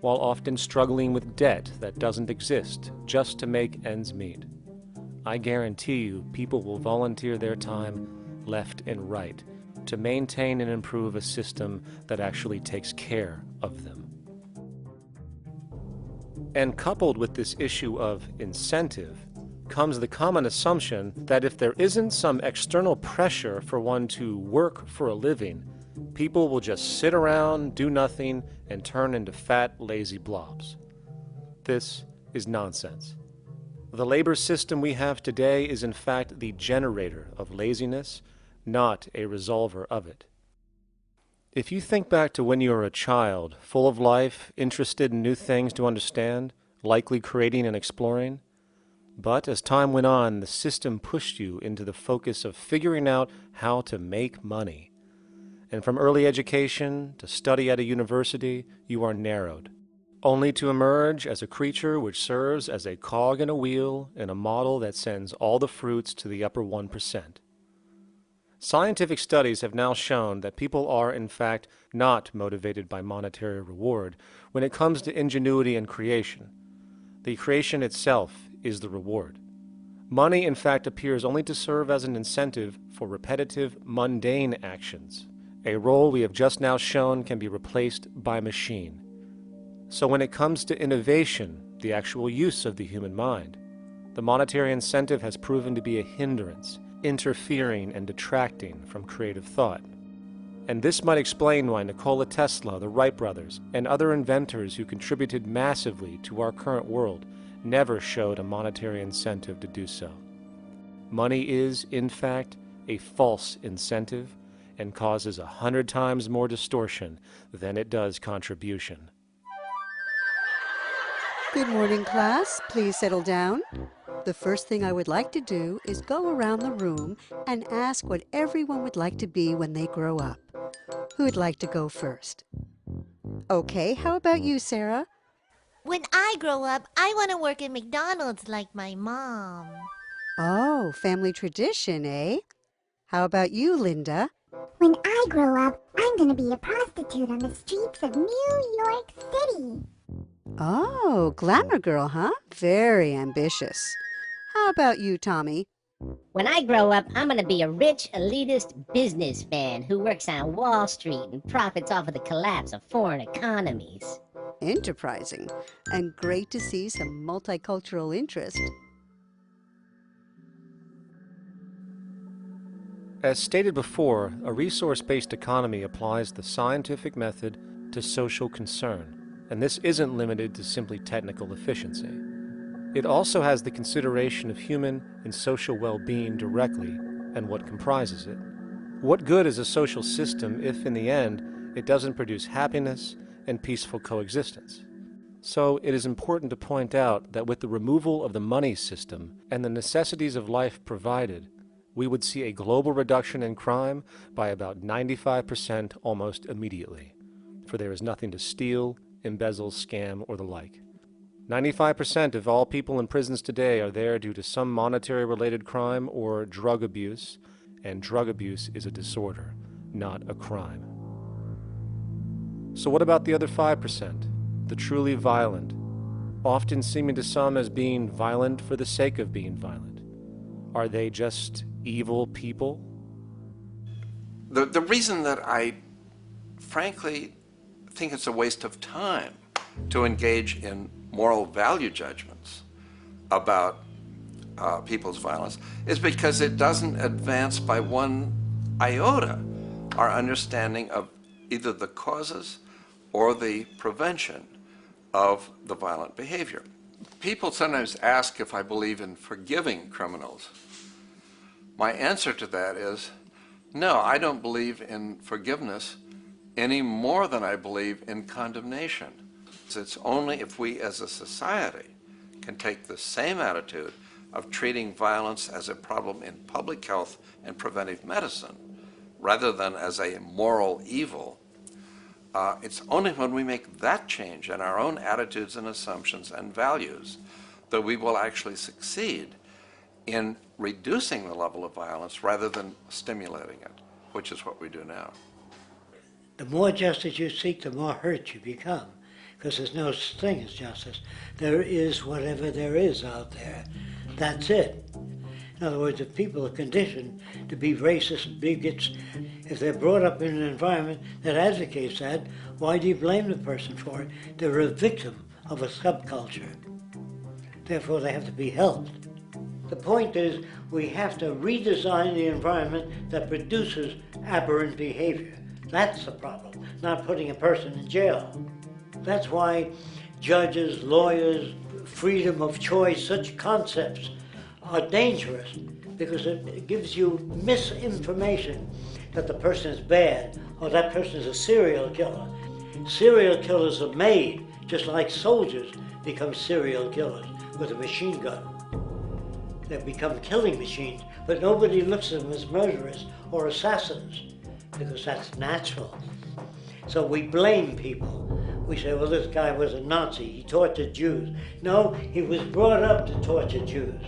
while often struggling with debt that doesn't exist just to make ends meet. I guarantee you people will volunteer their time left and right to maintain and improve a system that actually takes care of them. And coupled with this issue of incentive comes the common assumption that if there isn't some external pressure for one to work for a living, people will just sit around, do nothing, and turn into fat, lazy blobs. This is nonsense. The labor system we have today is in fact the generator of laziness, not a resolver of it. If you think back to when you were a child, full of life, interested in new things to understand, likely creating and exploring, but as time went on, the system pushed you into the focus of figuring out how to make money. And from early education to study at a university, you are narrowed, only to emerge as a creature which serves as a cog in a wheel in a model that sends all the fruits to the upper 1%. Scientific studies have now shown that people are, in fact, not motivated by monetary reward when it comes to ingenuity and creation. The creation itself is the reward. Money, in fact, appears only to serve as an incentive for repetitive, mundane actions, a role we have just now shown can be replaced by machine. So when it comes to innovation, the actual use of the human mind, the monetary incentive has proven to be a hindrance, interfering and detracting from creative thought. And this might explain why Nikola Tesla, the Wright brothers, and other inventors who contributed massively to our current world never showed a monetary incentive to do so. Money is, in fact, a false incentive and causes 100 times more distortion than it does contribution. Good morning, class. Please settle down. The first thing I would like to do is go around the room and ask what everyone would like to be when they grow up. Who'd like to go first? Okay, how about you, Sarah? When I grow up, I want to work at McDonald's like my mom. Oh, family tradition, eh? How about you, Linda? When I grow up, I'm going to be a prostitute on the streets of New York City. Oh, glamour girl, huh? Very ambitious. How about you, Tommy? When I grow up, I'm going to be a rich, elitist businessman who works on Wall Street and profits off of the collapse of foreign economies. Enterprising, and great to see some multicultural interest. As stated before, a resource-based economy applies the scientific method to social concern, and this isn't limited to simply technical efficiency. It also has the consideration of human and social well-being directly and what comprises it. What good is a social system if, in the end, it doesn't produce happiness and peaceful coexistence? So it is important to point out that with the removal of the money system and the necessities of life provided, we would see a global reduction in crime by about 95% almost immediately, for there is nothing to steal, embezzle, scam, or the like. 95% of all people in prisons today are there due to some monetary-related crime or drug abuse, and drug abuse is a disorder, not a crime. So what about the other 5%, the truly violent, often seeming to some as being violent for the sake of being violent? Are they just evil people? The reason that I frankly think it's a waste of time to engage in moral value judgments about people's violence is because it doesn't advance by one iota our understanding of either the causes or the prevention of the violent behavior. People sometimes ask if I believe in forgiving criminals. My answer to that is, no, I don't believe in forgiveness any more than I believe in condemnation. It's only if we as a society can take the same attitude of treating violence as a problem in public health and preventive medicine rather than as a moral evil. It's only when we make that change in our own attitudes and assumptions and values that we will actually succeed in reducing the level of violence rather than stimulating it, which is what we do now. The more justice you seek, the more hurt you become, because there's no such thing as justice. There is whatever there is out there. That's it. In other words, if people are conditioned to be racist, bigots, if they're brought up in an environment that advocates that, why do you blame the person for it? They're a victim of a subculture. Therefore, they have to be helped. The point is, we have to redesign the environment that produces aberrant behavior. That's the problem, not putting a person in jail. That's why judges, lawyers, freedom of choice, such concepts are dangerous, because it gives you misinformation that the person is bad or that person is a serial killer. Serial killers are made, just like soldiers become serial killers with a machine gun. They become killing machines, but nobody looks at them as murderers or assassins, because that's natural. So we blame people. We say, well, this guy was a Nazi, he tortured Jews. No, he was brought up to torture Jews.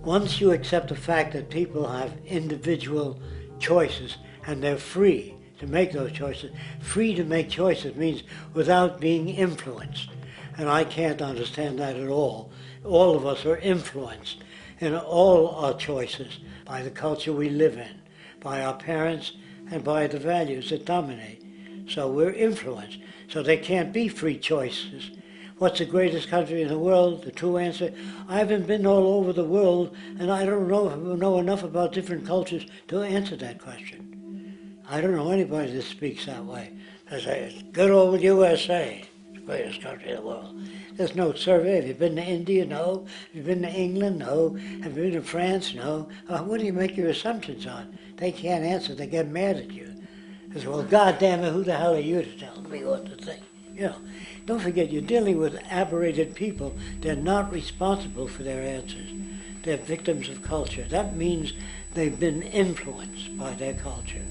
Once you accept the fact that people have individual choices and they're free to make those choices, free to make choices means without being influenced. And I can't understand that at all. All of us are influenced in all our choices by the culture we live in, by our parents, and by the values that dominate. So we're influenced. So there can't be free choices. What's the greatest country in the world? The true answer, I haven't been all over the world, and I don't know enough about different cultures to answer that question. I don't know anybody that speaks that way. They say, it's good old USA, the greatest country in the world. There's no survey. Have you been to India? No. Have you been to England? No. Have you been to France? No. What do you make your assumptions on? They can't answer. They get mad at you. They say, well, God damn it, who the hell are you to tell me what to think? You know, don't forget, you're dealing with aberrated people. They're not responsible for their answers. They're victims of culture. That means they've been influenced by their culture.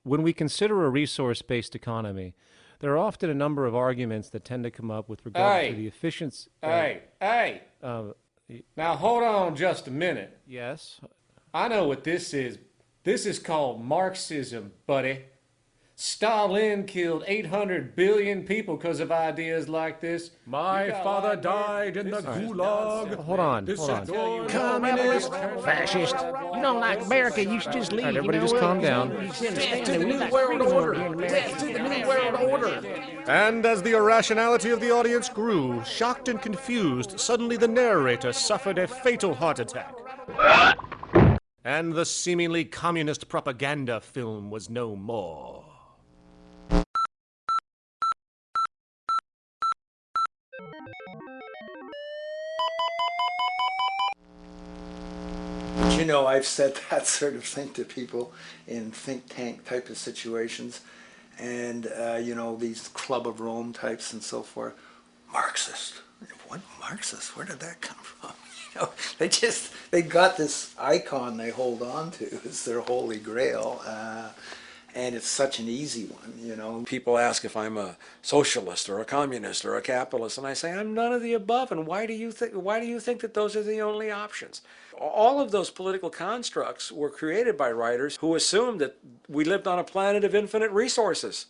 When we consider a resource-based economy, there are often a number of arguments that tend to come up with regard to the efficiency. Now hold on just a minute. Yes? I know what this is. This is called Marxism, buddy. Stalin killed 800 billion people because of ideas like this. My father died in the gulag. Hold on. Communist, fascist. You don't like America, you should just leave. All right, everybody just calm down. Death to the New World Order! Death to the New World Order! And as the irrationality of the audience grew, shocked and confused, suddenly the narrator suffered a fatal heart attack. And the seemingly communist propaganda film was no more. You know, I've said that sort of thing to people in think tank type of situations, and you know, these Club of Rome types and so forth. Marxist. What Marxist? Where did that come from? You know, they got this icon they hold on to as their holy grail, and it's such an easy one, you know. People ask if I'm a socialist or a communist or a capitalist, and I say I'm none of the above. And why do you think that those are the only options? All of those political constructs were created by writers who assumed that we lived on a planet of infinite resources.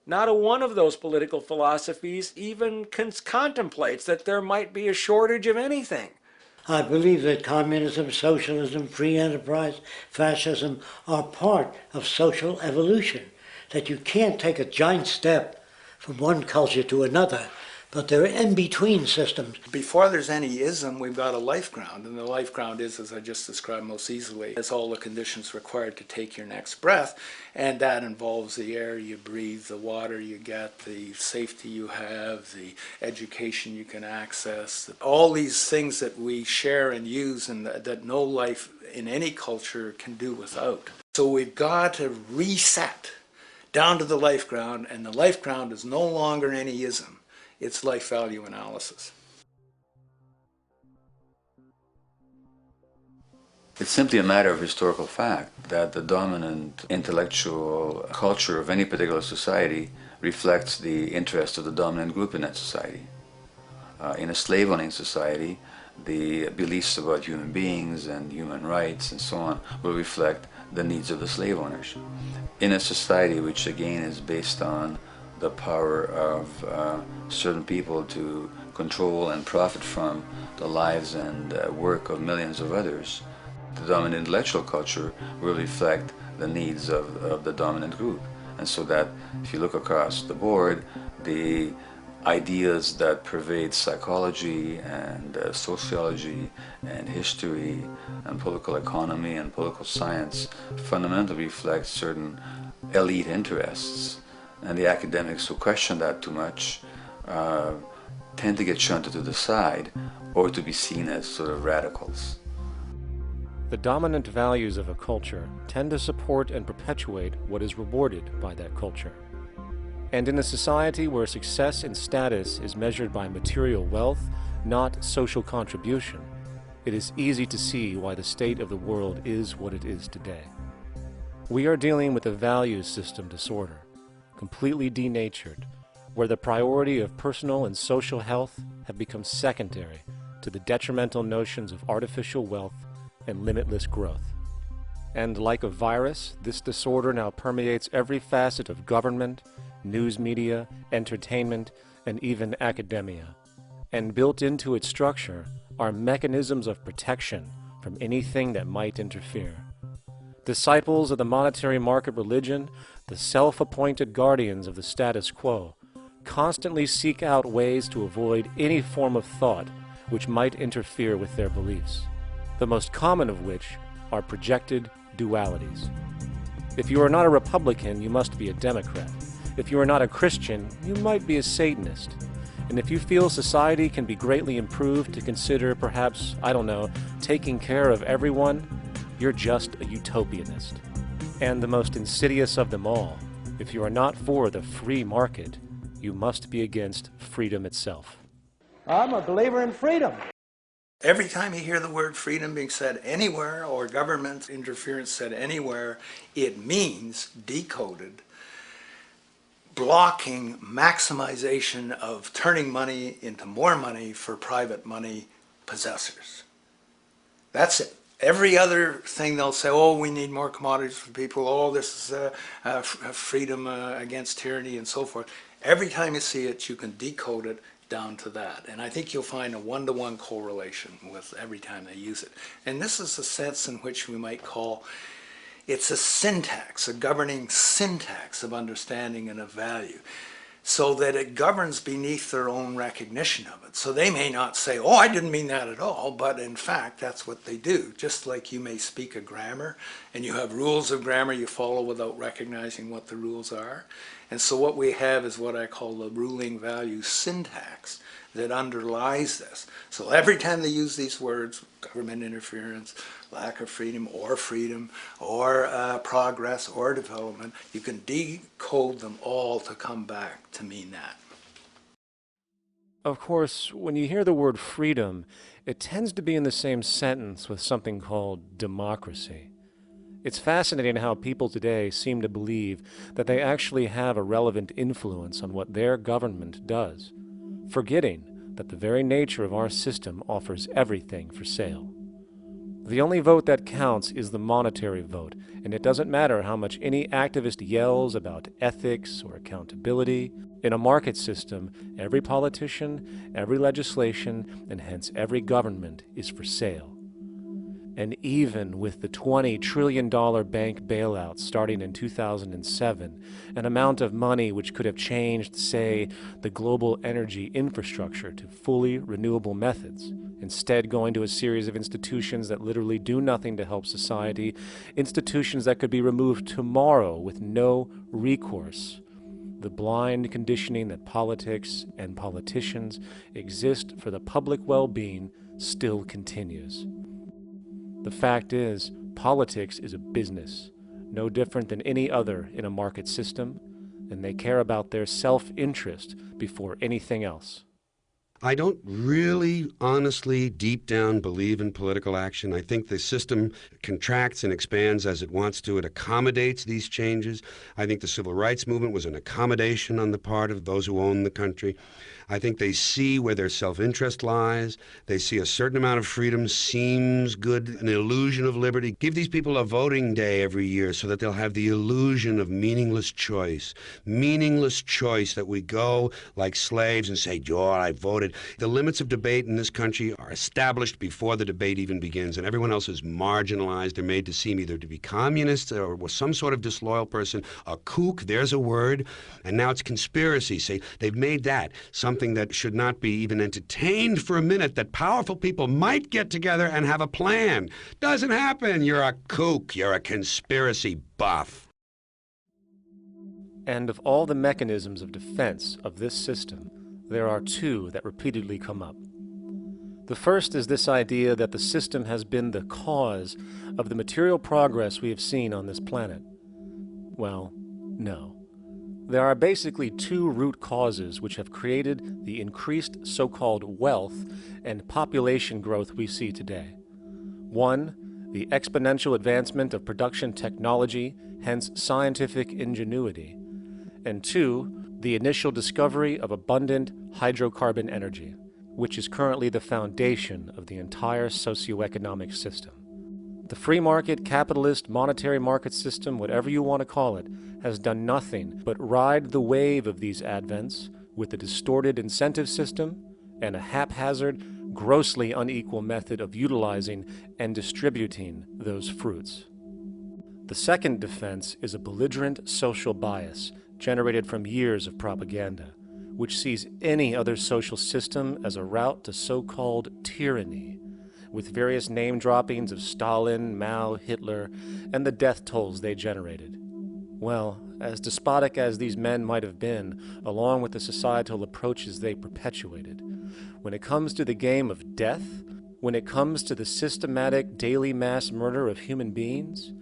Not a one of those political philosophies even contemplates that there might be a shortage of anything. I believe that communism, socialism, free enterprise, fascism are part of social evolution, that you can't take a giant step from one culture to another, but they're in-between systems. Before there's any ism, we've got a life ground, and the life ground is, as I just described most easily, it's all the conditions required to take your next breath, and that involves the air you breathe, the water you get, the safety you have, the education you can access, all these things that we share and use and that no life in any culture can do without. So we've got to reset down to the life ground, and the life ground is no longer any ism. It's life value analysis. It's simply a matter of historical fact that the dominant intellectual culture of any particular society reflects the interest of the dominant group in that society. In a slave-owning society, the beliefs about human beings and human rights and so on will reflect the needs of the slave owners. In a society which again is based on the power of certain people to control and profit from the lives and work of millions of others, the dominant intellectual culture will reflect the needs of the dominant group. And so that if you look across the board, the ideas that pervade psychology and sociology and history and political economy and political science fundamentally reflect certain elite interests. And the academics who question that too much tend to get shunted to the side or to be seen as sort of radicals. The dominant values of a culture tend to support and perpetuate what is rewarded by that culture. And in a society where success and status is measured by material wealth, not social contribution, it is easy to see why the state of the world is what it is today. We are dealing with a values system disorder, completely denatured, where the priority of personal and social health have become secondary to the detrimental notions of artificial wealth and limitless growth. And like a virus, this disorder now permeates every facet of government, news media, entertainment, and even academia. And built into its structure are mechanisms of protection from anything that might interfere. Disciples of the monetary market religion, the self-appointed guardians of the status quo, constantly seek out ways to avoid any form of thought which might interfere with their beliefs, the most common of which are projected dualities. If you are not a Republican, you must be a Democrat. If you are not a Christian, you might be a Satanist. And if you feel society can be greatly improved to consider perhaps, I don't know, taking care of everyone, you're just a utopianist. And the most insidious of them all, if you are not for the free market, you must be against freedom itself. I'm a believer in freedom. Every time you hear the word freedom being said anywhere or government interference said anywhere, it means, decoded, blocking maximization of turning money into more money for private money possessors. That's it. Every other thing they'll say, oh, we need more commodities for people, oh, this is freedom against tyranny and so forth. Every time you see it, you can decode it down to that. And I think you'll find a one-to-one correlation with every time they use it. And this is a sense in which we might call, it's a syntax, a governing syntax of understanding and of value, so that it governs beneath their own recognition of it. So they may not say, oh, I didn't mean that at all, but in fact, that's what they do. Just like you may speak a grammar, and you have rules of grammar you follow without recognizing what the rules are. And so what we have is what I call the ruling value syntax that underlies this. So every time they use these words, government interference, lack of freedom, or progress, or development, you can decode them all to come back to mean that. Of course, when you hear the word freedom, it tends to be in the same sentence with something called democracy. It's fascinating how people today seem to believe that they actually have a relevant influence on what their government does, forgetting that the very nature of our system offers everything for sale. The only vote that counts is the monetary vote, and it doesn't matter how much any activist yells about ethics or accountability. In a market system, every politician, every legislation, and hence every government is for sale. And even with the $20 trillion bank bailout starting in 2007, an amount of money which could have changed, say, the global energy infrastructure to fully renewable methods, instead going to a series of institutions that literally do nothing to help society, institutions that could be removed tomorrow with no recourse. The blind conditioning that politics and politicians exist for the public well-being still continues. The fact is, politics is a business, no different than any other in a market system, and they care about their self-interest before anything else. I don't really, honestly, deep down believe in political action. I think the system contracts and expands as it wants to. It accommodates these changes. I think the civil rights movement was an accommodation on the part of those who own the country. I think they see where their self-interest lies. They see a certain amount of freedom seems good, an illusion of liberty. Give these people a voting day every year so that they'll have the illusion of meaningless choice. Meaningless choice that we go like slaves and say, "Oh, I voted." The limits of debate in this country are established before the debate even begins, and everyone else is marginalized. They're made to seem either to be communists or some sort of disloyal person, a kook, there's a word, and now it's conspiracy. Say, they've made that something that should not be even entertained for a minute, that powerful people might get together and have a plan. Doesn't happen. You're a kook. You're a conspiracy buff. And of all the mechanisms of defense of this system, there are two that repeatedly come up. The first is this idea that the system has been the cause of the material progress we have seen on this planet. Well, no. There are basically two root causes which have created the increased so-called wealth and population growth we see today. One, the exponential advancement of production technology, hence scientific ingenuity. And two, the initial discovery of abundant hydrocarbon energy, which is currently the foundation of the entire socioeconomic system. The free market, capitalist, monetary market system, whatever you want to call it, has done nothing but ride the wave of these advents with a distorted incentive system and a haphazard, grossly unequal method of utilizing and distributing those fruits. The second defense is a belligerent social bias generated from years of propaganda, which sees any other social system as a route to so-called tyranny, with various name droppings of Stalin, Mao, Hitler, and the death tolls they generated. Well, as despotic as these men might have been, along with the societal approaches they perpetuated, when it comes to the game of death, when it comes to the systematic daily mass murder of human beings,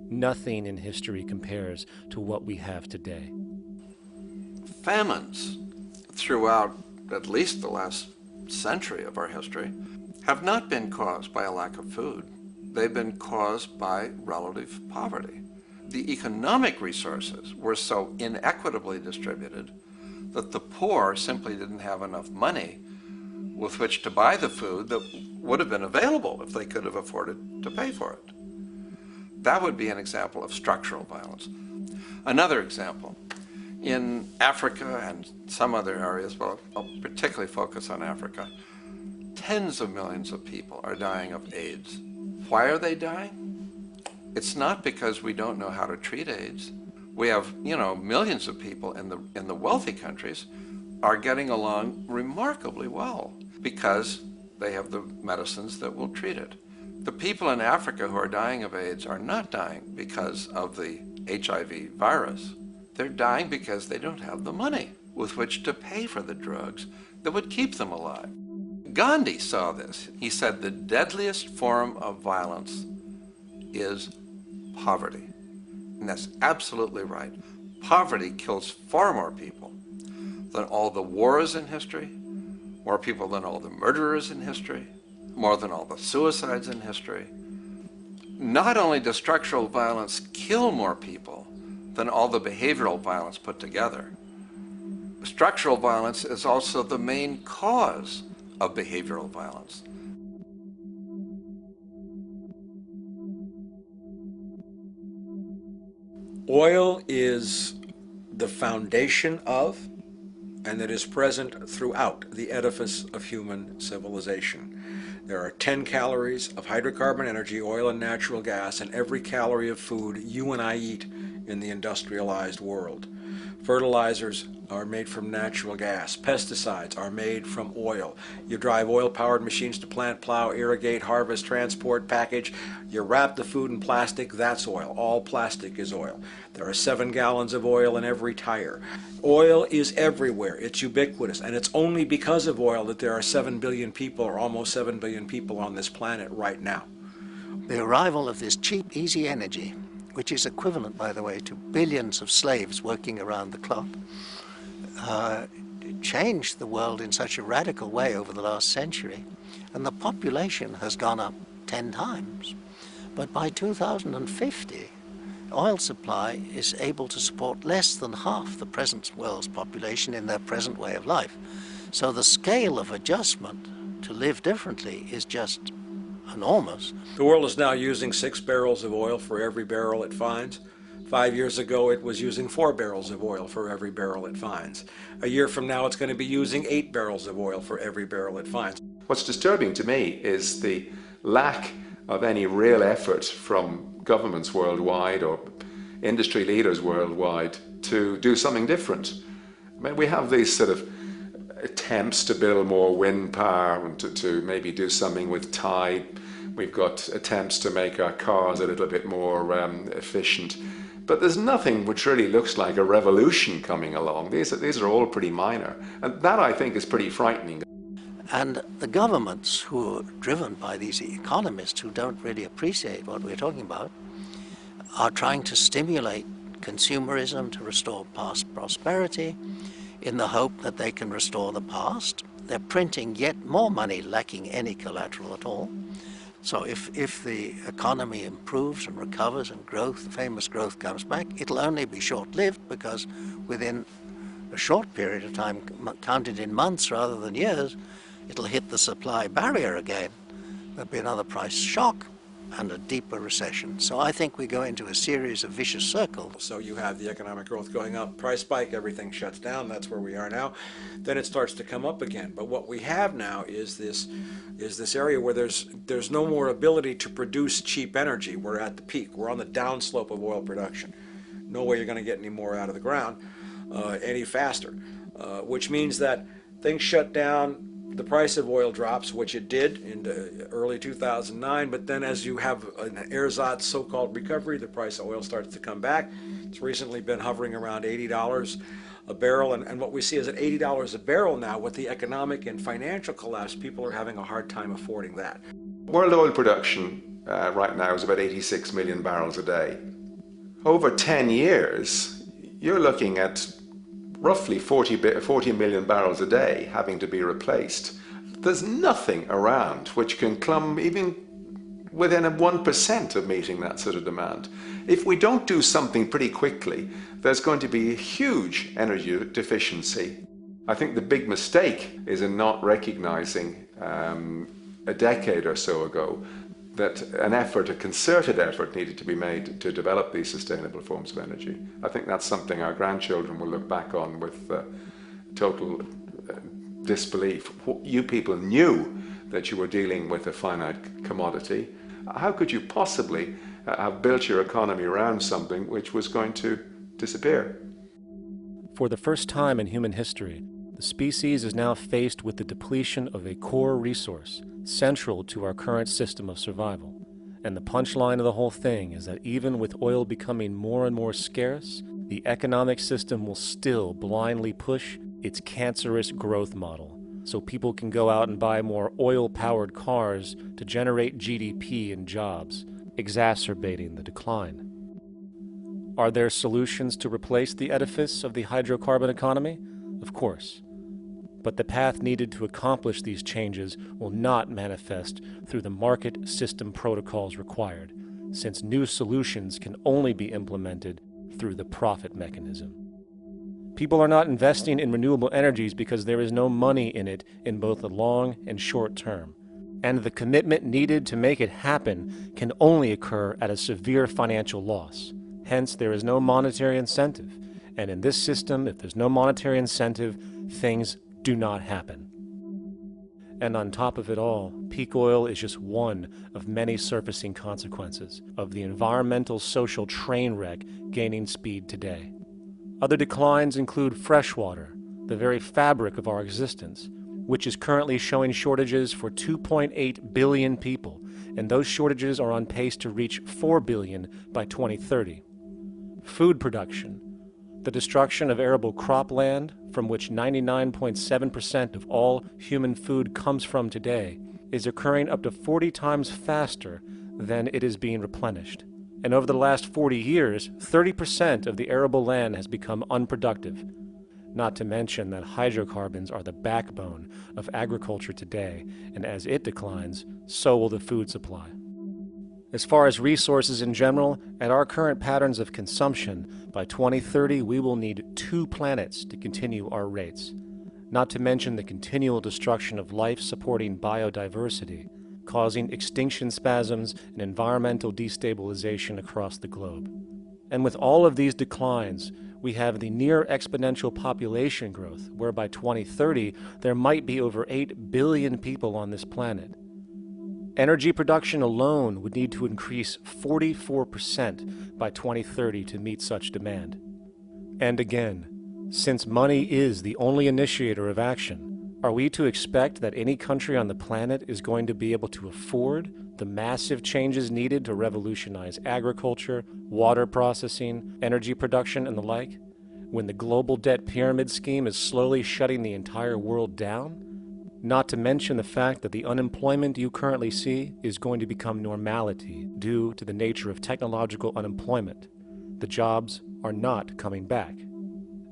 nothing in history compares to what we have today. Famines throughout at least the last century of our history have not been caused by a lack of food. They've been caused by relative poverty. The economic resources were so inequitably distributed that the poor simply didn't have enough money with which to buy the food that would have been available if they could have afforded to pay for it. That would be an example of structural violence. Another example, in Africa and some other areas, but I'll particularly focus on Africa, tens of millions of people are dying of AIDS. Why are they dying? It's not because we don't know how to treat AIDS. We have, millions of people in the wealthy countries are getting along remarkably well because they have the medicines that will treat it. The people in Africa who are dying of AIDS are not dying because of the HIV virus. They're dying because they don't have the money with which to pay for the drugs that would keep them alive. Gandhi saw this. He said the deadliest form of violence is poverty. And that's absolutely right. Poverty kills far more people than all the wars in history, more people than all the murderers in history, more than all the suicides in history. Not only does structural violence kill more people than all the behavioral violence put together, structural violence is also the main cause of behavioral violence. Oil is the foundation of, and that is present throughout the edifice of human civilization. There are 10 calories of hydrocarbon energy, oil and natural gas, in every calorie of food you and I eat in the industrialized world. Fertilizers are made from natural gas. Pesticides are made from oil. You drive oil-powered machines to plant, plow, irrigate, harvest, transport, package. You wrap the food in plastic, that's oil. All plastic is oil. There are 7 gallons of oil in every tire. Oil is everywhere. It's ubiquitous. And it's only because of oil that there are 7 billion people, or almost 7 billion people on this planet right now. The arrival of this cheap, easy energy, which is equivalent, by the way, to billions of slaves working around the clock, changed the world in such a radical way over the last century, and the population has gone up 10 times. But by 2050, oil supply is able to support less than half the present world's population in their present way of life. So the scale of adjustment to live differently is just enormous. The world is now using 6 barrels of oil for every barrel it finds. 5 years ago, it was using 4 barrels of oil for every barrel it finds. A year from now, it's going to be using 8 barrels of oil for every barrel it finds. What's disturbing to me is the lack of any real effort from governments worldwide or industry leaders worldwide to do something different. I mean, we have these sort of attempts to build more wind power and to maybe do something with tide. We've got attempts to make our cars a little bit more efficient. But there's nothing which really looks like a revolution coming along. These are all pretty minor. And that, I think, is pretty frightening. And the governments who are driven by these economists who don't really appreciate what we're talking about are trying to stimulate consumerism to restore past prosperity in the hope that they can restore the past. They're printing yet more money lacking any collateral at all. So if the economy improves and recovers and growth, the famous growth comes back, it'll only be short-lived because within a short period of time, counted in months rather than years, it'll hit the supply barrier again. There'll be another price shock and a deeper recession. So I think we go into a series of vicious circles. So you have the economic growth going up, price spike, everything shuts down, that's where we are now. Then it starts to come up again. But what we have now is this area where there's no more ability to produce cheap energy. We're at the peak. We're on the downslope of oil production. No way you're going to get any more out of the ground any faster, which means that things shut down. The price of oil drops, which it did in early 2009, but then as you have an ersatz so-called recovery, the price of oil starts to come back. It's recently been hovering around $80 a barrel, and what we see is at $80 a barrel now, with the economic and financial collapse, people are having a hard time affording that. World oil production right now is about 86 million barrels a day. Over 10 years, you're looking at roughly 40 million barrels a day having to be replaced. There's nothing around which can come even within 1% of meeting that sort of demand. If we don't do something pretty quickly, there's going to be a huge energy deficiency. I think the big mistake is in not recognizing a decade or so ago that a concerted effort needed to be made to develop these sustainable forms of energy. I think that's something our grandchildren will look back on with total disbelief. You people knew that you were dealing with a finite commodity. How could you possibly have built your economy around something which was going to disappear? For the first time in human history, the species is now faced with the depletion of a core resource central to our current system of survival. And the punchline of the whole thing is that even with oil becoming more and more scarce, the economic system will still blindly push its cancerous growth model, so people can go out and buy more oil-powered cars to generate GDP and jobs, exacerbating the decline. Are there solutions to replace the edifice of the hydrocarbon economy? Of course. But the path needed to accomplish these changes will not manifest through the market system protocols required, since new solutions can only be implemented through the profit mechanism. People are not investing in renewable energies because there is no money in it in both the long and short term, and the commitment needed to make it happen can only occur at a severe financial loss. Hence, there is no monetary incentive, and in this system, if there's no monetary incentive, things do not happen. And on top of it all, peak oil is just one of many surfacing consequences of the environmental social train wreck gaining speed today. Other declines include freshwater, the very fabric of our existence, which is currently showing shortages for 2.8 billion people, and those shortages are on pace to reach 4 billion by 2030. Food production, the destruction of arable cropland, from which 99.7% of all human food comes from today, is occurring up to 40 times faster than it is being replenished. And over the last 40 years, 30% of the arable land has become unproductive. not to mention that hydrocarbons are the backbone of agriculture today, and as it declines, so will the food supply. As far as resources in general, at our current patterns of consumption, by 2030 we will need 2 planets to continue our rates, not to mention the continual destruction of life-supporting biodiversity, causing extinction spasms and environmental destabilization across the globe. And with all of these declines, we have the near exponential population growth, where by 2030 there might be over 8 billion people on this planet. Energy production alone would need to increase 44% by 2030 to meet such demand. And again, since money is the only initiator of action, are we to expect that any country on the planet is going to be able to afford the massive changes needed to revolutionize agriculture, water processing, energy production, and the like, when the global debt pyramid scheme is slowly shutting the entire world down? Not to mention the fact that the unemployment you currently see is going to become normality due to the nature of technological unemployment. The jobs are not coming back.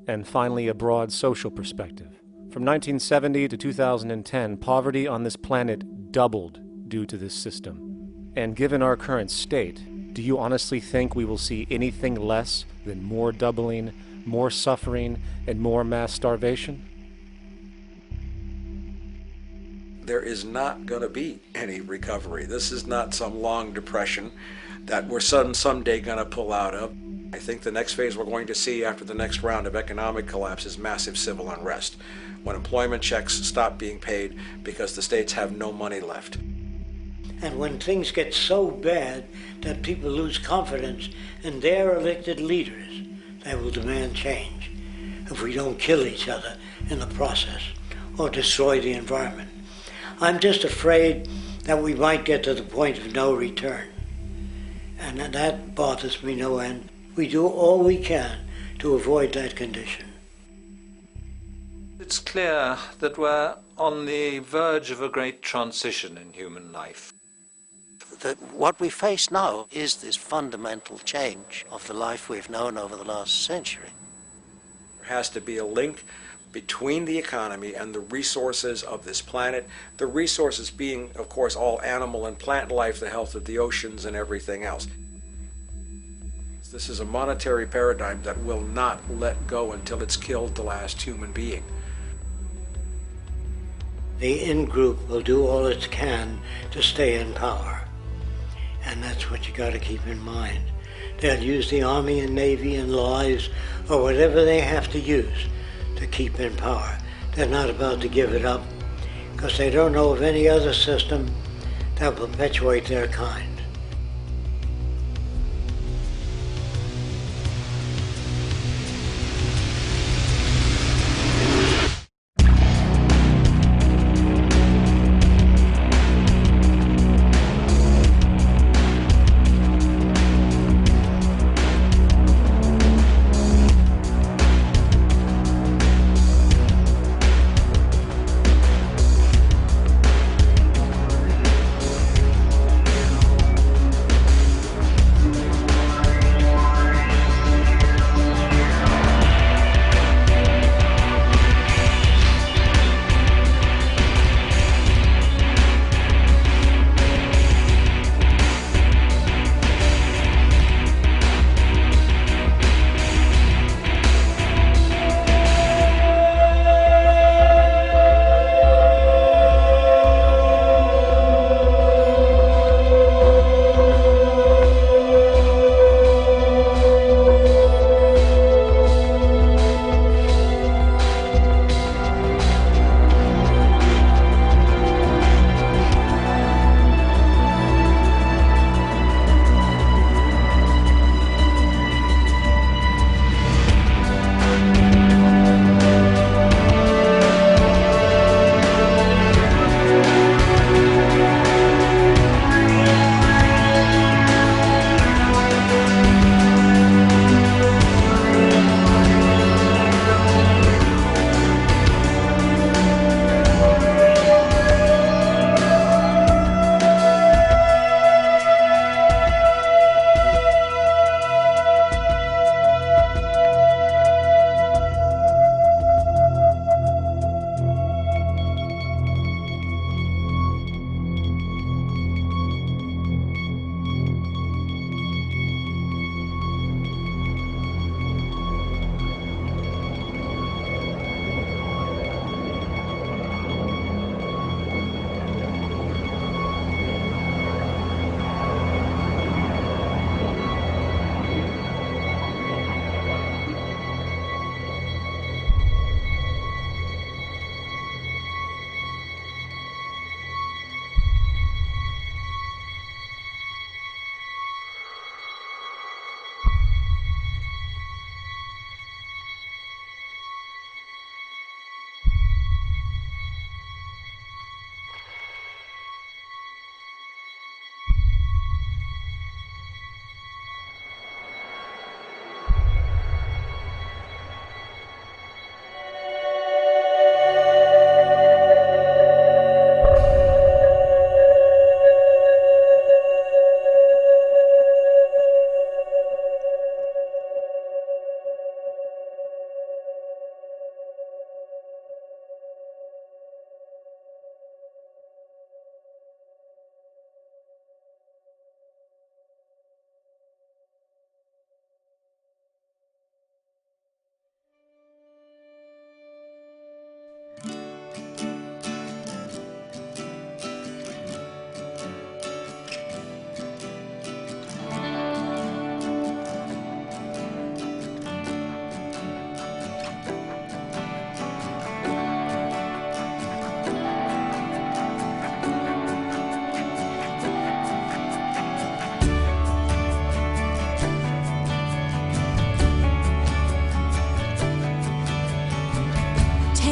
And finally, a broad social perspective. From 1970 to 2010, poverty on this planet doubled due to this system. And given our current state, do you honestly think we will see anything less than more doubling, more suffering, and more mass starvation? There is not going to be any recovery. This is not some long depression that we're someday going to pull out of. I think the next phase we're going to see after the next round of economic collapse is massive civil unrest, when employment checks stop being paid because the states have no money left. And when things get so bad that people lose confidence in their elected leaders, they will demand change if we don't kill each other in the process or destroy the environment. I'm just afraid that we might get to the point of no return. And that bothers me no end. We do all we can to avoid that condition. It's clear that we're on the verge of a great transition in human life. What we face now is this fundamental change of the life we've known over the last century. There has to be a link between the economy and the resources of this planet, the resources being, of course, all animal and plant life, the health of the oceans and everything else. This is a monetary paradigm that will not let go until it's killed the last human being. The in-group will do all it can to stay in power. And that's what you got to keep in mind. They'll use the Army and Navy and lies or whatever they have to use to keep in power. They're not about to give it up because they don't know of any other system that will perpetuate their kind.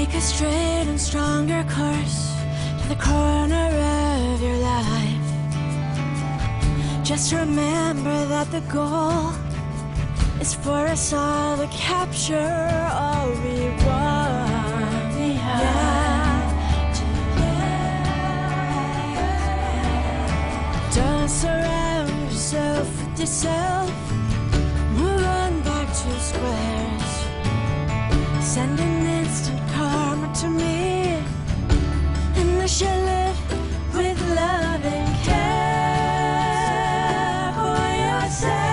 Take a straight and stronger course to the corner of your life. Just remember that the goal is for us all to capture all we want. Don't surround yourself with yourself. Move on back to squares. Send an instant karma to me, and I shall live with love and care for yourself.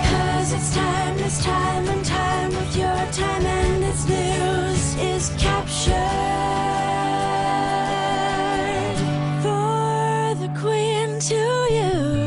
'Cause it's time and time with your time, and its news is captured for the Queen to use.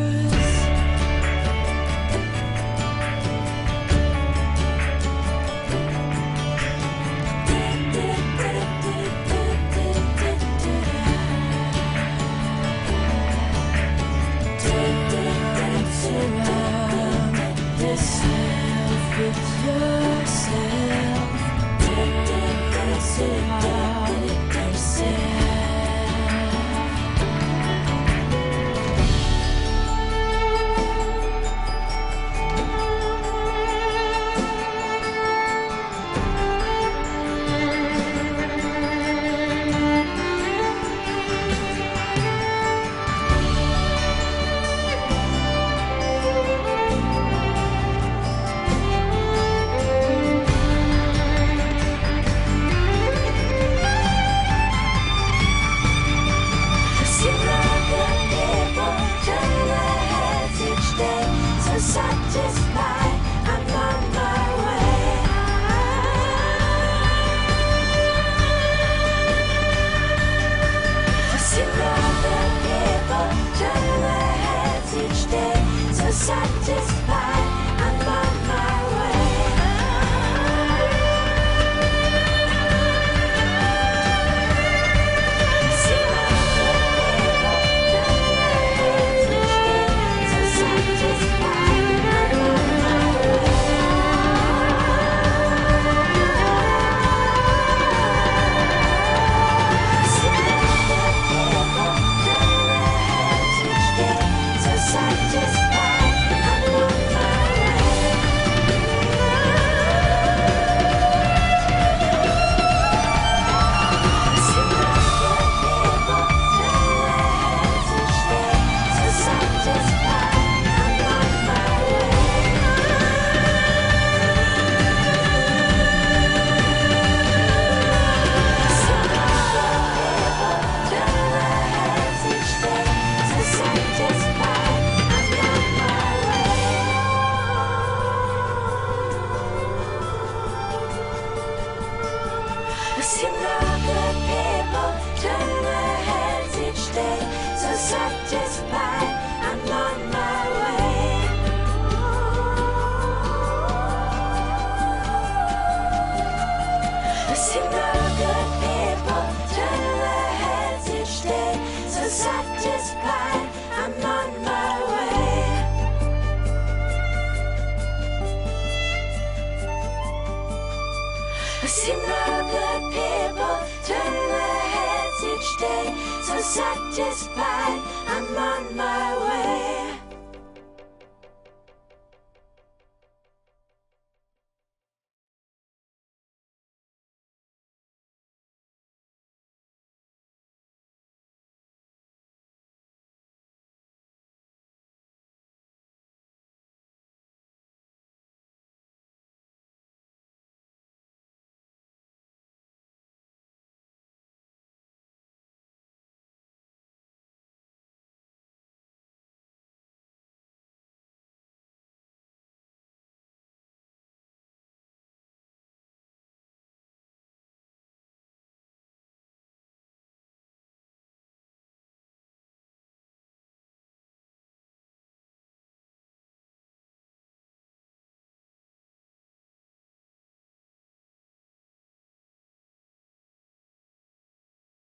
Satisfied, I'm on my way.